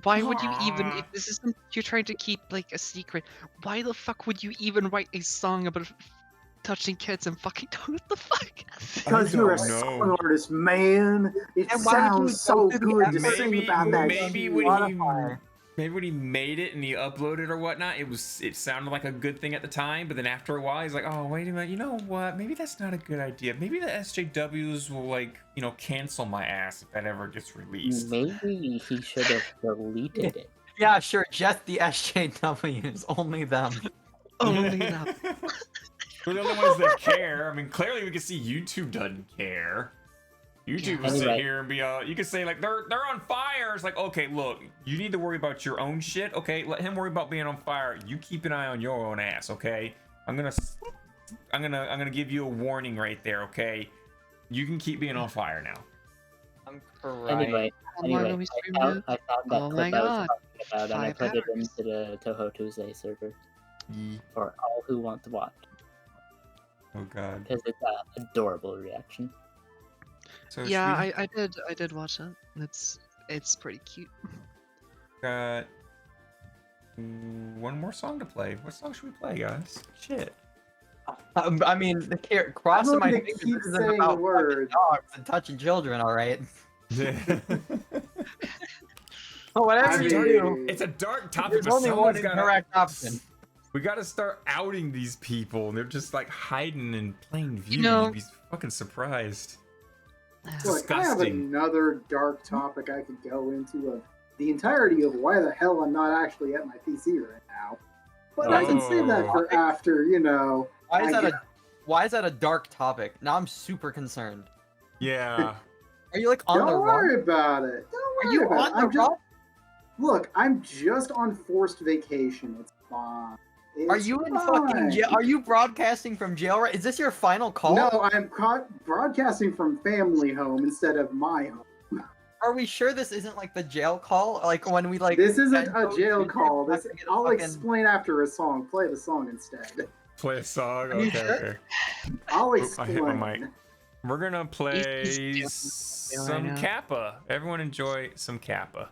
Why would you even, if this is something you're trying to keep like a secret, why the fuck would you even write a song about touching kids and fucking what the fuck? Because you're a song artist, man. It And why would you sounds so go through the good to effort? sing about that maybe shit. when he made it and he uploaded or whatnot, it sounded like a good thing at the time, but then after a while he's like, oh wait a minute, you know what? Maybe that's not a good idea. Maybe the SJWs will like, cancel my ass if that ever gets released. Maybe he should have deleted it. Yeah, sure, just the SJWs, only them. Only that. We're the only ones that care. I mean, clearly we can see YouTube doesn't care. YouTube will sit Anyway. here and be you can say like they're on fire. It's like, okay, look, you need to worry about your own shit. Okay, let him worry about being on fire. You keep an eye on your own ass. Okay, I'm gonna give you a warning right there. Okay, you can keep being on fire now. I'm crying. Anyway, Why don't we stream it? I found that Oh clip my I was god. talking about, and I 5 put it hours. into the Touhou Tuesday server for all who want to watch, Oh god. because it's an adorable reaction. So Yeah, we I did watch it. It's pretty cute. got one more song to play. What song should we play, guys? Shit. I mean, crossing my gonna fingers keep this isn't saying about the word. fucking dogs and touching children, alright? Yeah. Whatever I you mean, do, It's a dark topic, there's but only one someone's gotta. incorrect option. We gotta start outing these people, and they're just like hiding in plain view. You know- You'd be fucking surprised. Look, I have Disgusting. another dark topic I could go into of the entirety of why the hell I'm not actually at my PC right now. But I can save that for after, Why is that a dark topic? Now I'm super concerned. Yeah. Are you like on Don't the worry run? about it. Don't Are worry you about on it. the run? Look, I'm just on forced vacation. It's fine. Are It's you in fine. fucking jail? Are you broadcasting from jail? Right? Is this your final call? No, I'm broadcasting from family home instead of my home. Are we sure this isn't like the jail call? Like when we like. This isn't go a to jail jail, call. have This to get a I'll fucking- explain after a song. Play the song instead. Play a song. Are you Okay. sure? Okay. I'll I explain. hit my mic. We're gonna play doing some right now. Kappa. Everyone enjoy some Kappa.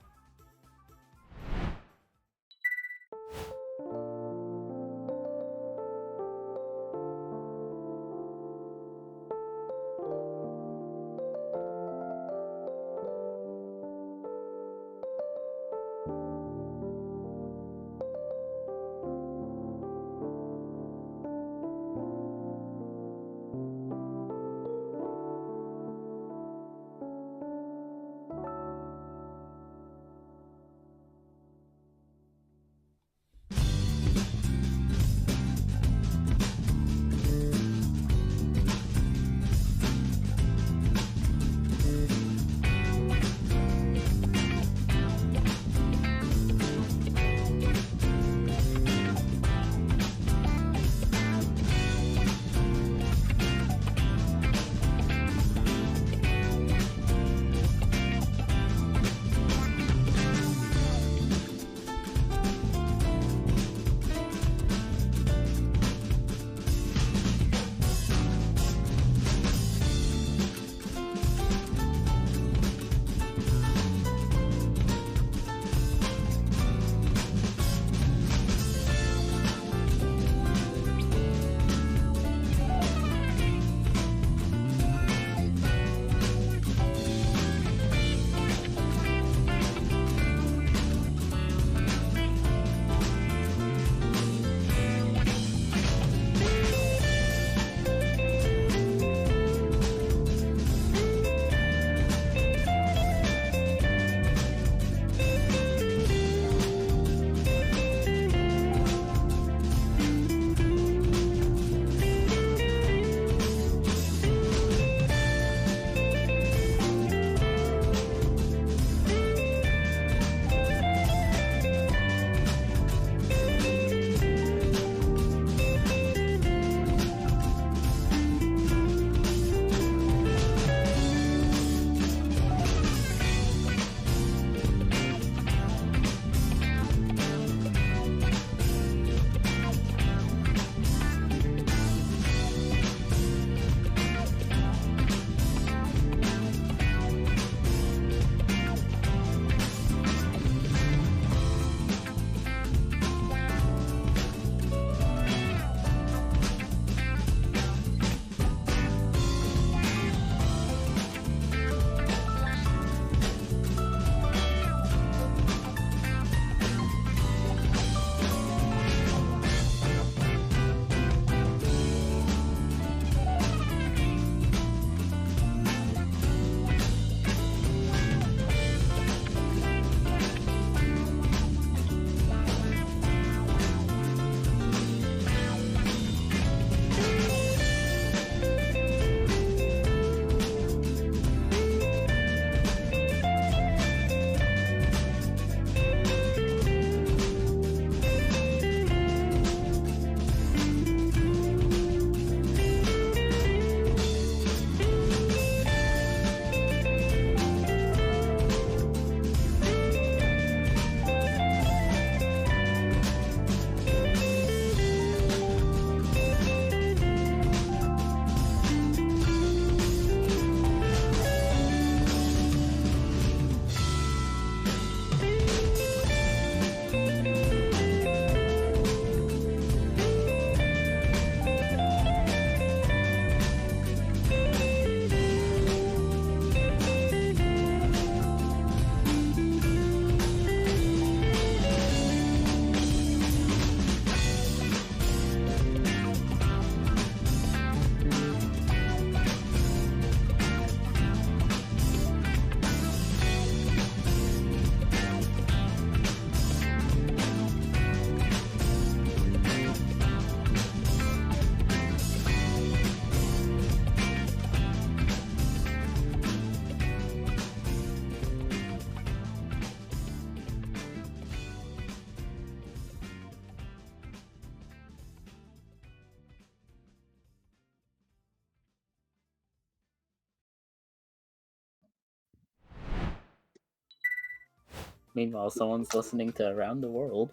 Meanwhile, someone's listening to Around the World.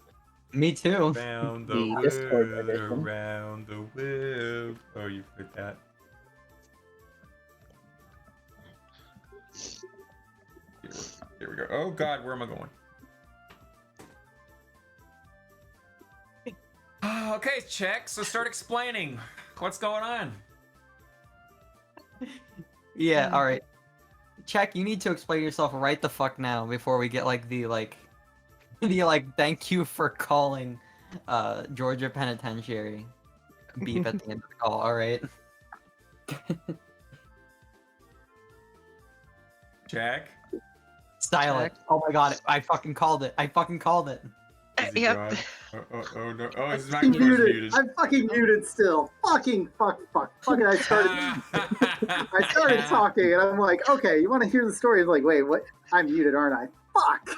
Me too. Around the The Discord world, edition. around the world. Oh, you put that. Here we go. Oh God, where am I going? Okay, check. So start explaining. What's going on? Yeah, alright. Check, you need to explain yourself right the fuck now before we get the thank you for calling Georgia Penitentiary beep at the end of the call, alright? Jack? Silent. Oh my god, I fucking called it. I fucking called it. Is he Yep. gone? Oh no. Oh, his I'm microphone's muted. muted. I'm fucking muted still. Fucking fuck. Fucking I started talking and I'm like, okay, you want to hear the story? I'm like, wait, what? I'm muted, aren't I? Fuck.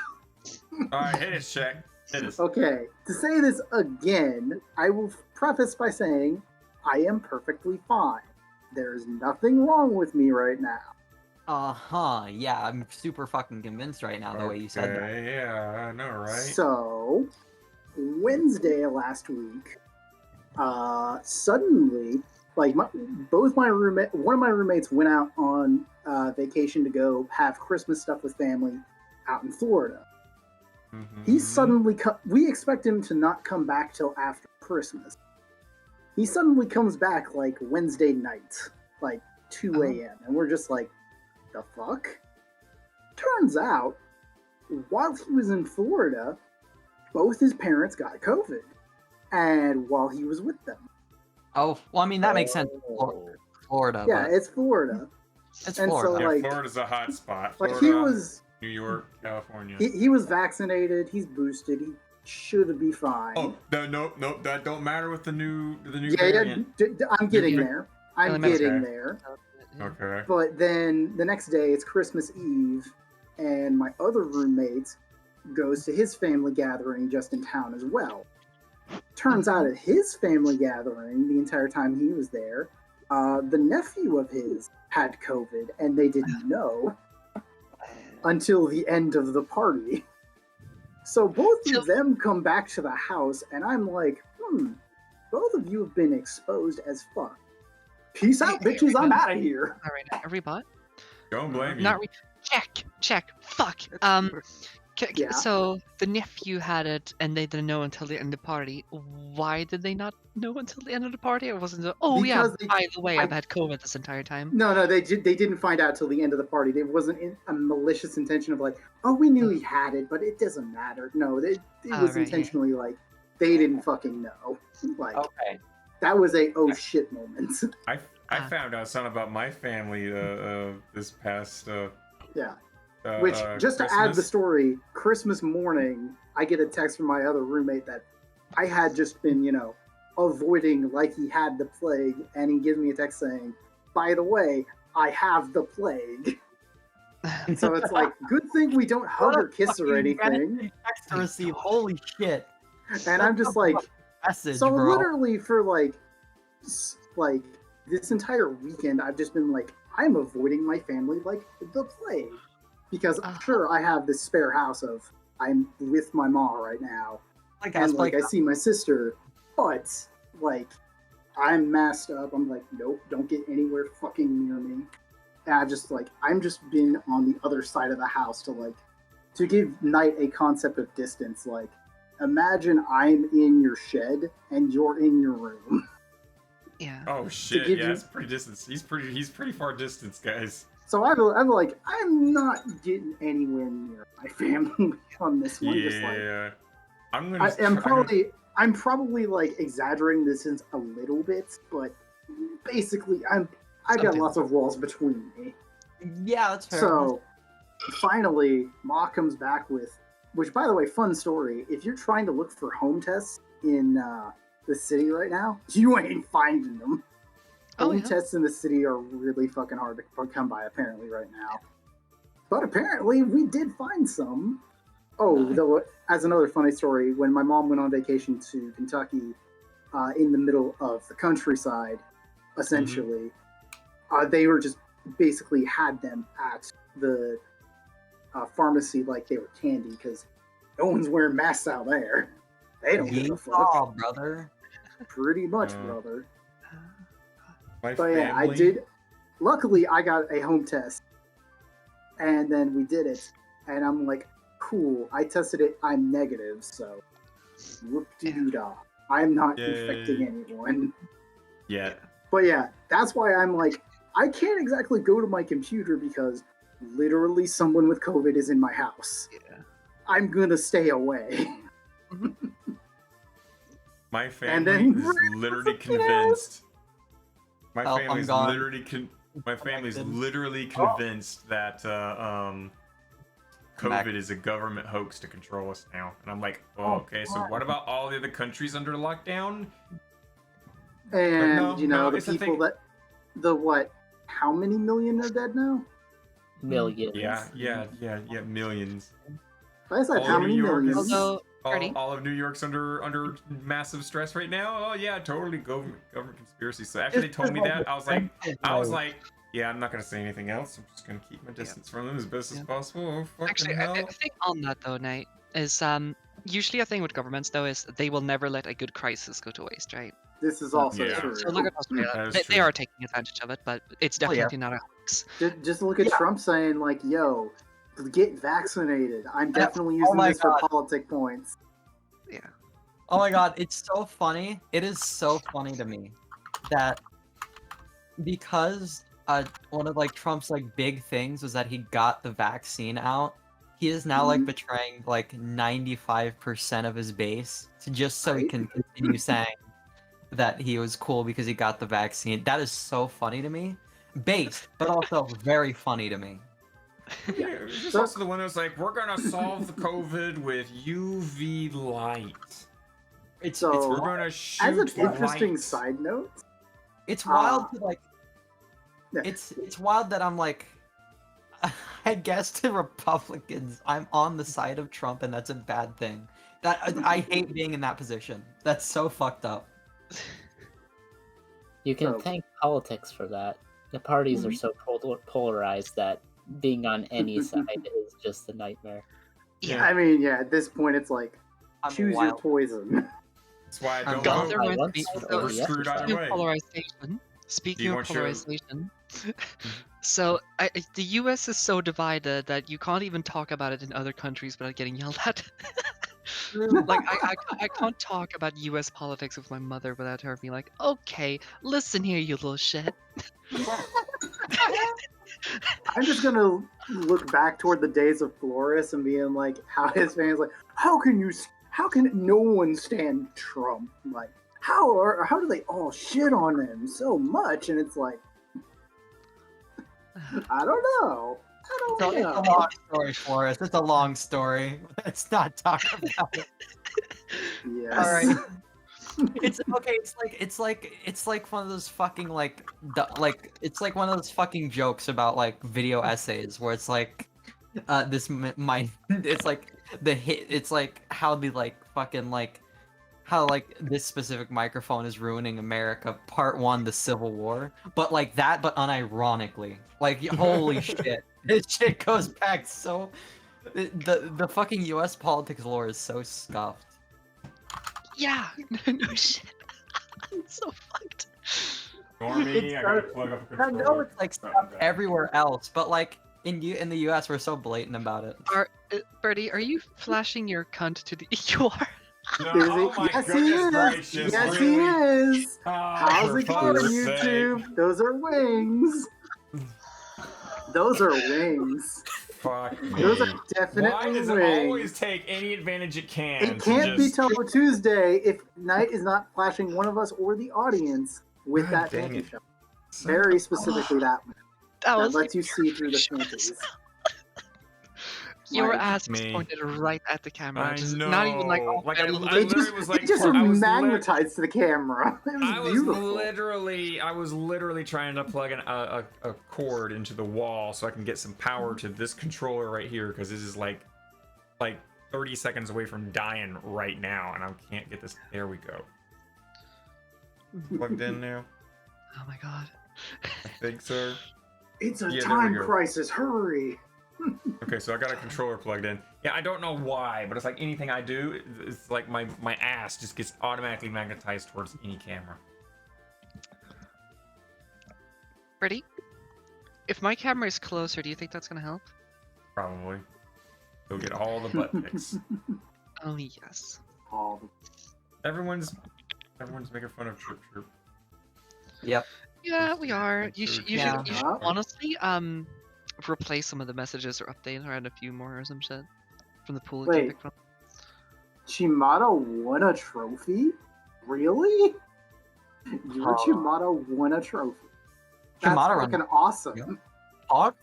Alright, hit it, Jack. Hit it. Okay, to say this again, I will preface by saying I am perfectly fine. There's nothing wrong with me right now. Uh-huh, yeah, I'm super fucking convinced right now the way you said that. Okay, yeah, I know, right? So, Wednesday last week, suddenly, like, one of my roommates went out on vacation to go have Christmas stuff with family out in Florida. He suddenly, we expect him to not come back till after Christmas. He suddenly comes back, like, Wednesday night, like, 2 a.m., and we're just like, the fuck? Turns out, while he was in Florida, both his parents got COVID, and while he was with them. Oh, well, I mean, that makes sense. Florida. Yeah, but it's Florida. it's and so, Florida. Yeah, like- Florida's a hot spot. Like, Florida, he was New York, California. he was vaccinated, he's boosted, he should be fine. Oh, nope, that don't matter with the new yeah, variant. I'm getting New- there. I'm Okay. getting there. Okay. But then the next day, it's Christmas Eve, and my other roommate goes to his family gathering just in town as well. Turns out at his family gathering, the entire time he was there, the nephew of his had COVID, and they didn't know until the end of the party. So both of them come back to the house, and I'm like, both of you have been exposed as fuck. Peace out, bitches, I'm out of here. All right, are we bought? Don't blame you. Not check. Fuck. Yeah. So the nephew had it, and they didn't know until the end of the party. Why did they not know until the end of the party? It wasn't. Because By the way, I've had COVID this entire time. No, they didn't find out till the end of the party. There wasn't a malicious intention of like, oh, we knew he had it, but it doesn't matter. No, it was right, yeah. intentionally like, they didn't fucking know. Like, Okay. that was a oh shit moment. I found out something about my family this past Yeah. Which, just to add the Christmas. story, Christmas morning, I get a text from my other roommate that I had just been, avoiding like he had the plague, and he gives me a text saying, by the way, I have the plague. So it's like, good thing we don't hug or kiss or anything. Text to receive. Holy shit. And I'm just like, Message, so bro. literally for like this entire weekend, I've just been like, I'm avoiding my family like the plague. Because sure, I have this spare house of, I'm with my mom right now. And like, I see my sister, but like, I'm masked up. I'm like, nope, don't get anywhere fucking near me. And I'm just been on the other side of the house to give Knight a concept of distance. Like, imagine I'm in your shed and you're in your room. Yeah. Oh shit! give Yeah, you- it's pretty distance. He's pretty far distance, guys. So I'm like, I'm not getting anywhere near my family on this one. Just like, Yeah. I'm gonna. I'm probably like exaggerating this a little bit, but basically I've got Something. lots of walls between me. Yeah, that's fair. So finally, Ma comes back with, which by the way, fun story. If you're trying to look for home tests in the city right now, you ain't finding them. Home tests in the city are really fucking hard to come by apparently right now. But apparently we did find some. Oh, though, as another funny story, when my mom went on vacation to Kentucky, in the middle of the countryside, essentially, they were just basically had them at the pharmacy like they were candy, because No one's wearing masks out there. They don't give a fuck. Yeehaw, brother. Pretty much, brother. My But yeah, I family- did. Luckily, I got a home test, and then we did it, and I'm like, cool. I tested it. I'm negative, so whoop-de-doo-dah. I'm not infecting anyone. Yeah. But yeah, that's why I'm like, I can't exactly go to my computer because literally someone with COVID is in my house. Yeah. I'm gonna stay away. My And family then- is literally convinced. My Oh, I'm family's gone. literally my family's Connected. literally convinced that Back. COVID is a government hoax to control us now. And I'm like, oh, Oh, okay, so God. what about all the other countries under lockdown? And no, you know, no, the it's the people thing- that the what? How many million are dead now? Millions. Yeah, millions. I said All how of many New York millions? is- Although, Bernie, All of New York's under massive stress right now. Oh yeah, totally government conspiracy. So after they told me that, I was like, yeah, I'm not gonna say anything else. I'm just gonna keep my distance from them as best as Yeah. possible. Oh, fucking actually, hell. a thing on that though, Nate, is usually a thing with governments though is they will never let a good crisis go to waste, right? This is also Yeah. true. So look at Australia. That is They true. are taking advantage of it, but it's Oh, yeah. definitely not a hoax. Just look at Trump saying like, "Yo, get vaccinated." I'm definitely using my this for God. politic points. Yeah. Oh my god, it's so funny. It is so funny to me that because one of like Trump's like big things was that he got the vaccine out, he is now like Mhm. betraying like 95% of his base to just so he Right. can continue saying that he was cool because he got the vaccine. That is so funny to me. Based, but also very funny to me. Yeah, it's just So- also the one that's like, we're gonna solve the COVID with UV light. It's So- We're gonna shoot As an interesting light. side note, it's wild Ah. to like Yeah. it's wild that I'm like I guess to Republicans I'm on the side of Trump and that's a bad thing. That I hate being in that position. That's so fucked up. You can So- thank politics for that. The parties are so polarized that being on any side is just a nightmare. Yeah. I mean, yeah, at this point, it's like I'm choose your wild. poison. That's why I don't Guns vote. are I going to once be said We're the screwed other either Speaking way. of polarization, speaking of want your- polarization, so the U.S. is so divided that you can't even talk about it in other countries without getting yelled at. Like I can't talk about U.S. politics with my mother without her being like, "Okay, listen here, you little shit." I'm just gonna look back toward the days of Flores and being like, how his fans like, how can no one stand Trump? Like, how do they all shit on him so much? And it's like, I don't know. I It's don't a know. long story for us. It's a long story. Let's not talk about it. Yes. All right. It's okay. It's like one of those fucking it's like one of those fucking jokes about like video essays where it's like it's like the hit. It's like how the like fucking like how like this specific microphone is ruining America. Part 1, the Civil War, but like that, but unironically. Like holy shit, this shit goes back so. The fucking U.S. politics lore is so scuffed. Yeah, no shit. It's so fucked. Normie, I gotta plug up a I know controller. it's like Stop stuff that. everywhere else, but like in the U.S. we're so blatant about it. Bertie, are you flashing your cunt to the? You are. No, Is oh it? my Yes, he goodness is. gracious, Yes, really? he is. Oh, How's for it going, fuck's sake. YouTube? Those are wings. Those are wings. Fuck Those me. are definitely Why does it wings. always take any advantage it can? It to can't be just... Taco Tuesday if Knight is not flashing one of us or the audience with God that dang panty it. shot. Very specifically that one. That That was lets you see like through the precious. panties. Your Like, ass was me. pointed right at the camera. I Just know. not even like, oh, Like, a I little literally bit. It just, was like, it just I was magnetized to the camera. It was I was beautiful. literally trying to plug a cord into the wall so I can get some power to this controller right here because this is like 30 seconds away from dying right now and I can't get this. There we go. Plugged in now. Oh my god. I think so. It's a Yeah, there we time go. crisis. Hurry. Okay, so I got a controller plugged in. Yeah, I don't know why, but it's like anything I do, it's like my ass just gets automatically magnetized towards any camera. Ready? If my camera is closer, do you think that's gonna help? Probably. Go get all the butt pics. Oh yes. All the Everyone's making fun of Chirp Chirp. Yep. Yeah, we are. You should Yeah. honestly replace some of the messages or update or add a few more or some shit from the pool. Wait. You pick from. Shimada won a trophy? Really? Your Shimada won a trophy. That's Shimada fucking run- awesome. Yeah. Pog?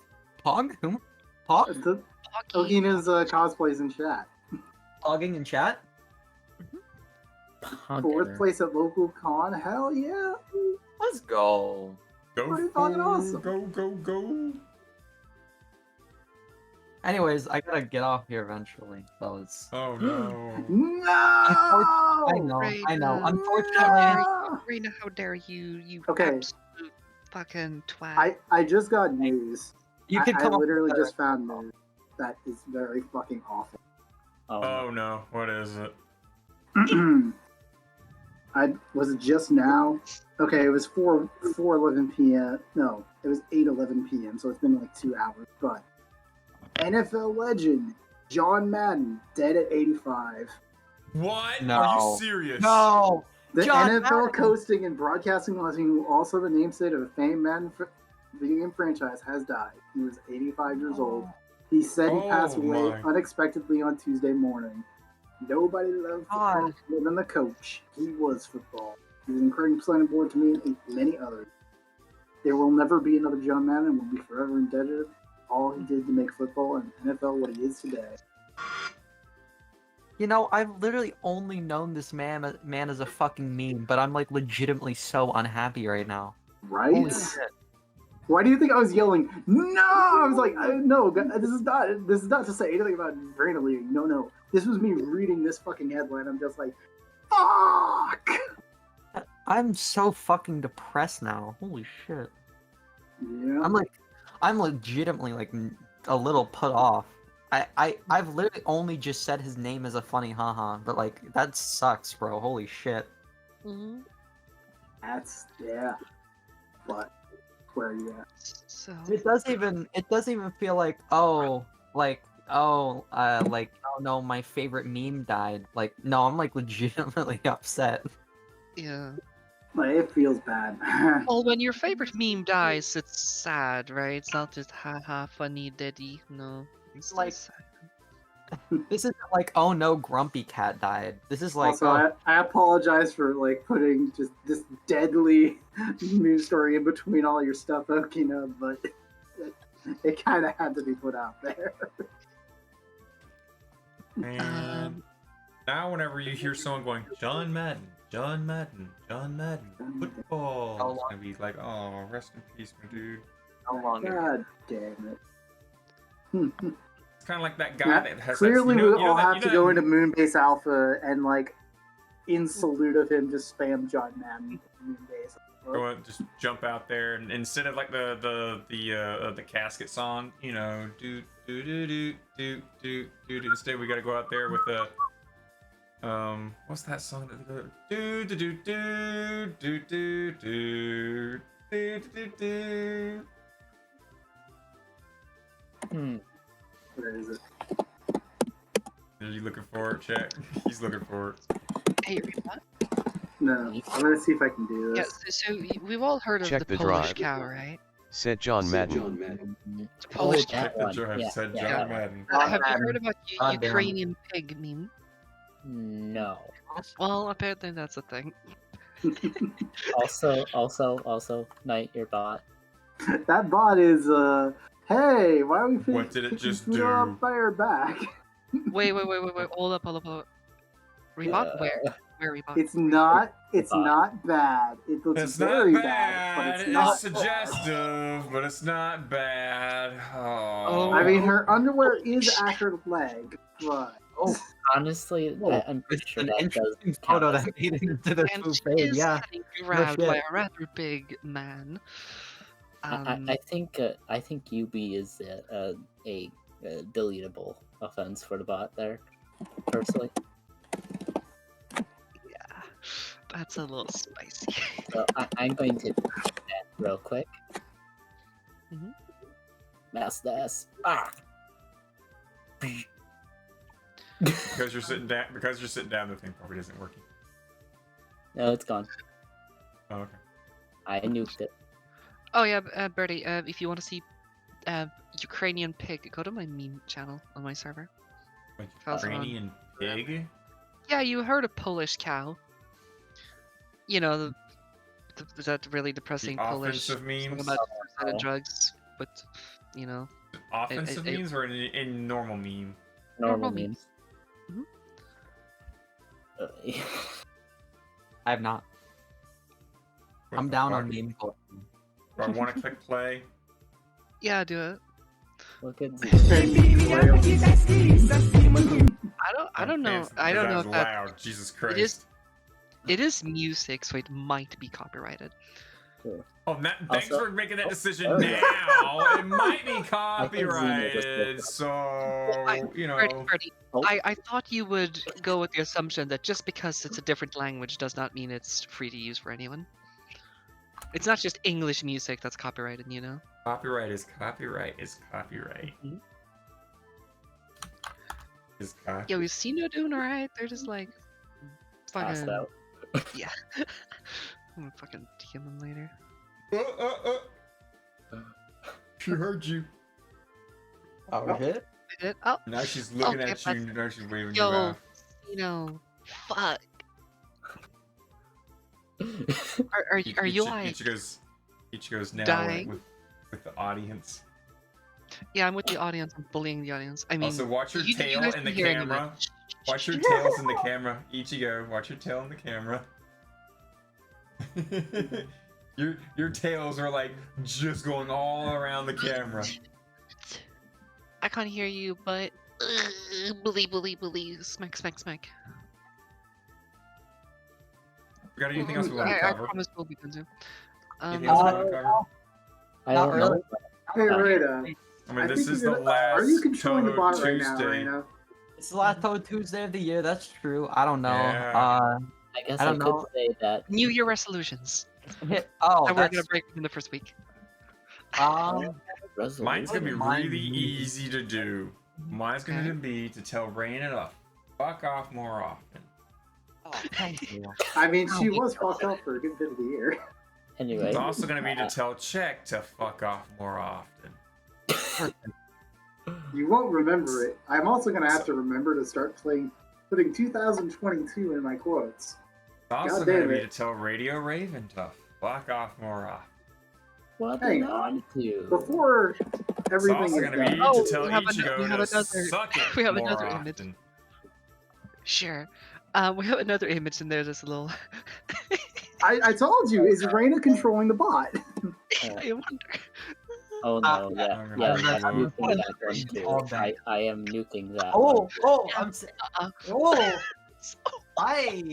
Pog? Whom? Pog? The Ohina's cosplays in chat. Pogging in chat? Fourth place at local con? Hell yeah. Let's go. Go, Pretty fucking fool, awesome. go, go, go. Anyways, I gotta get off here eventually, fellas. Oh no. No! I know, I know. Rena. Unfortunately, Rena, how dare you? You Okay. absolute fucking twat. I just got news. you can come I up literally with just found news that is very fucking awful. Oh no. What is it? Was it just now? Okay, it was 4:11 p.m. No, it was 8:11 p.m. So it's been like 2 hours. But NFL legend John Madden dead at 85. What? No. Are you serious? No! The John NFL Madden! coasting and broadcasting legend, who also the namesake of a famed Madden video game franchise, has died. He was 85 years old. He said he passed away my. unexpectedly on Tuesday morning. Nobody loved football God. more than the coach. He was football. He was an incredible signing board to me and many others. There will never be another John Madden and will be forever indebted. All he did to make football and NFL what he is today. You know, I've literally only known this man as a fucking meme, but I'm like legitimately so unhappy right now. Right? Holy shit. Why do you think I was yelling? No! I was like, no, this is not to say anything about Rena leaving. No. This was me reading this fucking headline. I'm just like, fuck! I'm so fucking depressed now. Holy shit. Yeah. I'm legitimately like a little put off. I've literally only just said his name as a funny haha, but like that sucks, bro. Holy shit. Mhm. That's, yeah. But, where are you at? So It doesn't even feel like oh no, my favorite meme died. Like no, I'm like legitimately upset. yeah. Like, it feels bad. Well, when your favorite meme dies, it's sad, right? It's not just haha funny daddy. No, it's Like- like sad. This isn't like oh no, Grumpy Cat died. This is like Also, oh, I apologize for like putting just this deadly news story in between all your stuff, Okina, but it kind of had to be put out there. And now whenever you hear someone going, John Madden, football, How it's long- gonna be like, oh, rest in peace, my dude. no longer. God damn it. It's kind of like that guy Yeah, that has Clearly, that, you know, we you know all that- have you to know go that- into Moonbase Alpha and, like, in salute of him, just spam John Madden Moonbase. Go and just jump out there, and instead of like the casket song, you know, do, instead we gotta go out there with the what's that song that they go do. Where is it? Are you looking for it, chat? He's looking for it. Hey, Rena? No, I'm gonna see if I can do Yeah. this. So we've all heard of Check the the Polish drive. cow, right? Said John Madden. The Oh, Polish cow. that The one. drive Yeah, said yeah, John that one. Madden. John Have you Madden. heard about Goddamn. Ukrainian pig meme? No. Well, apparently that's a thing. Also, Knight, your bot. That bot is, hey, why are we What did it just put do? up by her back? Wait. Hold up. Rebot? Where? Where Rebot? It's not Bot. not bad. It looks It's very not bad, but bad. it's not bad. Suggestive, but it's not bad. Oh. I mean, her underwear is at her leg, but Honestly, Oh, I'm pretty It's sure an that does interesting count photo as that made it into the And food she page. is Yeah. getting grabbed by shit. a rather big man. I think Yubi is a deletable offense for the bot there, personally. Yeah, that's a little spicy. So I'm going to do that real quick. Mhm. Mouse this. Ah! Because you're sitting down. Because you're sitting down, the thing probably isn't working. No, it's gone. Oh, okay. I nuked it. Oh yeah, Bertie, if you want to see Ukrainian pig, go to my meme channel on my server. Like How's it on? Ukrainian pig. Yeah, you heard of Polish cow. You know, that really depressing The Polish offensive song memes? about suicide and drugs, but you know, Offensive it- memes or in normal meme? Normal Normal memes. Mhm. I have not. What I'm the down fuck? on meme collecting. Do I want to click play? yeah, do it. Look at I don't know. I don't know if that loud. Jesus Christ. it is music, so it might be copyrighted. Oh, thanks Also- for making that decision Oh. now. It might be Xena just copyrighted, looked so you know. Bertie, Oh. I thought you would go with the assumption that just because it's a different language does not mean it's free to use for anyone. It's not just English music that's copyrighted, you know? Copyright is copyright is copyright. Mhm. Is copy. Yeah, we've seen you doing alright. They're just like passed fucking out. yeah. I'm gonna fucking DM them later. She heard you. Oh shit! I did. Oh, Now she's looking Okay, at you. but- Now she's waving you yo, off. you know, fuck. Are you like? Ichigo's now dying? with the audience. Yeah, I'm with the audience. I'm bullying the audience. I mean, Also, watch your you tail guys in the can hear anyway. camera. Watch your tails in the camera. Ichigo, watch your tail in the camera. your tails are like just going all around the camera. I can't hear you, but bully, bully, bully, smack, smack, smack. We got anything else we want to I cover? promise we'll be done soon. Anything else we want to cover? I Not don't really. know. Hey, Rena. I mean, I this think is you're the gonna- last Are you controlling the Touhou bot right now, Tuesday. Rena? It's the last Touhou Tuesday of the year. That's true. I don't know. Yeah. I guess I I, don't could know. say that. New Year resolutions. Oh, And we're that's gonna break in the first week. Mine's gonna be Mine really me. easy to do. Mine's gonna be to tell Rena to fuck off more often. Oh, thank you. I mean, she was fucked up for a good bit of the year. Anyway. It's also gonna be to tell Check to fuck off more often. You won't remember it. I'm also gonna have to remember to start putting 2022 in my quotes. It's also God gonna damn be it. to tell Radio Raven to fuck off more often. What Hang did I on. do? Before It's everything also is gonna be done. Oh, to tell we have Ichigo another- to suck it we have more another often. image. Sure. We have another image in there that's a little. I told you, is Rena controlling the bot? I wonder. Oh no, yeah, I'm yeah, gonna- I'm I'm nuking gonna- that one too. all that. I am nuking that one. I'm. Uh-uh. Oh, why?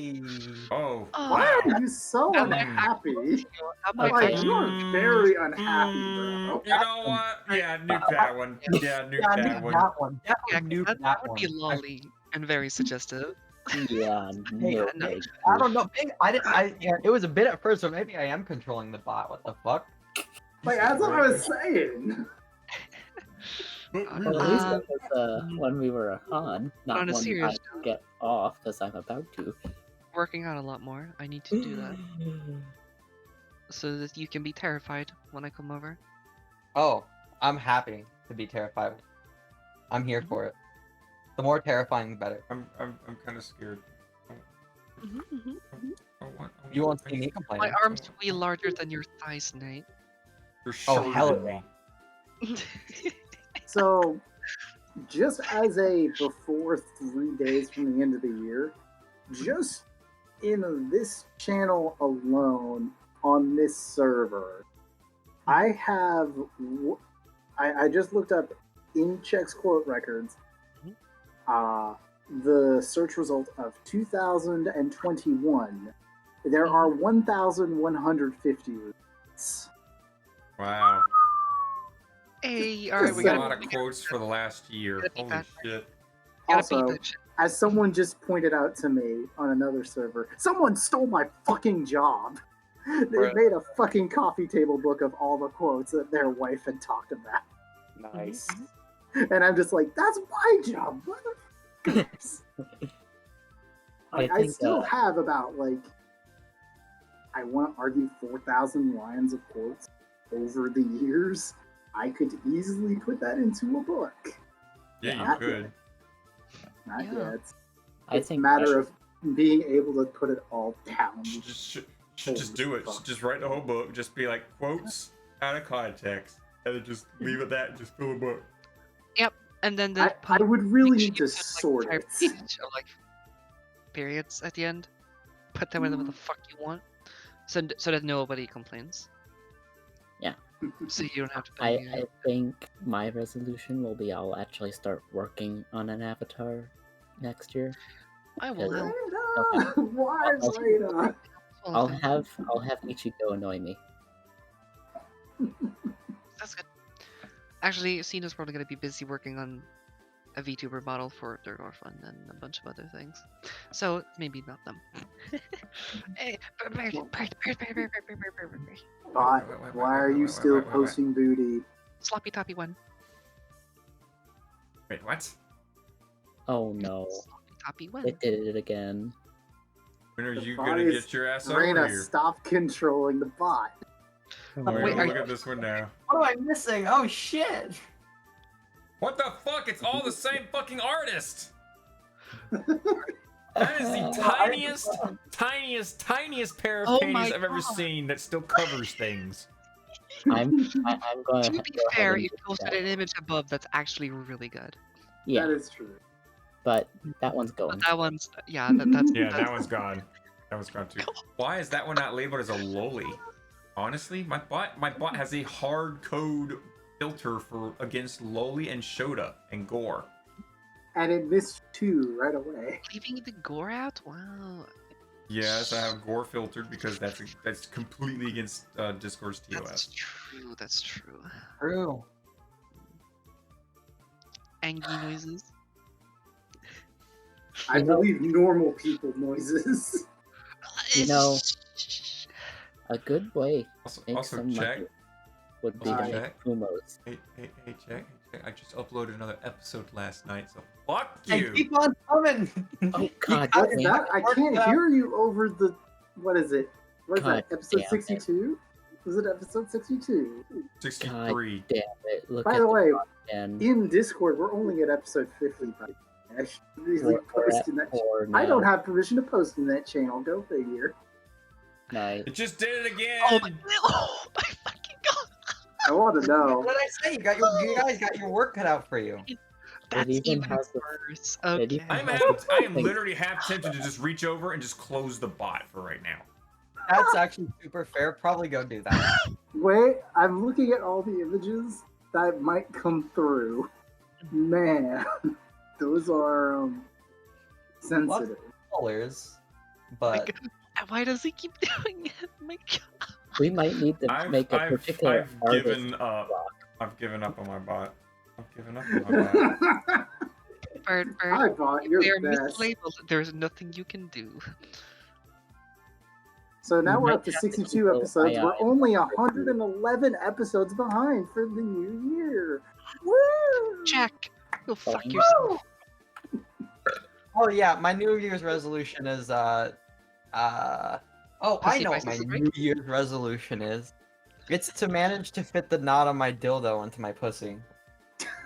Oh, Why wow. are you so I'm unhappy? I might Like, actually- you are very unhappy, bro. You know what? Yeah, nuke that one. Yeah, nuke Yeah, that nuke one. that one. Yeah, Definitely nuke that that would one. be lolly and very suggestive. Yeah, Hey, no, no. thank I you. don't know. Maybe yeah, it was a bit at first, so maybe I am controlling the bot. What the fuck? Like, that's what I was saying. Well, at least Um, that was when we were on, not on a when serious I get off, because I'm about to. Working out a lot more. I need to do that so that you can be terrified when I come over. Oh, I'm happy to be terrified. I'm here for it. The more terrifying, the better. I'm kind of scared. You won't see me complain. My arms will be larger than your thighs, Nate. You're Oh, shorter hell than me. So, just as a before 3 days from the end of the year, just in this channel alone on this server, I have. I just looked up in Check's quote records. The search result of 2021. There are 1,150 roots. Wow. Hey, all right, we a gotta, lot of quotes for the last year. gotta beat Holy that. shit. gotta Also, beat that shit. as someone just pointed out to me on another server, someone stole my fucking job. They Right. made a fucking coffee table book of all the quotes that their wife had talked about. Nice. And I'm just like, that's my job, motherfuckers. Like, I think, still have about, like, I want to argue 4,000 lines of quotes over the years. I could easily put that into a book. Yeah, you Not could. yet. Not Yeah. yet. I It's a think matter of being able to put it all down. Should just do it. Just write the whole book. Just be like quotes out of context, and then just leave it at that. And just fill a book. And then the I would really make sure need you to put, sort entire it. page of, like, periods at the end. Put them wherever the fuck you want, so that nobody complains. Yeah. So you don't have to. I think my resolution will be I'll actually start working on an avatar next year. I will help. Rena! Why, Rena? I'll have Ichigo annoy me. That's good. Actually, Cena's probably gonna be busy working on a VTuber model for their orphan and a bunch of other things. So maybe not them. Hey, Bot, why are you still wait. posting booty? Sloppy toppy one. Wait, what? Oh no, Sloppy toppy one. they did it again. When are The you bot gonna is- get your ass over Rena, here? stop controlling the bot. Wait, Wait, are look you- at this one now. What am I missing? Oh shit! What the fuck? It's all the same fucking artist. That is the tiniest pair of Oh panties my I've ever God. seen that still covers things. I'm going To to be go ahead fair, and you do posted that. an image above that's actually really good. Yeah, That is true. but that one's But going. that one's that's Yeah, that one's gone. That one's gone too. Why is that one not labeled as a loli? Honestly, my bot has a hard code filter for against loli and shota and gore. And it missed two right away. leaving the gore out. Wow, Yes, I have gore filtered because that's completely against Discord's that's TOS. true. That's true. True. Angry noises. I You know- believe normal people noises. You know, a good way Also, to make also some check. money would be Also to make check. promos. Hey, check. I just uploaded another episode last night, so fuck Hey, you. keep on coming. Oh god What's damn that? it. I can't hear you over the. What is it? What is God that? Episode damn it. 62? Was it episode 62? 63. Damn it. Look By at the way, and in Discord, we're only at episode 50. By the way. I should easily post in that. I don't have permission to post in that channel. Go figure. Nice. It just did it again. Oh my fucking god! I want to know. What did I say? You guys got your work cut out for you. That's even even has the- worse. it Okay. even I has- am literally half tempted to just reach over and just close the bot for right now. That's actually super fair. Probably go do that. Wait, I'm looking at all the images that might come through. Man, those are sensitive. Colors, My but God. Why does he keep doing it? My god. We might need to make a particular I've artist. given up. I've given up on my bot. I've given up on my bot. Bird, Hi, bot. You're they're the best. mislabeled. There's nothing you can do. So now We we're might up to have to 62 go episodes. AI. We're only 111 episodes behind for the new year. Woo! Jack, go fuck Fine. yourself. oh yeah, my New Year's resolution is oh, I Pussy know what my bicycle, New Year's resolution is. It's to manage to fit the knot on my dildo into my pussy.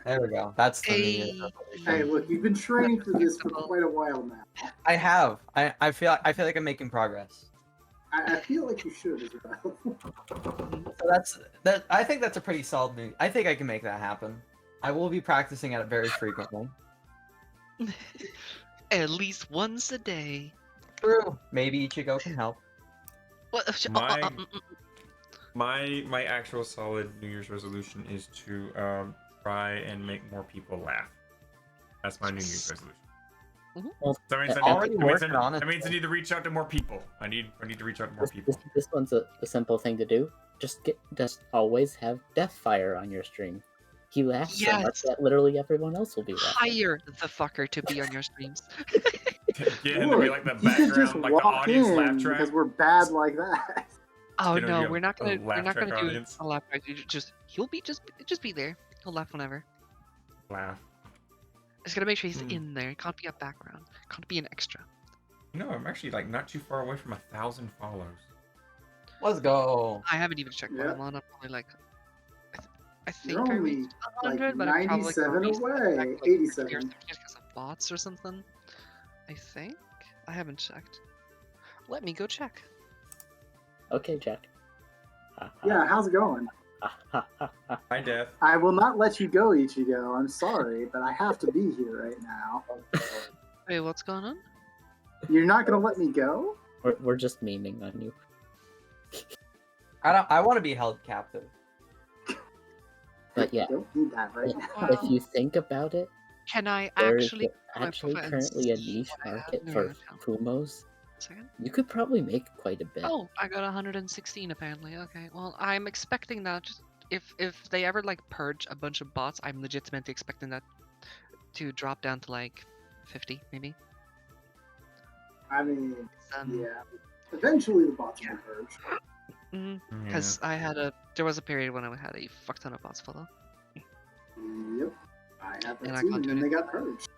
There we go. That's the New Year's Hey. resolution. Hey, look, you've been training for this for quite a while now. I have. I feel like I'm making progress. I feel like you should as well. So that. I think that's a pretty solid move. I think I can make that happen. I will be practicing at it very frequently. At least once a day. True. Maybe Ichigo can help. What? My actual solid New Year's resolution is to try and make more people laugh. That's my New Year's resolution. Well, That means, already working on it. that means I need to reach out to more people. I need to reach out to more people. This one's a simple thing to do. Just always have Deathfire on your stream. He laughs so much Yes. that literally everyone else will be laughing. Hire the fucker to be on your streams. Yeah, it'll be like the you could just background, like the walk audience laugh in track. because we're bad like that. Oh You know, no, you we're have not a gonna laugh track do audience. a laugh track. He'll be just be there. He'll laugh whenever. Laugh. Just gotta make sure he's Hmm. in there. Can't be a background. Can't be an extra. You know, I'm actually like not too far away from 1,000 follows. Let's go. I haven't even checked what Yeah. I'm on. I'm probably like, I think You're I only reached like 100, but I'm probably 97 away. 87. because of bots or something. I think I haven't checked. Let me go check. Okay, Jack. Ha, ha, Yeah, how's it going? ha, ha, ha, ha. Hi, Death. I will not let you go, Ichigo. I'm sorry, but I have to be here right now. Wait, what's going on? You're not gonna let me go? We're just memeing on you. I want to be held captive. But yeah, Don't need that right now. if you think about it, Can I there's actually actually profile and currently a see niche what I have market in for my account? Fumos. Second. You could probably make quite a bit. Oh, I got 116 apparently. Okay, well, I'm expecting that. Just if they ever like purge a bunch of bots, I'm legitimately expecting that to drop down to like 50 maybe. I mean, Um, yeah. Eventually the bots will purge. Because there was a period when I had a fuck ton of bots follow. Yep. I have And that I too, can't and do then they anything. got purged.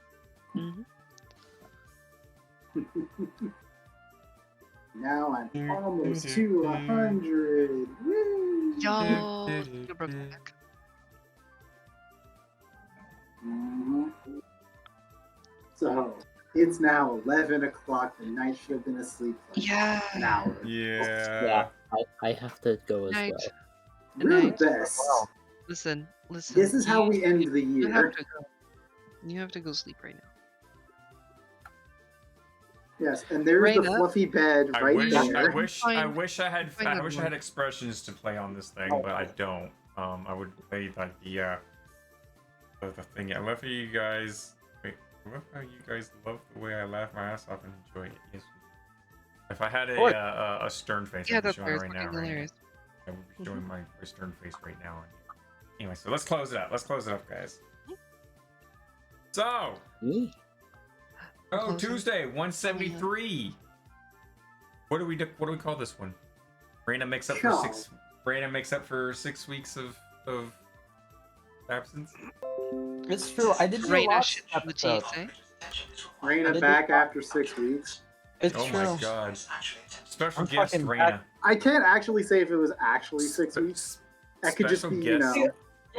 Now I'm almost to 100. Woo! Yo, you broke my neck. Mhm. So, it's now 11 o'clock. The night should have been asleep for Yeah. an hour. Yeah. I have to go as Night. well. We're the Night. best. Listen. This is how we end the You have year. to go. You have to go sleep right now. Yes, and there's the Rena? fluffy bed I right wish, there. I wish I had Find that one. expressions to play on this thing, but I don't. I would play like the thing. I love how you guys. Wait, I love how you guys love the way I laugh my ass off and enjoy it. Yes. If I had a stern face, Yeah, I'd be that's showing it fair. It's right now. fucking Right? hilarious. I would be showing my stern face right now. Anyway, so let's close it up. Let's close it up, guys. So, Me? oh, Closing. Tuesday, 173. What do we call this one? Rena makes up for Cow. 6. Rena makes up for 6 weeks of absence. It's true. I did do a Rena lot should of the episodes. cheese, eh? Rena back after 6 weeks. It's Oh true. my god! Special I'm guest fucking Rena. I can't actually say if it was actually 6 weeks. That could just Special be, guest. Yeah,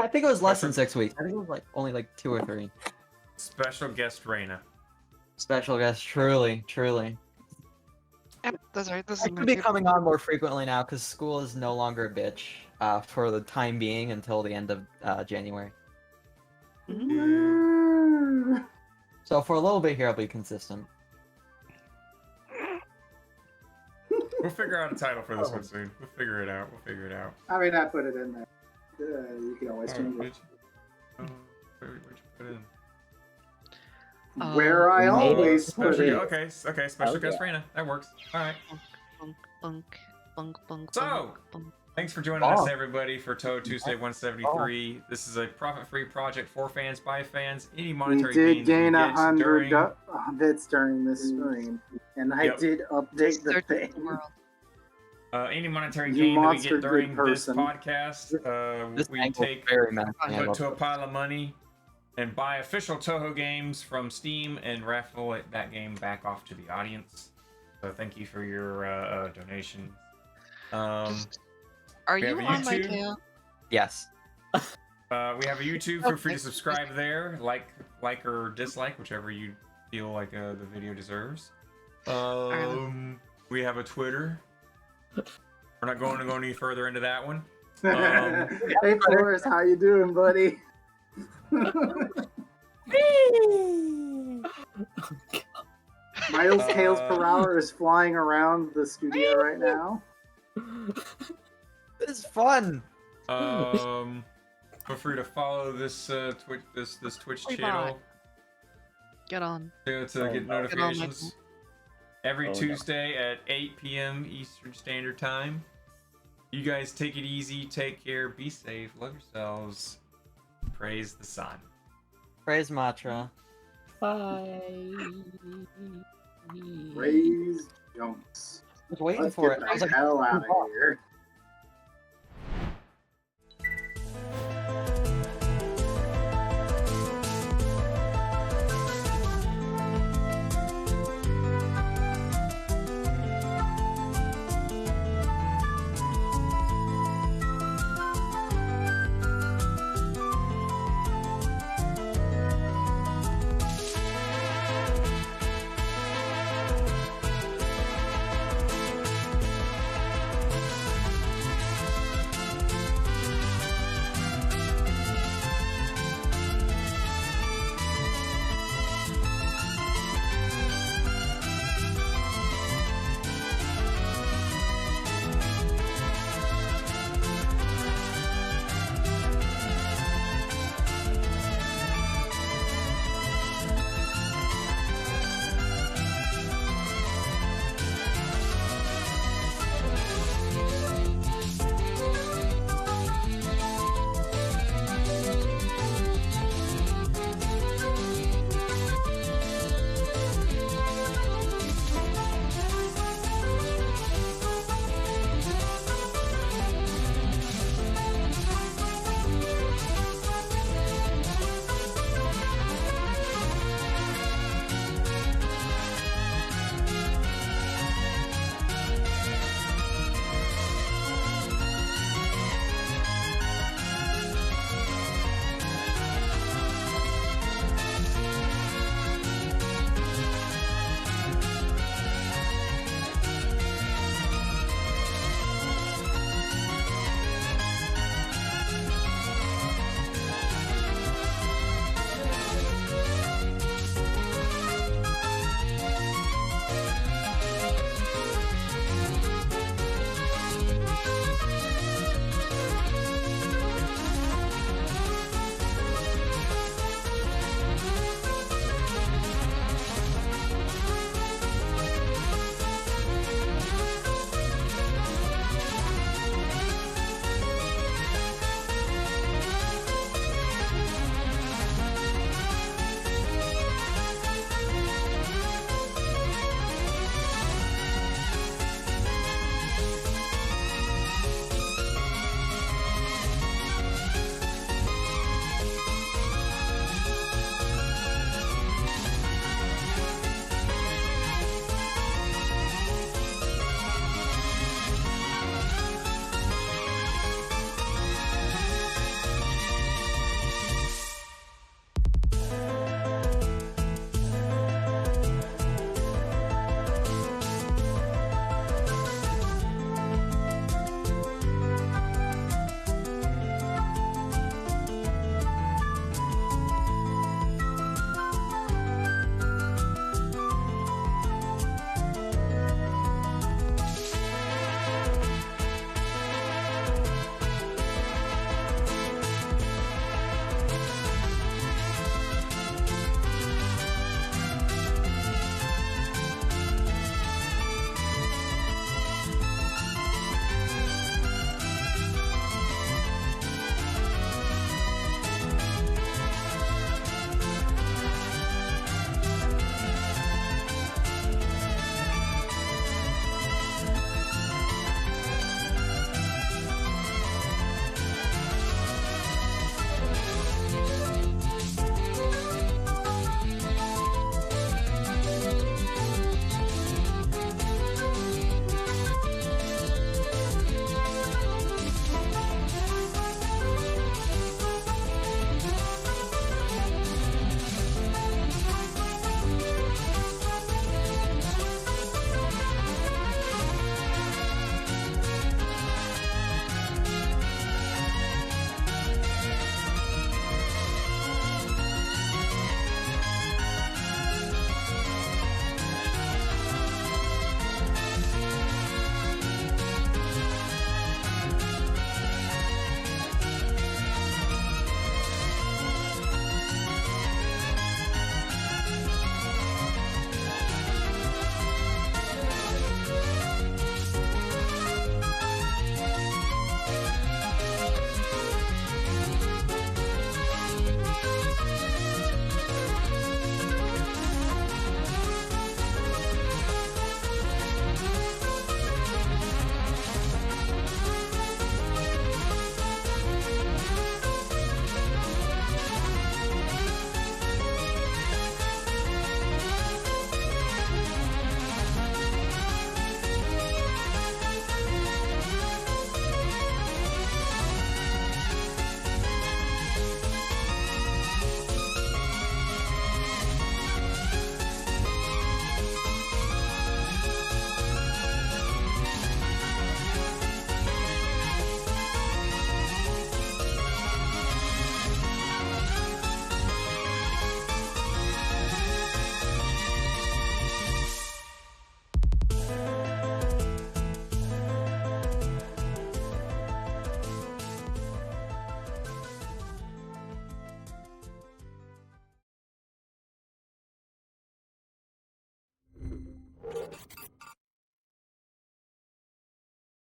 I think it was less than Special- 6 weeks. I think it was like only like 2 or 3. Special guest Rena. Special guest, truly. Yep, that's right. This I is my could be tip. coming on more frequently now because school is no longer a bitch for the time being until the end of January. Woo! So for a little bit here, I'll be consistent. We'll figure out a title for this one soon. We'll figure it out. I mean, I put it in there. You can always Oh, change where'd it. you put it in? Where I Made it. always put Special, it. okay, special Oh, guest yeah. Rena. That works. All right. Bunk, bunk, bunk, bunk, So, bunk, bunk. Thanks for joining us, Oh. everybody, for Touhou Tuesday 173. This is a profit-free project for fans, by fans. Any We monetary did gains gain we 100 get bits during this stream, and I Yep. did update the Search the thing. world. any monetary You gain that we monster get during good this person. podcast, This we angle take very menacing. I put love to a it. pile of money and buy official Touhou games from Steam and raffle that game back off to the audience. So thank you for your donations. Are we you have a on my YouTube. tail? Yes. We have a YouTube. Feel free to Okay. subscribe there, like or dislike, whichever you feel like the video deserves. We have a Twitter. We're not going to go any further into that one. Hey Forrest, how you doing, buddy? Miles Tails per hour is flying around the studio right now. This is fun. Feel free to follow this Twitch Free channel Get on. to Oh, get no. notifications every Oh, no. Tuesday at 8 p.m. Eastern Standard Time. You guys take it easy, take care, be safe, love yourselves. Praise the sun. Praise Matra. Bye. Raise Jones. I was waiting Let's for get it. I was the like, hell out of here.